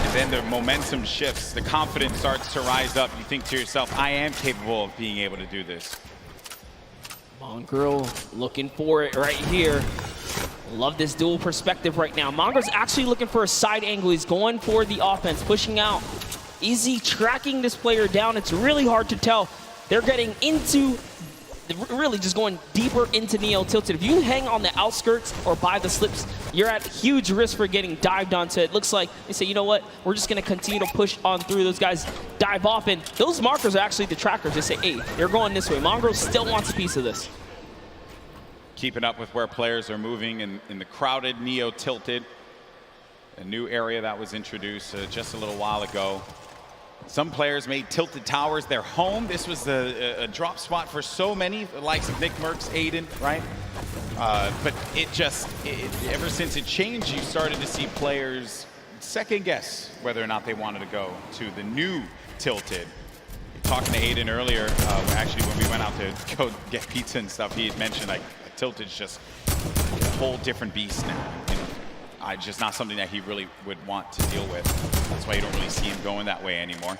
And then the momentum shifts, the confidence starts to rise up. You think to yourself, I am capable of being able to do this. Mongrel looking for it right here. Love this dual perspective right now. Mongrel's actually looking for a side angle. He's going for the offense, pushing out. Is he tracking this player down? It's really hard to tell. They're getting into, really just going deeper into Neo Tilted. If you hang on the outskirts or by the slips, you're at huge risk for getting dived onto. It looks like they say, you know what, we're just going to continue to push on through. Those guys dive off, and those markers are actually the trackers. They say, hey, they're going this way. Mongrel still wants a piece of this. Keeping up with where players are moving in the crowded Neo Tilted, a new area that was introduced just a little while ago. Some players made Tilted Towers their home. This was a drop spot for so many, the likes of Nick Merckx, Aiden, right? But ever since it changed, you started to see players second guess whether or not they wanted to go to the new Tilted. Talking to Aiden earlier, actually when we went out to go get pizza and stuff, he had mentioned like Tilted's just a whole different beast now. Just not something that he really would want to deal with. That's why you don't really see him going that way anymore.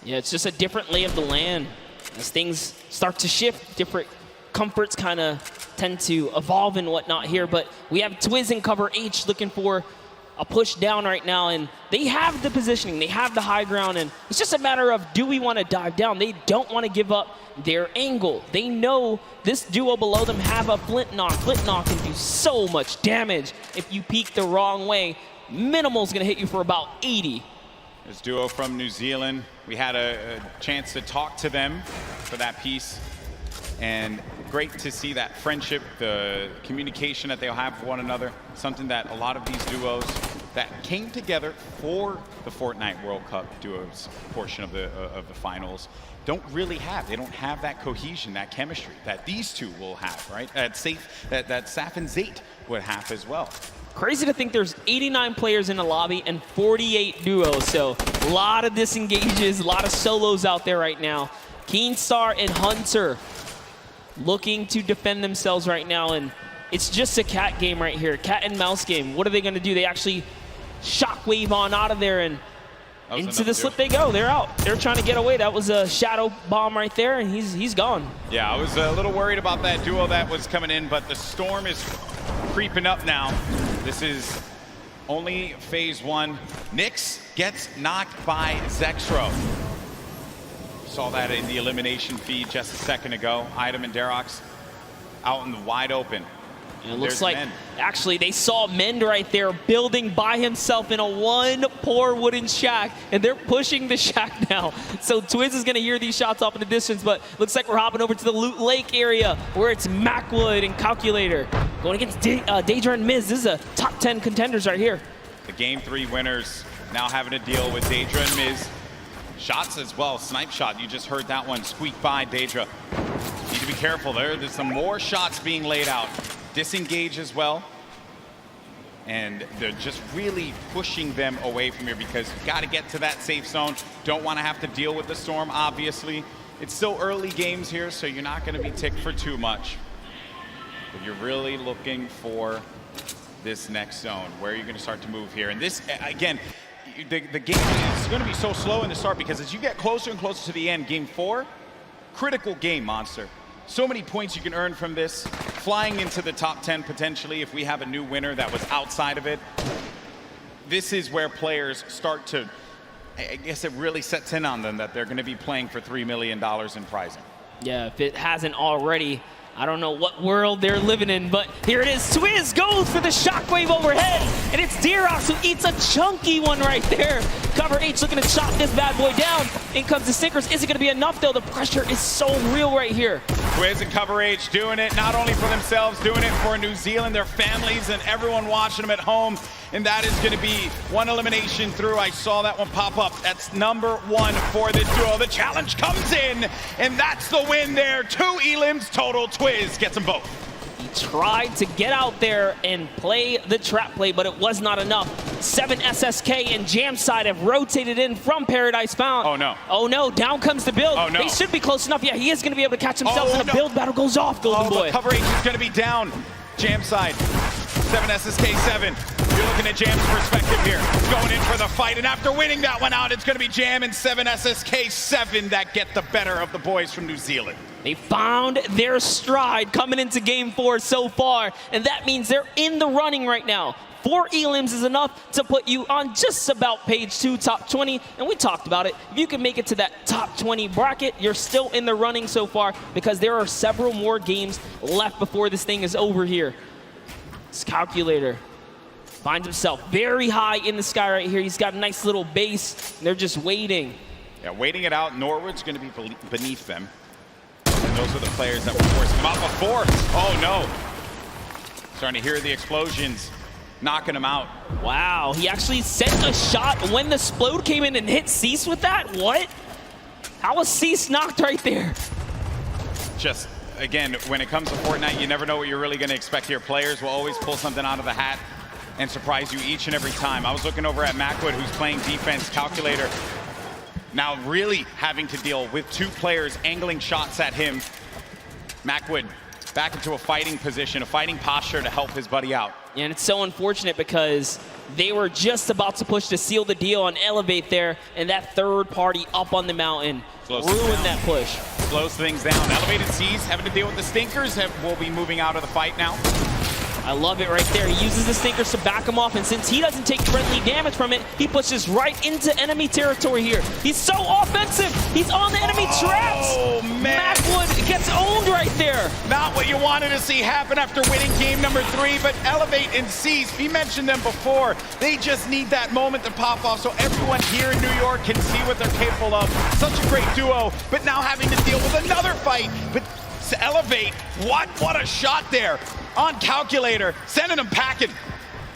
Yeah, it's just a different lay of the land. As things start to shift, different comforts kind of tend to evolve and whatnot here. But we have Twiz in cover H looking for a push down right now, and they have the positioning, they have the high ground, and it's just a matter of, do we want to dive down? They don't want to give up their angle. They know this duo below them have a flint knock. Flint knock can do so much damage if you peek the wrong way. Minimal's gonna hit you for about 80. This duo from New Zealand, we had a chance to talk to them for that piece, and great to see that friendship, the communication that they'll have for one another, something that a lot of these duos that came together for the Fortnite World Cup duos portion of the finals don't really have. They don't have that cohesion, that chemistry that these two will have, right? That Saf and Zate would have as well. Crazy to think there's 89 players in the lobby and 48 duos, so a lot of disengages, a lot of solos out there right now. Keenstar and Hunter looking to defend themselves right now, and it's just a cat game right here, cat and mouse game. What are they gonna do? They actually shockwave on out of there, and into the slip they go. They're out. They're trying to get away. That was a shadow bomb right there, and he's gone. Yeah, I was a little worried about that duo that was coming in, but the storm is creeping up now. This is only phase 1. Nyx gets knocked by Zexro. Saw that in the elimination feed just a second ago. Item and Derox out in the wide open. And it looks like, actually, they saw Mend right there building by himself in a one poor wooden shack, and they're pushing the shack now. So Twiz is going to hear these shots off in the distance, but looks like we're hopping over to the Loot Lake area where it's Macwood and Calculator going against Daedra and Miz. This is a top 10 contenders right here. The Game 3 winners now having to deal with Daedra and Miz. Shots as well, snipe shot. You just heard that one squeak by Daedra. Need to be careful there. There's some more shots being laid out. Disengage as well. And they're just really pushing them away from here because you got to get to that safe zone. Don't want to have to deal with the storm, obviously. It's still early games here, so you're not going to be ticked for too much. But you're really looking for this next zone. Where you're going to start to move here. And this, again, the game is going to be so slow in the start because as you get closer and closer to the end, game 4, critical game, Monster. So many points you can earn from this. Flying into the top 10 potentially if we have a new winner that was outside of it. This is where players start to, I guess it really sets in on them that they're going to be playing for $3 million in prizing. Yeah, if it hasn't already. I don't know what world they're living in, but here it is. Twiz goes for the shockwave overhead, and it's Dirox who eats a chunky one right there. Cover H looking to chop this bad boy down. In comes the Sinkers. Is it going to be enough, though? The pressure is so real right here. Twiz and Cover H doing it not only for themselves, doing it for New Zealand, their families, and everyone watching them at home. And that is going to be one elimination through. I saw that one pop up. That's number 1 for the duo. The challenge comes in, and that's the win there. 2 elims total. Twiz gets them both. He tried to get out there and play the trap play, but it was not enough. 7 SSK and Jamside have rotated in from Paradise Found. Oh, no. Oh, no. Down comes the build. Oh, no. They should be close enough. Yeah, he is going to be able to catch himself, and the build battle goes off, Golden Boy. Cover H is going to be down. Jamside. 7 SSK 7. You're looking at Jam's perspective here. Going in for the fight, and after winning that one out, it's going to be Jam and 7 SSK 7 that get the better of the boys from New Zealand. They found their stride coming into game 4 so far, and that means they're in the running right now. 4 elims is enough to put you on just about page 2, top 20, and we talked about it. If you can make it to that top 20 bracket, you're still in the running so far because there are several more games left before this thing is over here. This Calculator finds himself very high in the sky right here. He's got a nice little base, and they're just waiting. Yeah, waiting it out. Norwood's going to be beneath them. And those are the players that were forcing him out before. Oh, no. Starting to hear the explosions, knocking him out. Wow, he actually sent a shot when the Splode came in and hit Cease with that? What? How was Cease knocked right there? Just, again, when it comes to Fortnite, you never know what you're really going to expect here. Players will always pull something out of the hat and surprise you each and every time. I was looking over at Macwood, who's playing defense. Calculator now really having to deal with 2 players angling shots at him. Macwood back into a fighting position, a fighting posture to help his buddy out. And it's so unfortunate because they were just about to push to seal the deal and elevate there, and that third party up on the mountain ruined that push. Slows things down. Elevated Seas having to deal with the Stinkers. Will be moving out of the fight now. I love it right there. He uses the Stinkers to back him off, and since he doesn't take friendly damage from it, he pushes right into enemy territory here. He's so offensive. He's on the enemy traps. Oh, man. Macwood gets owned right there. Not what you wanted to see happen after winning game number 3, but Elevate and Cease, we mentioned them before. They just need that moment to pop off so everyone here in New York can see what they're capable of. Such a great duo, but now having to deal with another fight. But to Elevate, what a shot there on Calculator, sending him packing.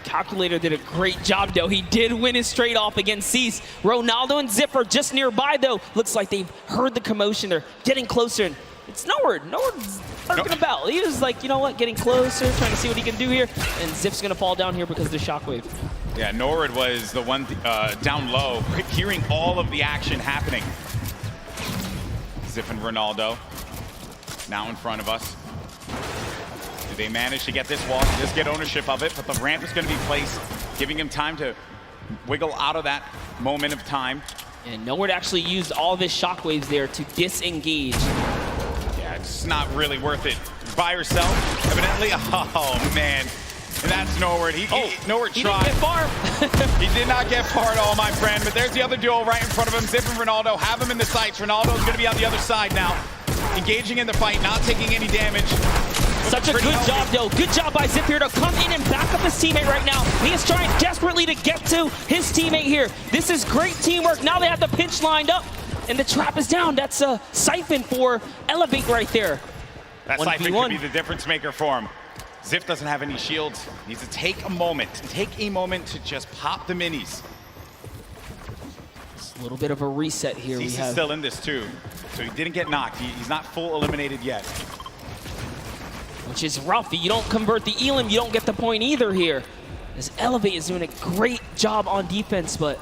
Calculator did a great job, though. He did win his straight off against Cease. Ronaldo and Zip are just nearby, though. Looks like they've heard the commotion. They're getting closer. And it's Norwood. Norwood's lurking about. He was like, you know what, getting closer, trying to see what he can do here. And Zip's going to fall down here because of the shockwave. Yeah, Norwood was the one down low, hearing all of the action happening. Zip and Ronaldo now in front of us. Do they manage to get this wall, just get ownership of it? But the ramp is going to be placed, giving him time to wiggle out of that moment of time. And Norwood actually used all of his shockwaves there to disengage. Yeah, it's not really worth it. By yourself, evidently. Oh, man. And that's Norwood. Norwood tried. He didn't get far. He did not get far at all, my friend. But there's the other duo right in front of him. Zip and Ronaldo have him in the sights. Ronaldo's going to be on the other side now. Engaging in the fight, not taking any damage. But Such a good job, though. Good job by Zip here to come in and back up his teammate right now. He is trying desperately to get to his teammate here. This is great teamwork. Now they have the pinch lined up, and the trap is down. That's a siphon for Elevate right there. That siphon could be the difference maker for him. Ziff doesn't have any shields. Needs to take a moment to just pop the minis. It's a little bit of a reset here. He's still in this too, so he didn't get knocked. He's not full eliminated yet. Which is rough. You don't convert the Elim, you don't get the point either here. As Elevate is doing a great job on defense, but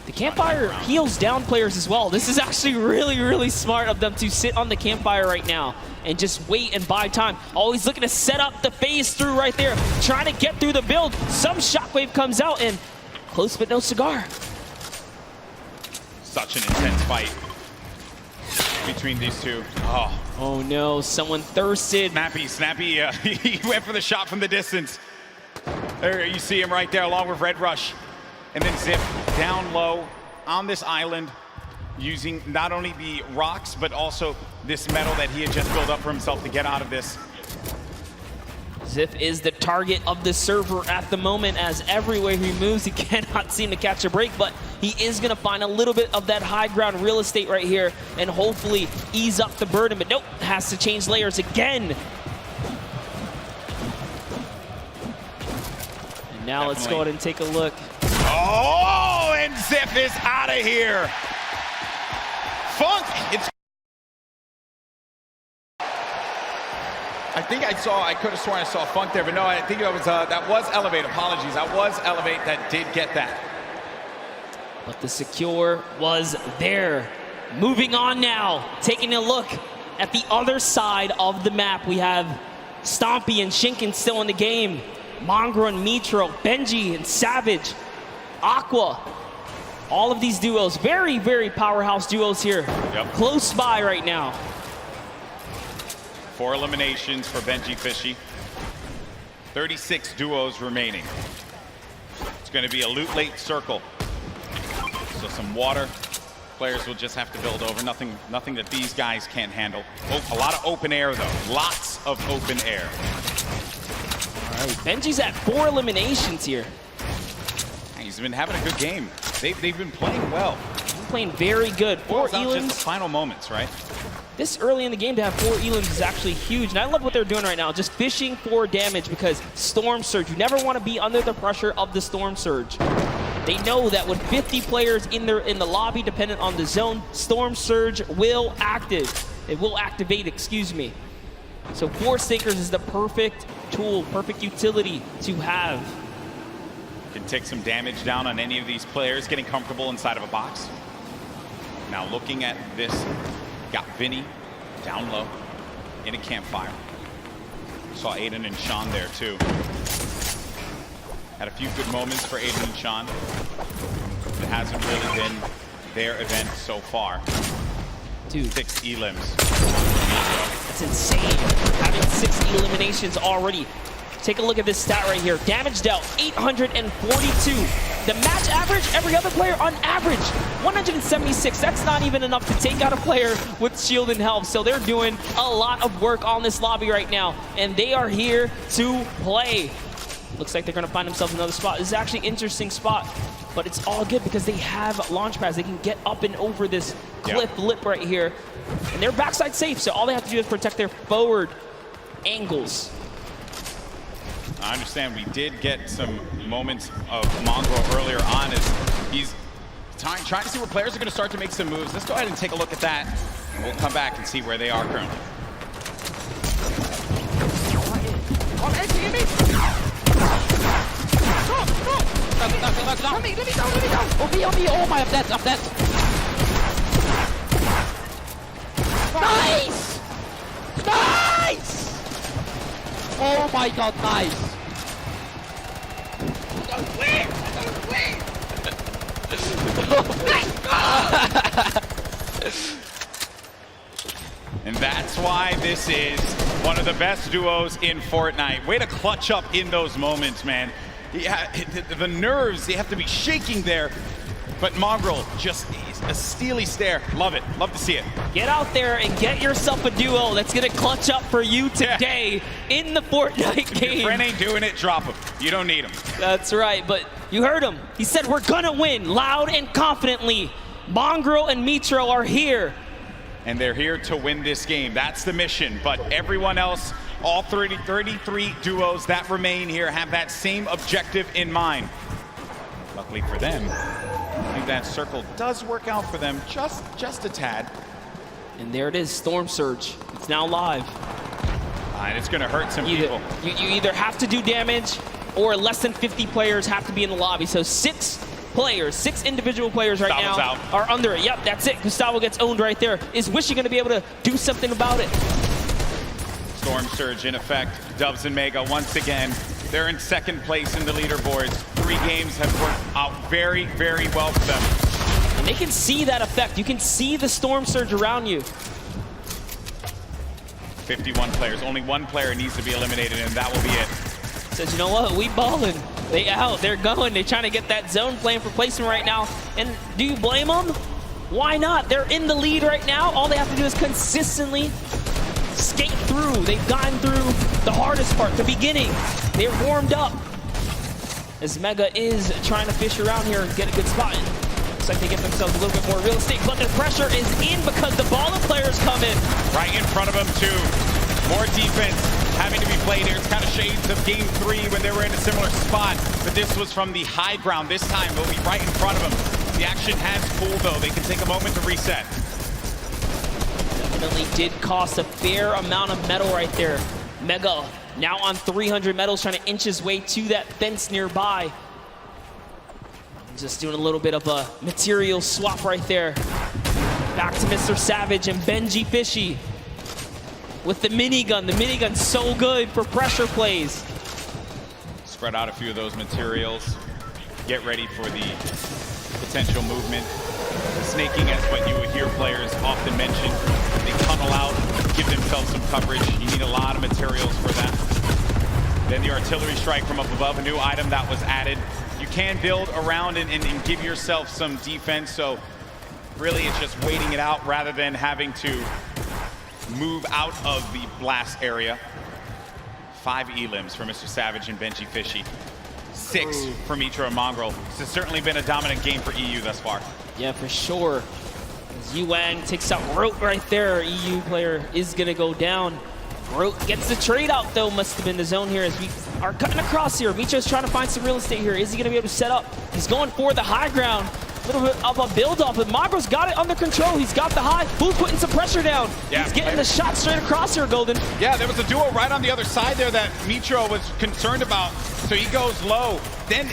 the Campfire heals down players as well. This is actually really, really smart of them to sit on the Campfire right now and just wait and buy time. Always looking to set up the phase through right there, trying to get through the build. Some shockwave comes out, and close but no cigar. Such an intense fight between these two. Oh no, someone thirsted. Snappy, he went for the shot from the distance. There you see him right there along with Red Rush. And then Zip down low on this island, using not only the rocks, but also this metal that he had just built up for himself to get out of this. Zip is the target of the server at the moment, as everywhere he moves, he cannot seem to catch a break, but he is going to find a little bit of that high ground real estate right here and hopefully ease up the burden, but nope, has to change layers again. And now let's go ahead and take a look. Oh, and Zip is out of here. Funk, I could have sworn I saw Funk there, but no, I think it was, that was Elevate. Apologies, that was Elevate that did get that. But the secure was there. Moving on now, taking a look at the other side of the map. We have Stompy and Shinken still in the game. Mongra and Mitro, Benji and Savage, Aqua. All of these duos, very, very powerhouse duos here. Yep. Close by right now. 4 eliminations for Benji Fishy. 36 duos remaining. It's going to be a loot late circle. So some water. Players will just have to build over. Nothing that these guys can't handle. A lot of open air though. Lots of open air. All right, Benji's at 4 eliminations here. He's been having a good game. They've been playing well. Playing very good. 4 elims. Just the final moments, right? This early in the game to have 4 elims is actually huge, and I love what they're doing right now, just fishing for damage, because Storm Surge, you never want to be under the pressure of the Storm Surge. They know that with 50 players in the lobby, dependent on the zone, Storm Surge will activate, excuse me. So Force Sinkers is the perfect tool, perfect utility to have. Can take some damage down on any of these players, getting comfortable inside of a box. Now looking at this, got Vinny down low in a campfire. Saw Aiden and Sean there too. Had a few good moments for Aiden and Sean. It hasn't really been their event so far. Dude. 6 elims. That's insane. Having 6 eliminations already. Take a look at this stat right here. Damage dealt, 842. The match average, every other player on average, 176. That's not even enough to take out a player with shield and health. So they're doing a lot of work on this lobby right now, and they are here to play. Looks like they're going to find themselves another spot. This is actually an interesting spot, but it's all good because they have launch pads. They can get up and over this cliff lip right here, and they're backside safe, so all they have to do is protect their forward angles. I understand we did get some moments of Mongrel earlier on as he's trying to see where players are going to start to make some moves. Let's go ahead and take a look at that, and we'll come back and see where they are currently. Let me go. Oh my, I'm dead. Nice! Nice! Oh my god, nice! And that's why this is one of the best duos in Fortnite. Way to clutch up in those moments, man. Yeah, the nerves, they have to be shaking there. But Mongrel just a steely stare. Love it. Love to see it. Get out there and get yourself a duo that's going to clutch up for you today in the Fortnite game. If your friend ain't doing it, drop him. You don't need him. That's right, but you heard him. He said we're going to win loud and confidently. Mongrel and Mitro are here. And they're here to win this game. That's the mission. But everyone else, all 33 duos that remain here have that same objective in mind. Luckily for them, I think that circle does work out for them just a tad. And there it is, Storm Surge. It's now live. And it's going to hurt some people. You either have to do damage or less than 50 players have to be in the lobby. So 6 individual players right Gustavo's now out. are under it. Yep, that's it. Gustavo gets owned right there. Is Wishy going to be able to do something about it? Storm Surge in effect. Dubs and Mega once again. They're in second place in the leaderboards. 3 games have worked out very, very well for them. And they can see that effect. You can see the Storm Surge around you. 51 players. Only 1 player needs to be eliminated, and that will be it. Says, you know what? We balling. They out. They're going. They're trying to get that zone plan for placement right now. And do you blame them? Why not? They're in the lead right now. All they have to do is consistently skate through. They've gotten through the hardest part, the beginning. They're warmed up. As Mega is trying to fish around here and get a good spot in. Looks like they get themselves a little bit more real estate, but the pressure is in because the baller players come in. Right in front of them, too. More defense having to be played here. It's kind of shades of game 3 when they were in a similar spot, but this was from the high ground. This time, they'll be right in front of them. The action has cooled, though. They can take a moment to reset. Definitely did cost a fair amount of metal right there. Mega now on 300 metals, trying to inch his way to that fence nearby. Just doing a little bit of a material swap right there. Back to Mr. Savage and Benji Fishy with the minigun. The minigun's so good for pressure plays. Spread out a few of those materials. Get ready for the potential movement. Snaking is what you would hear players often mention. They tunnel out, give themselves some coverage. You need a lot of materials for that. Then the artillery strike from up above, a new item that was added. You can build around and give yourself some defense, so really it's just waiting it out rather than having to move out of the blast area. 5 elims for Mr. Savage and Benji Fishy. 6 for Mitro and Mongrel. This has certainly been a dominant game for EU thus far. Yeah, for sure. As Yuang takes out Rote right there, EU player is gonna go down. Rote gets the trade out though, must have been the zone here as we are cutting across here. Mitro's trying to find some real estate here. Is he gonna be able to set up? He's going for the high ground. A little bit of a build-off, but Mongrel's got it under control. He's got the high. Who's putting some pressure down? Yeah, he's getting the shot straight across here, Golden. Yeah, there was a duo right on the other side there that Mitro was concerned about, so he goes low. Then,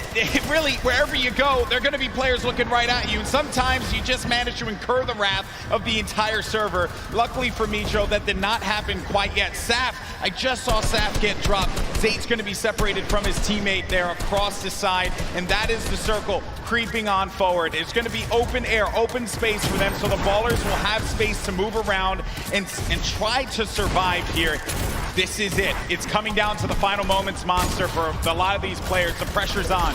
really, wherever you go, there are going to be players looking right at you, and sometimes you just manage to incur the wrath of the entire server. Luckily for Mitro, that did not happen quite yet. Saf, I just saw Saf get dropped. Zate's going to be separated from his teammate there across the side, and that is the circle creeping on forward. It's going to be open air, open space for them, so the ballers will have space to move around and try to survive here. This is it. It's coming down to the final moments, Monster, for a lot of these players. The pressure's on.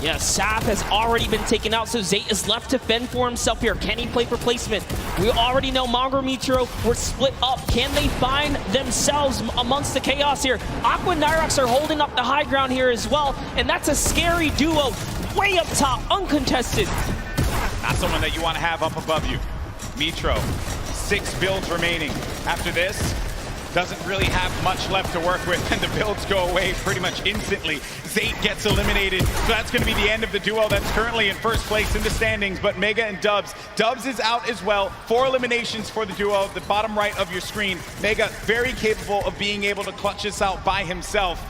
Yeah, Saf has already been taken out, so Zate is left to fend for himself here. Can he play for placement? We already know Mongrel Mitro were split up. Can they find themselves amongst the chaos here? Aqua and Nyrox are holding up the high ground here as well, and that's a scary duo. Way up top, uncontested. Not someone that you want to have up above you. Mitro, 6 builds remaining. After this, doesn't really have much left to work with, and the builds go away pretty much instantly. Zate gets eliminated, so that's going to be the end of the duo that's currently in first place in the standings, but Mega and Dubs. Dubs is out as well. 4 eliminations for the duo at the bottom right of your screen. Mega very capable of being able to clutch this out by himself,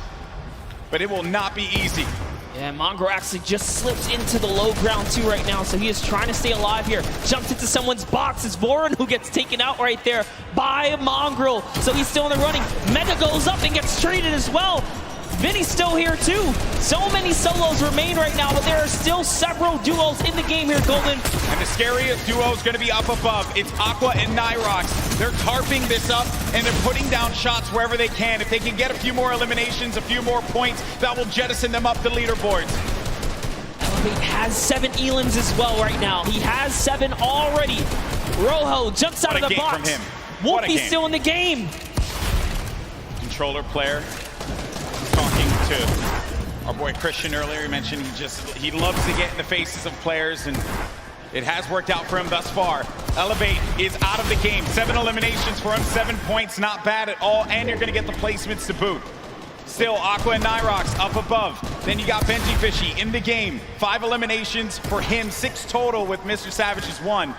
but it will not be easy. Yeah, Mongrel actually just slips into the low ground too right now, so he is trying to stay alive here. Jumps into someone's box. It's Voron who gets taken out right there by Mongrel, so he's still in the running. Mega goes up and gets traded as well. Vinny's still here too. So many solos remain right now, but there are still several duos in the game here, Golden. And the scariest duo is going to be up above. It's Aqua and Nyrox. They're tarping this up, and they're putting down shots wherever they can. If they can get a few more eliminations, a few more points, that will jettison them up the leaderboards. Elevate has 7 elims as well right now. He has 7 already. Rojo jumps out of the box. From him. Wolfie's still in the game. Controller player. Talking to our boy Christian earlier, he mentioned he loves to get in the faces of players, and it has worked out for him thus far. Elevate is out of the game. 7 eliminations for him, 7 points, not bad at all, and you're gonna get the placements to boot. Still, Aqua and Nyrox up above. Then you got Benji Fishy in the game. 5 eliminations for him, 6 total with Mr. Savage's 1.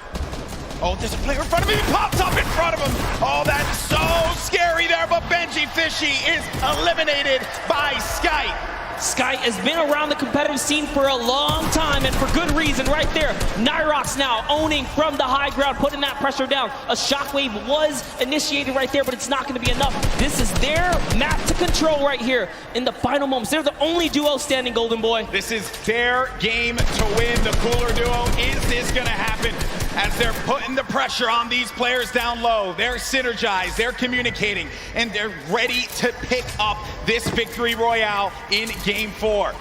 Oh, there's a player in front of him. He pops up in front of him. Oh, that's so scary there, but Benji Fishy is eliminated by Sky. Sky has been around the competitive scene for a long time, and for good reason right there. Nyrox now owning from the high ground, putting that pressure down. A shockwave was initiated right there, but it's not going to be enough. This is their map to control right here in the final moments. They're the only duo standing, Golden Boy. This is their game to win. The cooler duo. Is this going to happen? As they're putting the pressure on these players down low. They're synergized, they're communicating, and they're ready to pick up this victory royale in Game 4.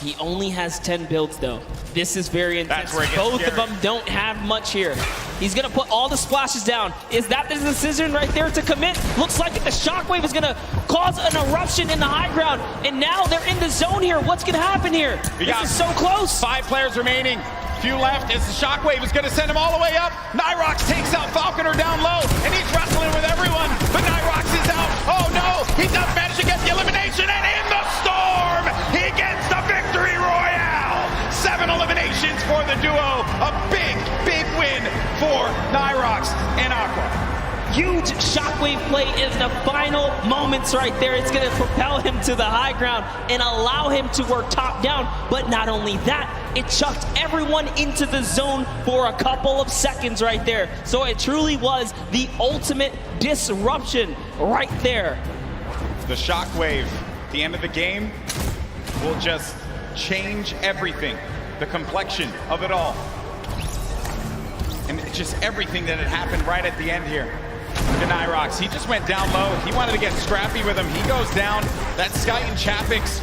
He only has 10 builds, though. This is very intense. Both of them don't have much here. He's going to put all the splashes down. Is that the decision right there to commit? Looks like the shockwave is going to cause an eruption in the high ground, and now they're in the zone here. What's going to happen here? This is so close. 5 players remaining. Few left as the shockwave is going to send him all the way up. Nyrox takes out Falconer down low, and he's wrestling with everyone, but Nyrox is out. Oh no, he does manage to get the elimination, and in the storm, he gets the victory royale. 7 eliminations for the duo. A big, big win for Nyrox and Aqua. Huge shockwave play in the final moments right there. It's going to propel him to the high ground and allow him to work top down. But not only that, it chucked everyone into the zone for a couple of seconds right there. So it truly was the ultimate disruption right there. The shockwave at the end of the game will just change everything. The complexion of it all. And just everything that had happened right at the end here. To Nyrox, he just went down low. He wanted to get scrappy with him. He goes down. That's Sky and Chapix.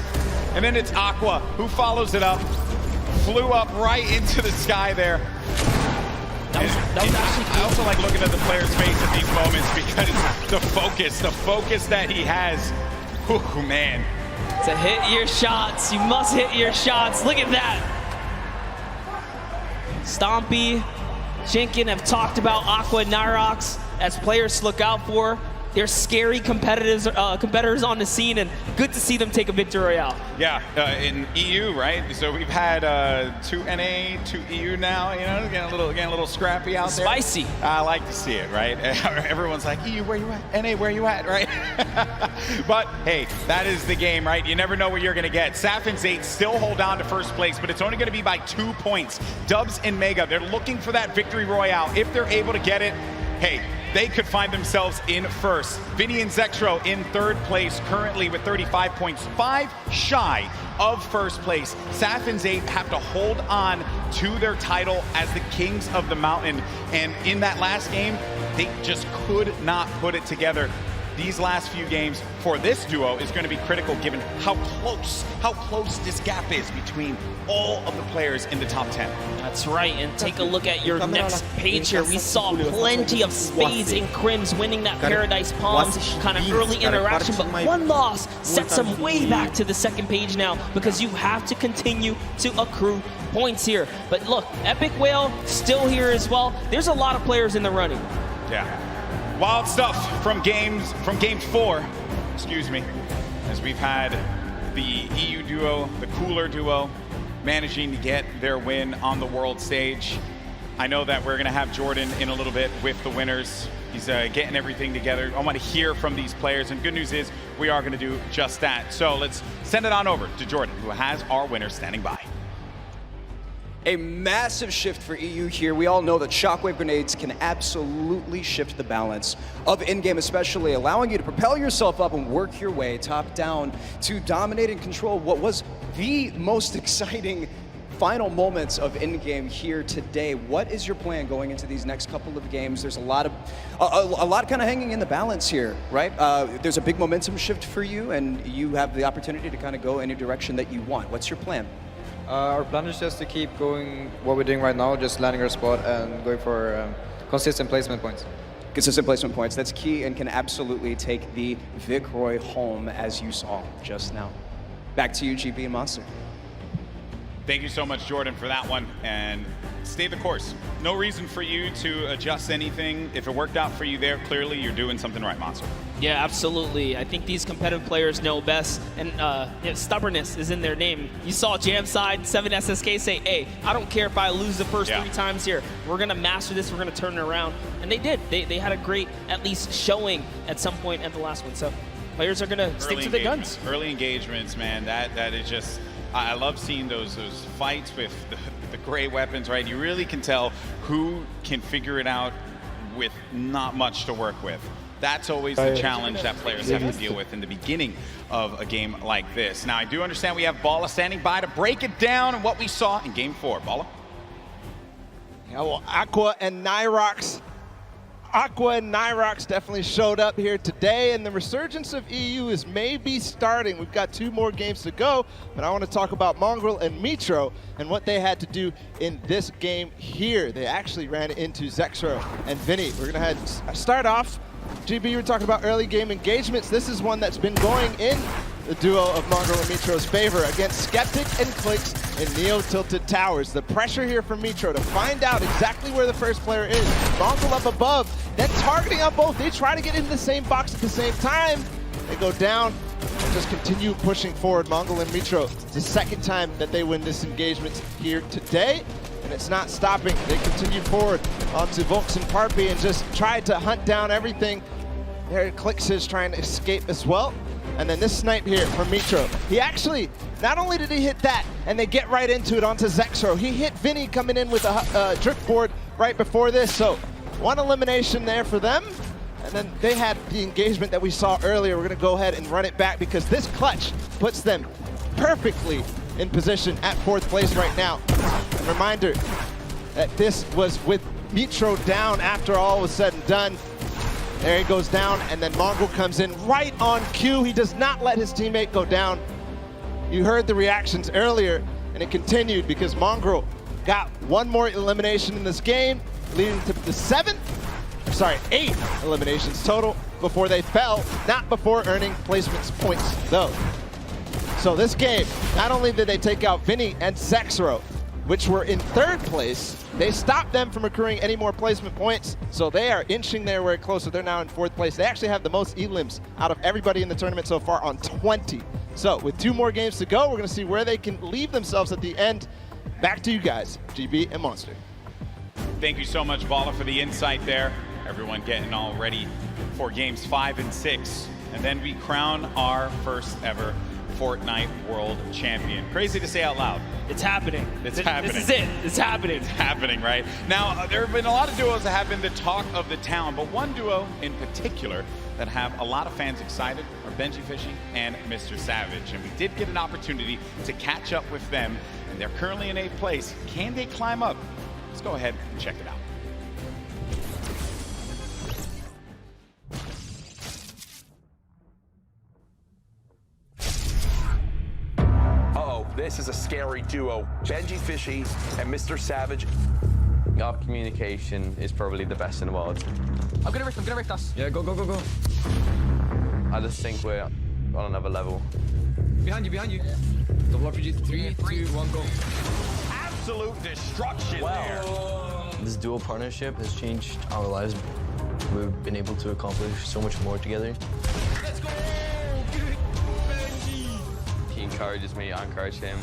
And then it's Aqua who follows it up. Flew up right into the sky there. That was actually, I also like looking at the player's face at these moments because the focus that he has. Ooh, man. To hit your shots, you must hit your shots. Look at that. Stompy, Jinkin have talked about Aqua and Nyrox as players to look out for. They're scary competitors on the scene, and good to see them take a victory royale. Yeah, in EU, right? So we've had 2 NA, 2 EU now. You know, getting a little scrappy out there. Spicy. I like to see it, right? Everyone's like, EU, where you at? NA, where you at, right? But hey, that is the game, right? You never know what you're gonna get. Saf and Zate still hold on to first place, but it's only gonna be by 2 points. Dubs and Mega, they're looking for that victory royale. If they're able to get it, hey, they could find themselves in first. Vinny and Zexro in 3rd place, currently with 35 points, 5 shy of first place. Saf and Zate have to hold on to their title as the Kings of the Mountain. And in that last game, they just could not put it together. These last few games for this duo is going to be critical given how close this gap is between all of the players in the top 10. That's right, and take a look at your next page here. We saw plenty of Spades and Crims winning that Paradise Palms kind of early interaction, but one loss sets them way back to the 2nd page now because you have to continue to accrue points here. But look, Epic Whale still here as well. There's a lot of players in the running. Yeah. Wild stuff from game 4, excuse me, as we've had the EU duo, the cooler duo, managing to get their win on the world stage. I know that we're gonna have Jordan in a little bit with the winners. He's getting everything together. I want to hear from these players, and good news is we are gonna do just that. So let's send it on over to Jordan, who has our winners standing by. A massive shift for EU here. We all know that shockwave grenades can absolutely shift the balance of in-game, especially allowing you to propel yourself up and work your way top down to dominate and control what was the most exciting final moments of in-game here today. What is your plan going into these next couple of games? There's a lot kind of hanging in the balance here, right? There's a big momentum shift for you, and you have the opportunity to kind of go any direction that you want. What's your plan? Our plan is just to keep going what we're doing right now, just landing our spot and going for consistent placement points. Consistent placement points, that's key and can absolutely take the Vic Roy home, as you saw just now. Back to you, GB and Monster. Thank you so much, Jordan, for that one, and stay the course. No reason for you to adjust anything. If it worked out for you there, clearly you're doing something right, Monster. Yeah, absolutely. I think these competitive players know best, and stubbornness is in their name. You saw Jamside, 7SSK say, hey, I don't care if I lose the first 3 times here. We're going to master this. We're going to turn it around. And they did. They had a great, at least, showing at some point at the last one. So players are going to stick to the guns. Early engagements, man, that is just... I love seeing those fights with the gray weapons, right? You really can tell who can figure it out with not much to work with. That's always the challenge that players have to deal with in the beginning of a game like this. Now, I do understand we have Bala standing by to break it down and what we saw in Game 4. Bala? Yeah, well, Aqua and Nyrox definitely showed up here today, and the resurgence of EU is maybe starting. We've got 2 more games to go, but I want to talk about Mongrel and Mitro and what they had to do in this game here. They actually ran into Zexro and Vinny. We're going to start off. GB, you were talking about early game engagements. This is one that's been going in the duo of Mongrel and Mitro's favor against Skeptic and Clicks in Neo Tilted Towers. The pressure here from Mitro to find out exactly where the first player is. Mongrel up above, then targeting on both. They try to get into the same box at the same time. They go down and just continue pushing forward. Mongrel and Mitro, it's the second time that they win this engagement here today, and it's not stopping. They continue forward onto Volks and Parpy and just try to hunt down everything. There Clicks is trying to escape as well. And then this snipe here from Mitro. He actually, not only did he hit that, and they get right into it onto Zexro, he hit Vinny coming in with a drift board right before this. So 1 elimination there for them. And then they had the engagement that we saw earlier. We're gonna go ahead and run it back because this clutch puts them perfectly in position at 4th place right now. A reminder that this was with Mitro down after all was said and done. There he goes down, and then Mongrel comes in right on cue. He does not let his teammate go down. You heard the reactions earlier, and it continued because Mongrel got 1 more elimination in this game, leading to the 8 eliminations total before they fell, not before earning placements points though. So this game, not only did they take out Vinny and Zexro, which were in 3rd place, they stopped them from accruing any more placement points, so they are inching their way closer. They're now in 4th place. They actually have the most elims out of everybody in the tournament so far on 20. So with 2 more games to go, we're gonna see where they can leave themselves at the end. Back to you guys, GB and Monster. Thank you so much, Bala, for the insight there. Everyone getting all ready for games 5 and 6. And then we crown our first ever Fortnite World Champion. Crazy to say out loud. It's happening. It's happening. This is it. It's happening. It's happening, right? Now, there have been a lot of duos that have been the talk of the town, but one duo in particular that have a lot of fans excited are Benji Fishy and Mr. Savage. And we did get an opportunity to catch up with them, and they're currently in 8th place. Can they climb up? Let's go ahead and check it out. This is a scary duo. Benji Fishy and Mr. Savage. Our communication is probably the best in the world. I'm gonna rift us. Yeah, go. I just think we're on another level. Behind you. Double RPG, 3, 2, 1, go. Absolute destruction there. This dual partnership has changed our lives. We've been able to accomplish so much more together. Let's go! He encourages me, I encourage him.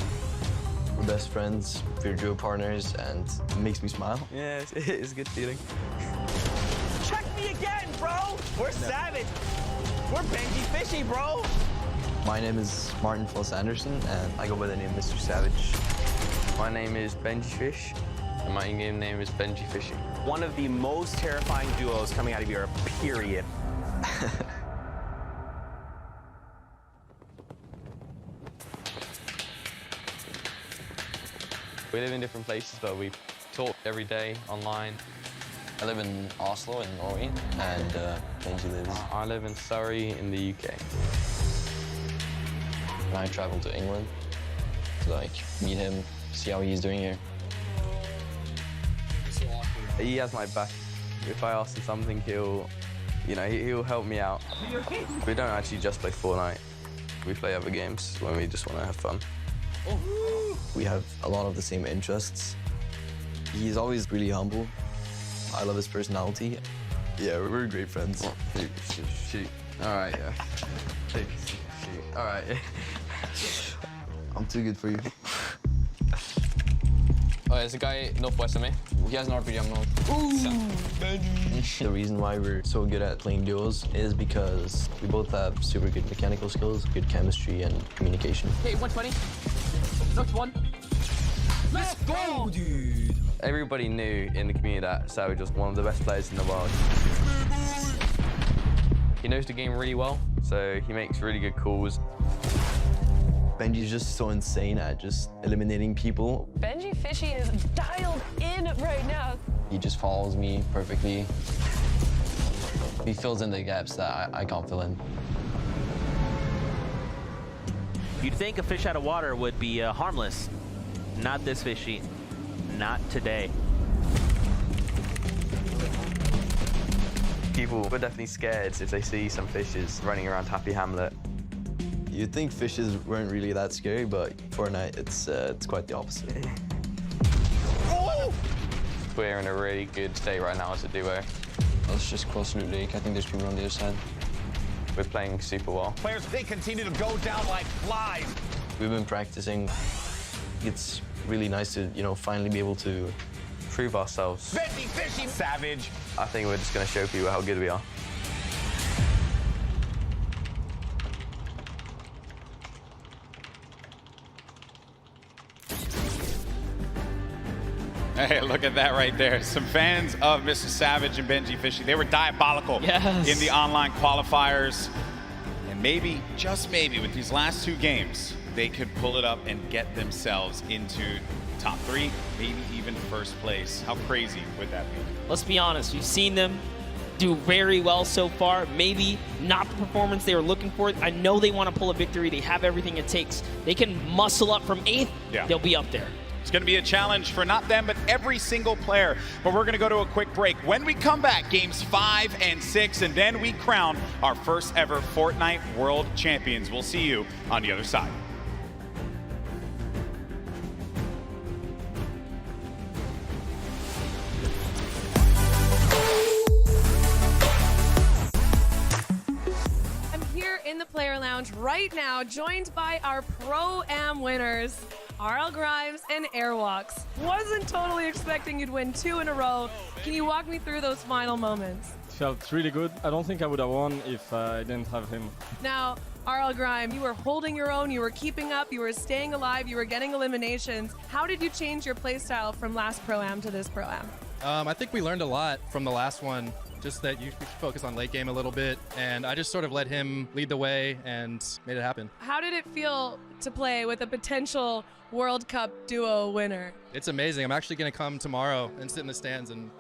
We're best friends, we're duo partners, and it makes me smile. Yeah, it's a good feeling. Check me again, bro! We're Savage. We're Benji Fishy, bro! My name is Martin Foss Anderson, and I go by the name Mr. Savage. My name is Benji Fish, and my in-game name is Benji Fishy. One of the most terrifying duos coming out of Europe, period. We live in different places, but we talk every day online. I live in Oslo in Norway, and Benji lives. I live in Surrey in the UK. And I travel to England to like meet him, see how he's doing here. He has my back. If I ask him something, he'll help me out. We don't actually just play Fortnite. We play other games when we just want to have fun. We have a lot of the same interests. He's always really humble. I love his personality. Yeah, we're great friends. Shoot. All right, yeah. Shoot. All right. I'm too good for you. There's a guy northwest of me. He has an RPG, I'm north. The reason why we're so good at playing duos is because we both have super good mechanical skills, good chemistry, and communication. Okay, 120. Knocked one. Let's go, dude. Everybody knew in the community that Savage was one of the best players in the world. He knows the game really well, so he makes really good calls. Benji's just so insane at just eliminating people. Benji Fishy is dialed in right now. He just follows me perfectly. He fills in the gaps that I can't fill in. You'd think a fish out of water would be harmless. Not this fishy. Not today. People were definitely scared if they see some fishes running around Happy Hamlet. You'd think fishes weren't really that scary, but Fortnite, it's quite the opposite. We're in a really good state right now as a duo. Let's just cross Loot Lake. I think there's people on the other side. We're playing super well. Players, they continue to go down like flies. We've been practicing. It's really nice to, finally be able to prove ourselves. Benji Fishy Savage. I think we're just going to show people how good we are. Hey, look at that right there. Some fans of Mr. Savage and Benji Fishy. They were diabolical in the online qualifiers. And maybe, just maybe, with these last two games, they could pull it up and get themselves into top 3, maybe even first place. How crazy would that be? Let's be honest, we've seen them do very well so far. Maybe not the performance they were looking for. I know they want to pull a victory. They have everything it takes. They can muscle up from 8th. Yeah. They'll be up there. It's going to be a challenge for not them, but every single player. But we're going to go to a quick break. When we come back, games 5 and 6, and then we crown our first ever Fortnite World Champions. We'll see you on the other side. I'm here in the player lounge right now, joined by our Pro-Am winners, RL Grimes and Airwalks. Wasn't totally expecting you'd win 2 in a row. Can you walk me through those final moments? It felt really good. I don't think I would have won if I didn't have him. Now, RL Grime, you were holding your own, you were keeping up, you were staying alive, you were getting eliminations. How did you change your playstyle from last Pro-Am to this Pro-Am? I think we learned a lot from the last one. Just that you should focus on late game a little bit, and I just sort of let him lead the way and made it happen. How did it feel to play with a potential World Cup duo winner? It's amazing. I'm actually going to come tomorrow and sit in the stands and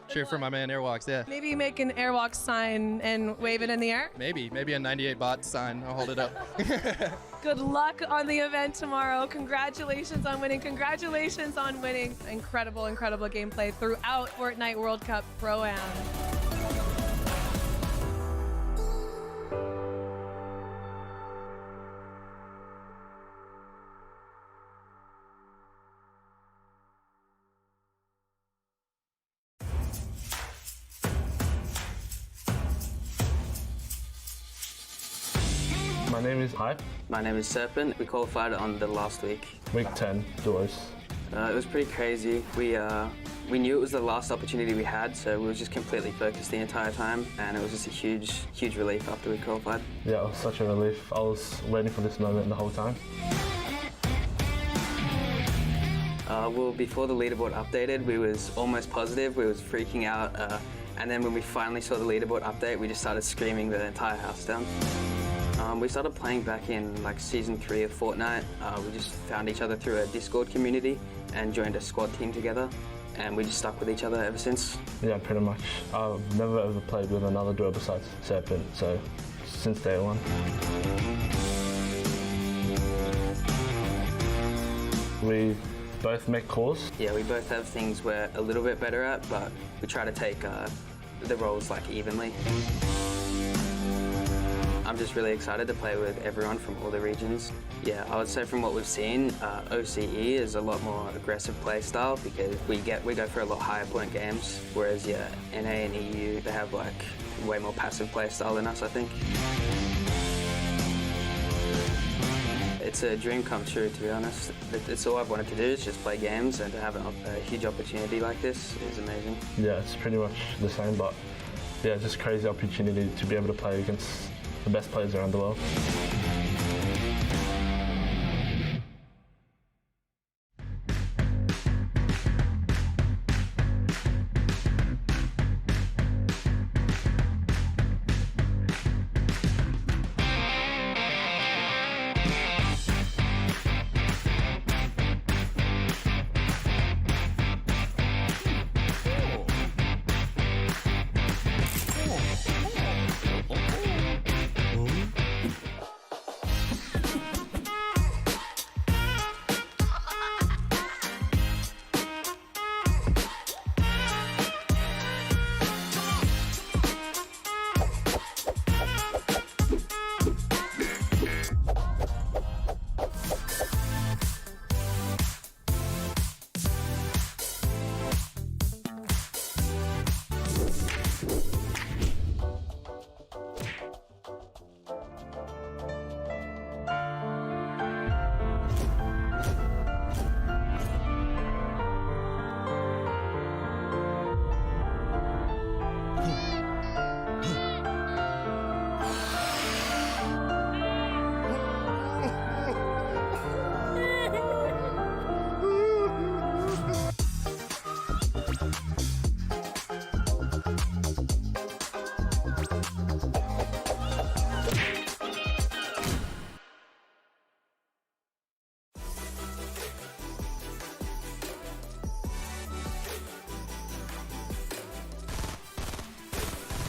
cheer for my man Airwalks. Yeah. Maybe make an Airwalks sign and wave it in the air? Maybe a 98 bot sign. I'll hold it up. Good luck on the event tomorrow. Congratulations on winning. Congratulations on winning. Incredible, incredible gameplay throughout Fortnite World Cup Pro-Am. My name is Hype. My name is Serpent. We qualified on the last week. Week 10, duos. It was pretty crazy. We knew it was the last opportunity we had, so we were just completely focused the entire time, and it was just a huge relief after we qualified. Yeah, it was such a relief. I was waiting for this moment the whole time. Well, before the leaderboard updated, we was almost positive. We was freaking out, and then when we finally saw the leaderboard update, we just started screaming the entire house down. We started playing back in Season 3 of Fortnite. We just found each other through a Discord community and joined a squad team together, and we just stuck with each other ever since. Yeah, pretty much. I've never ever played with another duo besides Serpent, so since day one. we both make calls. Yeah, we both have things we're a little bit better at, but we try to take the roles like evenly. I'm just really excited to play with everyone from all the regions. Yeah, I would say from what we've seen, OCE is a lot more aggressive play style because we go for a lot higher point games, whereas yeah, NA and EU, they have like way more passive play style than us, I think. It's a dream come true, to be honest. It's all I've wanted to do is just play games, and to have a huge opportunity like this is amazing. Yeah, it's pretty much the same, but yeah, just crazy opportunity to be able to play against the best players around the world.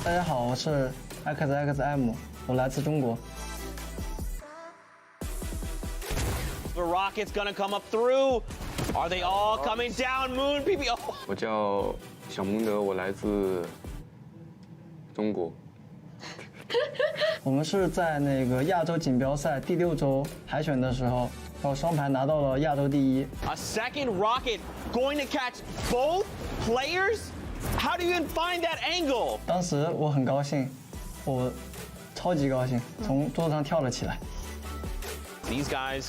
大家好，我是 XXM， 我来自中国。 The rocket's gonna come up through. Are they all coming down? Moon PPO. 我叫小蒙德，我来自中国。我们是在那个亚洲锦标赛第6周海选的时候，然后双排拿到了亚洲第1。A second rocket going to catch both players? How do you even find that angle? 当时我很高兴，我超级高兴，从桌子上跳了起来。 These guys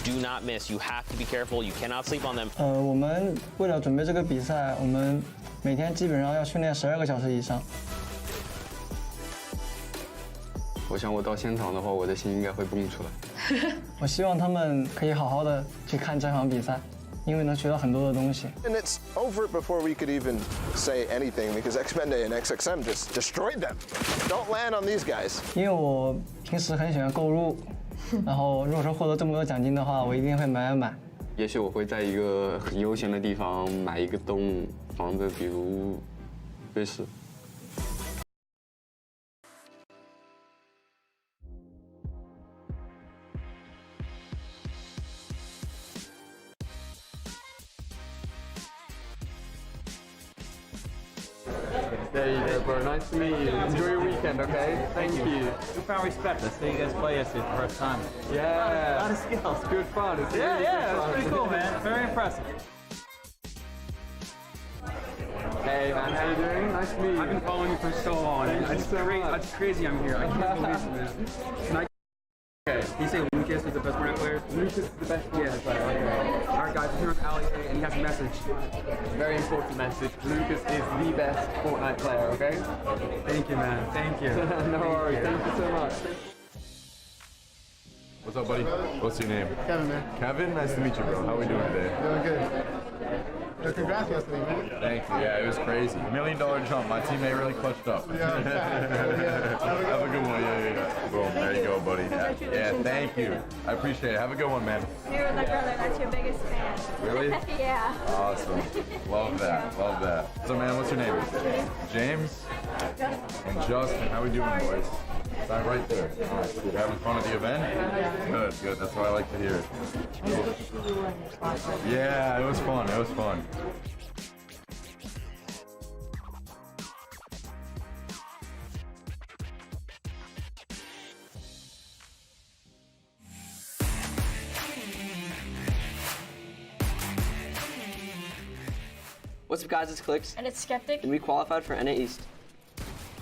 do not miss. You have to be careful. You cannot sleep on them. 我们为了准备这个比赛，我们每天基本上要训练12个小时以上。我想我到现场的话，我的心应该会蹦出来。我希望他们可以好好的去看这场比赛，因为能学到很多的东西。 And it's over before we could even say anything because Xpende and XXM just destroyed them. Don't land on these guys. 因为我平时很喜欢购入，然后如果说获得这么多奖金的话，我一定会买。也许我会在一个很悠闲的地方买一个洞放着，比如瑞士。 There you go, bro. Nice to meet you. Enjoy your weekend, okay? Thank you. Newfound respect. Let's see you guys play yesterday for the first time. Yeah. A lot of skills. It's good fun. It's really good It's fun. pretty cool, man. Very impressive. Hey, man. How you doing? Nice to meet you. I've been following you for so long. It's crazy I'm here. I can't believe this. Can I? Okay. Can you say Lucas is the best Fortnite player? Lucas is the best Fortnite player. Okay. All right, guys. We're here with Ali, and he has a message. Very important message. Lucas is the best Fortnite player, okay? Thank you, man. Thank you. No worries. Thank you so much. What's up, buddy? What's your name? Kevin, man. Kevin, nice to meet you, bro. How are we doing today? Doing good. Congrats yesterday, man. Thank you. Yeah, it was crazy. $1 million jump. My teammate really clutched up. Yeah. Have a good one. Yeah. Boom. There you go, buddy. Yeah, thank you. I appreciate it. Have a good one, man. You're my brother. That's your biggest fan. Really? Yeah. Awesome. Love that. Love that. So, man, what's your name? James? And Justin. How we doing, boys? Sign right there. All right, good. Having fun at the event? Good, good. That's what I like to hear. Yeah, it was fun. It was fun. What's up, guys? It's Clicks. And it's Skeptic. And we qualified for NA East.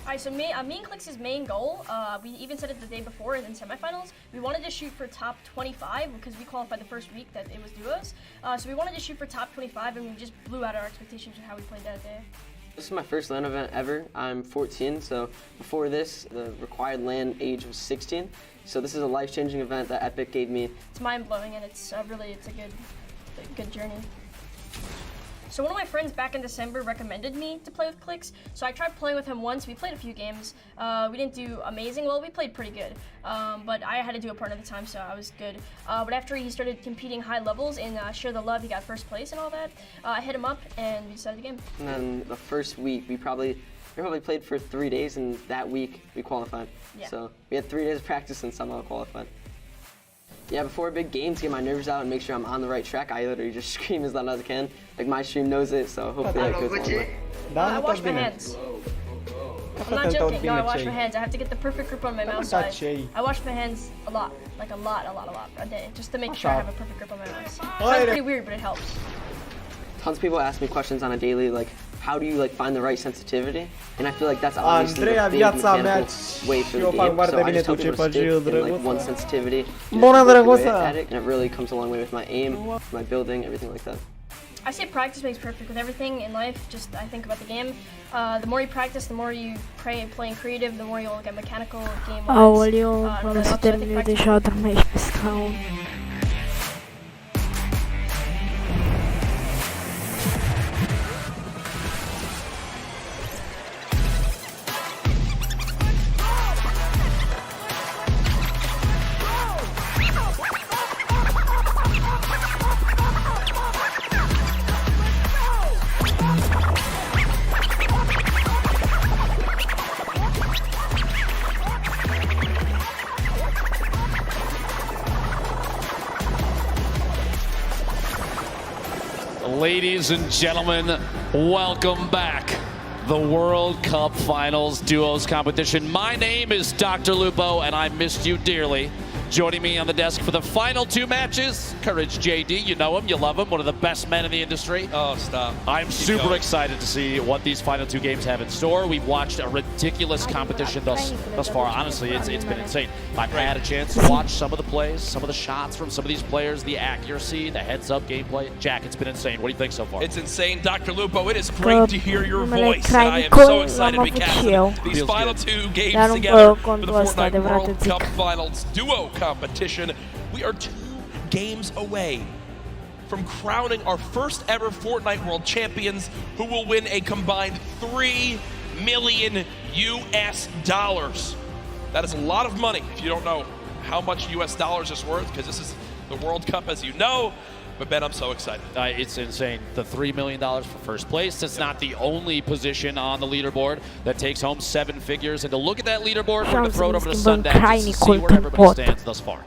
Alright, so me and Clicks' main goal, we even said it the day before in semifinals, we wanted to shoot for top 25 because we qualified the first week that it was duos. So we wanted to shoot for top 25 and we just blew out our expectations of how we played that day. This is my first LAN event ever. I'm 14, so before this, the required LAN age was 16. So this is a life-changing event that Epic gave me. It's mind-blowing and it's a good journey. So one of my friends back in December recommended me to play with Clicks, so I tried playing with him once. We played a few games. We didn't do amazing. Well, we played pretty good, but I had to do a partner at the time, so I was good. But after he started competing high levels and Share the Love, he got first place and all that. I hit him up and we decided the game. And then the first week, we probably played for 3 days, and that week we qualified. Yeah. So we had 3 days of practice and somehow qualified. Yeah, before a big game, to get my nerves out and make sure I'm on the right track, I literally just scream as loud as I can. Like, my stream knows it, so hopefully that goes a long way. I wash my hands. I'm not joking. No, I wash my hands. I have to get the perfect grip on my mouse side. I wash my hands a lot, like a lot a day, just to make sure I have a perfect grip on my mouse. Sounds pretty weird, but it helps. Tons of people ask me questions on a daily, like, how do you find the right sensitivity? And I feel like that's obviously the big mechanical way for the game. So I just tell people to stick in one sensitivity, and it really comes a long way with my aim, my building, everything like that. I say practice makes perfect with everything in life. Just I think about the game. The more you practice, the more you playing creative, the more you'll get mechanical game wise. Quando si termini di show dormir pescão. Ladies and gentlemen, welcome back. The World Cup Finals Duos competition. My name is Dr. Lupo, and I missed you dearly. Joining me on the desk for the final 2 matches, Courage JD. You know him, you love him, one of the best men in the industry. Oh, stop. I'm super excited to see what these final 2 games have in store. We've watched a ridiculous competition thus far. Honestly, it's been insane. I've had a chance to watch some of the plays, some of the shots from some of these players, the accuracy, the heads-up gameplay. Jack, it's been insane. What do you think so far? It's insane, Dr. Lupo. It is great to hear your voice, and I am so excited to be casting these final 2 games together for the Fortnite World Cup Finals Duo competition. We are 2 games away from crowning our first ever Fortnite World Champions, who will win a combined $3 million US. That is a lot of money if you don't know how much US dollars is worth, because this is the World Cup, as you know. But Ben, I'm so excited. It's insane. The $3 million for first place. It's not the only position on the leaderboard that takes home 7 figures. And to look at that leaderboard, we're going to throw it over to Sundance to see where everybody stands thus far.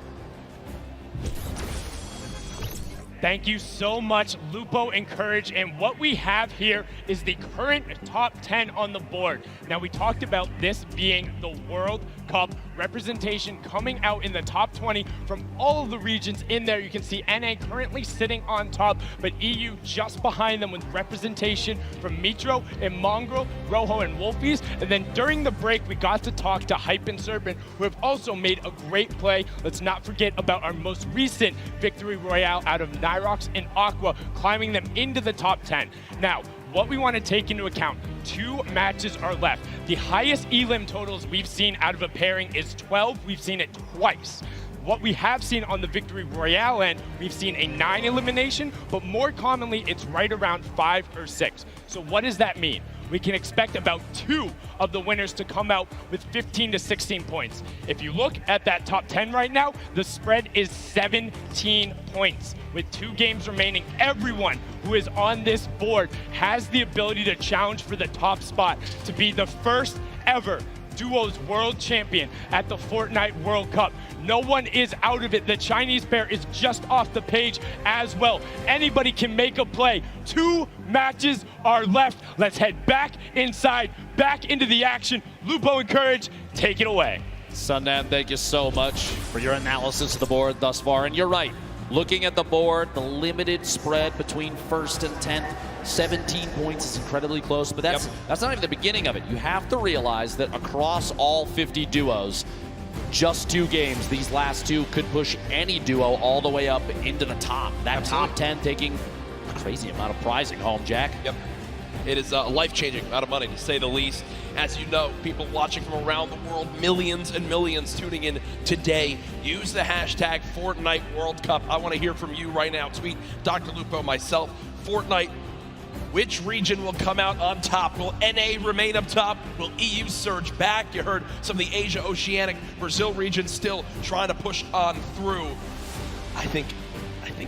Thank you so much, Lupo and Courage. And what we have here is the current top 10 on the board. Now, we talked about this being the World Cup representation coming out in the top 20 from all of the regions in there. You can see NA currently sitting on top, but EU just behind them with representation from Mitro and Mongrel, Rojo and Wolfies. And then during the break, we got to talk to Hype and Serpent, who have also made a great play. Let's not forget about our most recent victory royale out of Nyrox and Aqua, climbing them into the top 10. Now, what we want to take into account, 2 matches are left. The highest elim totals we've seen out of a pairing is 12. We've seen it twice. What we have seen on the Victory Royale end, we've seen a 9 elimination, but more commonly, it's right around 5 or 6. So what does that mean? We can expect about 2 of the winners to come out with 15 to 16 points. If you look at that top 10 right now, the spread is 17 points. With 2 games remaining, everyone who is on this board has the ability to challenge for the top spot to be the first ever Duos World Champion at the Fortnite World Cup. No one is out of it. The Chinese pair is just off the page as well. Anybody can make a play. 2 matches are left. Let's head back inside, back into the action. Lupo and Courage, take it away. Sundan, thank you so much for your analysis of the board thus far. And you're right. Looking at the board, the limited spread between 1st and 10th, 17 points is incredibly close, but that's not even the beginning of it. You have to realize that across all 50 duos, just 2 games, these last 2 could push any duo all the way up into the top. That top 10 taking a crazy amount of prizing home, Jack. Yep. It is a life-changing amount of money, to say the least. As you know, people watching from around the world, millions and millions tuning in today. Use the hashtag Fortnite World Cup. I want to hear from you right now. Tweet Dr. Lupo, myself, Fortnite. Which region will come out on top? Will NA remain up top? Will EU surge back? You heard some of the Asia, Oceanic, Brazil region still trying to push on through. I think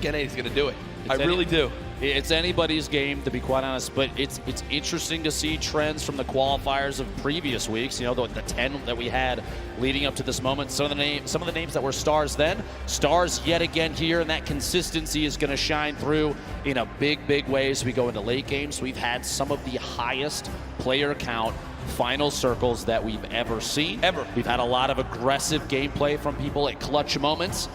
NA is going to do it. I really do. It's anybody's game, to be quite honest, but it's interesting to see trends from the qualifiers of previous weeks. You know, the 10 that we had leading up to this moment. Some of the names that were stars then, stars yet again here, and that consistency is going to shine through in a big way as we go into late games. We've had some of the highest player count final circles that we've ever seen. We've had a lot of aggressive gameplay from people at clutch moments.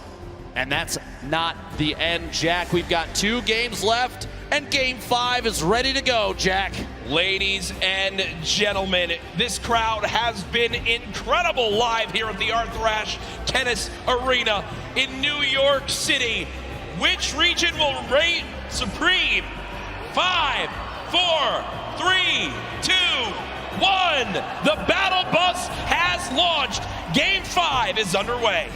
And that's not the end, Jack. We've got 2 games left, and Game 5 is ready to go, Jack. Ladies and gentlemen, this crowd has been incredible live here at the Arthur Ashe Tennis Arena in New York City. Which region will reign supreme? 5, 4, 3, 2, 1. The battle bus has launched. Game 5 is underway.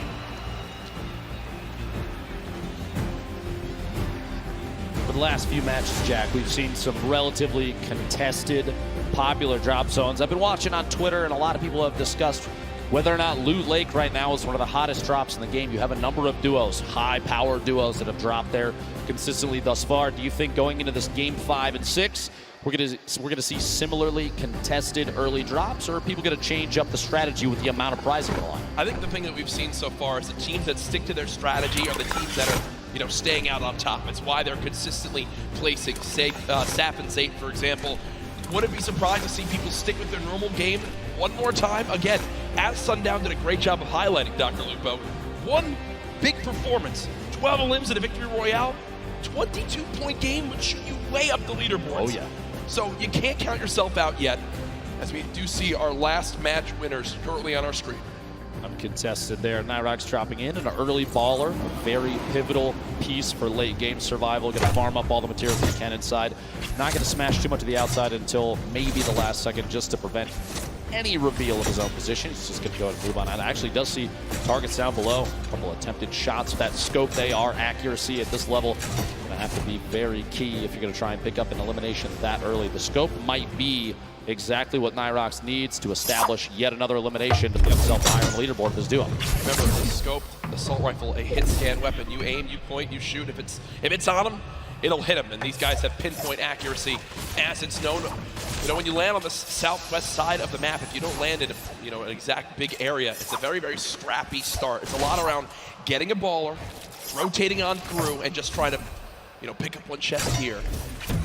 For the last few matches, Jack, we've seen some relatively contested, popular drop zones. I've been watching on Twitter, and a lot of people have discussed whether or not Loot Lake right now is one of the hottest drops in the game. You have a number of duos, high-powered duos that have dropped there consistently thus far. Do you think going into this Game 5 and 6, we're gonna see similarly contested early drops, or are people gonna change up the strategy with the amount of prizing on the line? I think the thing that we've seen so far is the teams that stick to their strategy are the teams that are, staying out on top. It's why they're consistently placing, say, Sap and Zayt, for example. Wouldn't be surprised to see people stick with their normal game one more time. Again, as Sundown did a great job of highlighting, Dr. Lupo, one big performance, 12 elims in a victory royale, 22-point game would shoot you way up the leaderboards. Oh, yeah. So you can't count yourself out yet, as we do see our last match winners currently on our screen. Uncontested there. Nyrox dropping in an early baller, a very pivotal piece for late game survival. Going to farm up all the materials he can inside. Not going to smash too much of the outside until maybe the last second, just to prevent any reveal of his own position. He's just going to go ahead and move on out. Actually does see targets down below. A couple attempted shots with that scope. They are accuracy at this level. Going to have to be very key if you're going to try and pick up an elimination that early. The scope might be exactly what Nyrox needs to establish yet another elimination to put himself higher on the leaderboard of his duo. Remember, the scope, the assault rifle, a hit scan weapon. You aim, you point, you shoot. If it's on him, it'll hit him. And these guys have pinpoint accuracy, as it's known. When you land on the southwest side of the map, if you don't land in an exact big area, it's a very, very scrappy start. It's a lot around getting a baller, rotating on through, and just trying to pick up one chest here,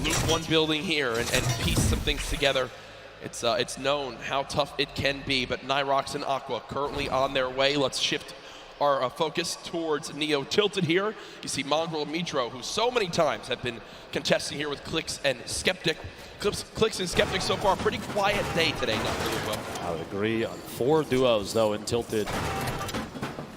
loot one building here, and piece some things together. It's known how tough it can be, but Nyrox and Aqua currently on their way. Let's shift our focus towards Neo Tilted here. You see Mongrel and Mitro, who so many times have been contesting here with Clix and Skeptic. Clix and Skeptic so far, pretty quiet day today, not really well. I would agree. 4 duos, though, in Tilted.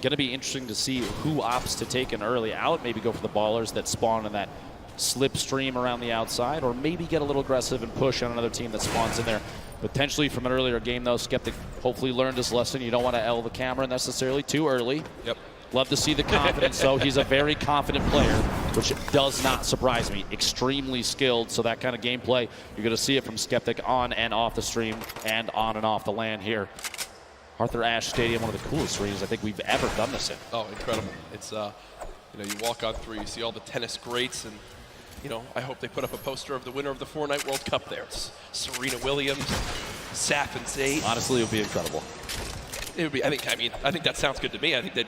Going to be interesting to see who opts to take an early out, maybe go for the ballers that spawn in that slipstream around the outside, or maybe get a little aggressive and push on another team that spawns in there. Potentially from an earlier game, though, Skeptic hopefully learned his lesson. You don't want to L the camera necessarily too early. Yep. Love to see the confidence, though. He's a very confident player, which does not surprise me. Extremely skilled, so that kind of gameplay, you're going to see it from Skeptic on and off the stream and on and off the land here. Arthur Ashe Stadium, one of the coolest arenas I think we've ever done this in. Oh, incredible. It's, you walk on through, you see all the tennis greats, and I hope they put up a poster of the winner of the Fortnite World Cup there. It's Serena Williams, Saf and Zay. Honestly, it would be incredible. It would be. I think that sounds good to me. I think that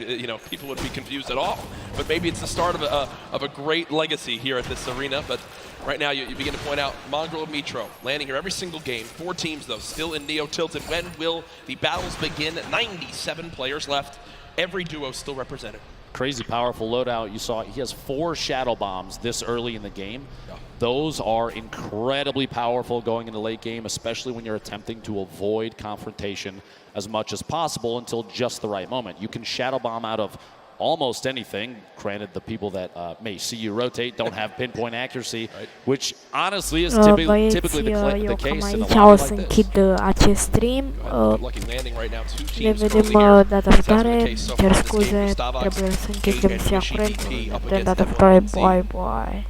people wouldn't be confused at all. But maybe it's the start of a great legacy here at this arena. But right now, you begin to point out Mongrel and Mitro landing here every single game. 4 teams though, still in Neo tilted. When will the battles begin? 97 players left. Every duo still represented. Crazy powerful loadout. You saw he has 4 shadow bombs this early in the game. Yeah. Those are incredibly powerful going into late game, especially when you're attempting to avoid confrontation as much as possible until just the right moment. You can shadow bomb out of almost anything. Granted, the people that may see you rotate don't have pinpoint accuracy, right, which honestly is typically the case in a lot like this. Acest stream. Ne vedem data viitoare. Cer scuze, trebuie să închid emisia curent. De data viitoare, bye bye.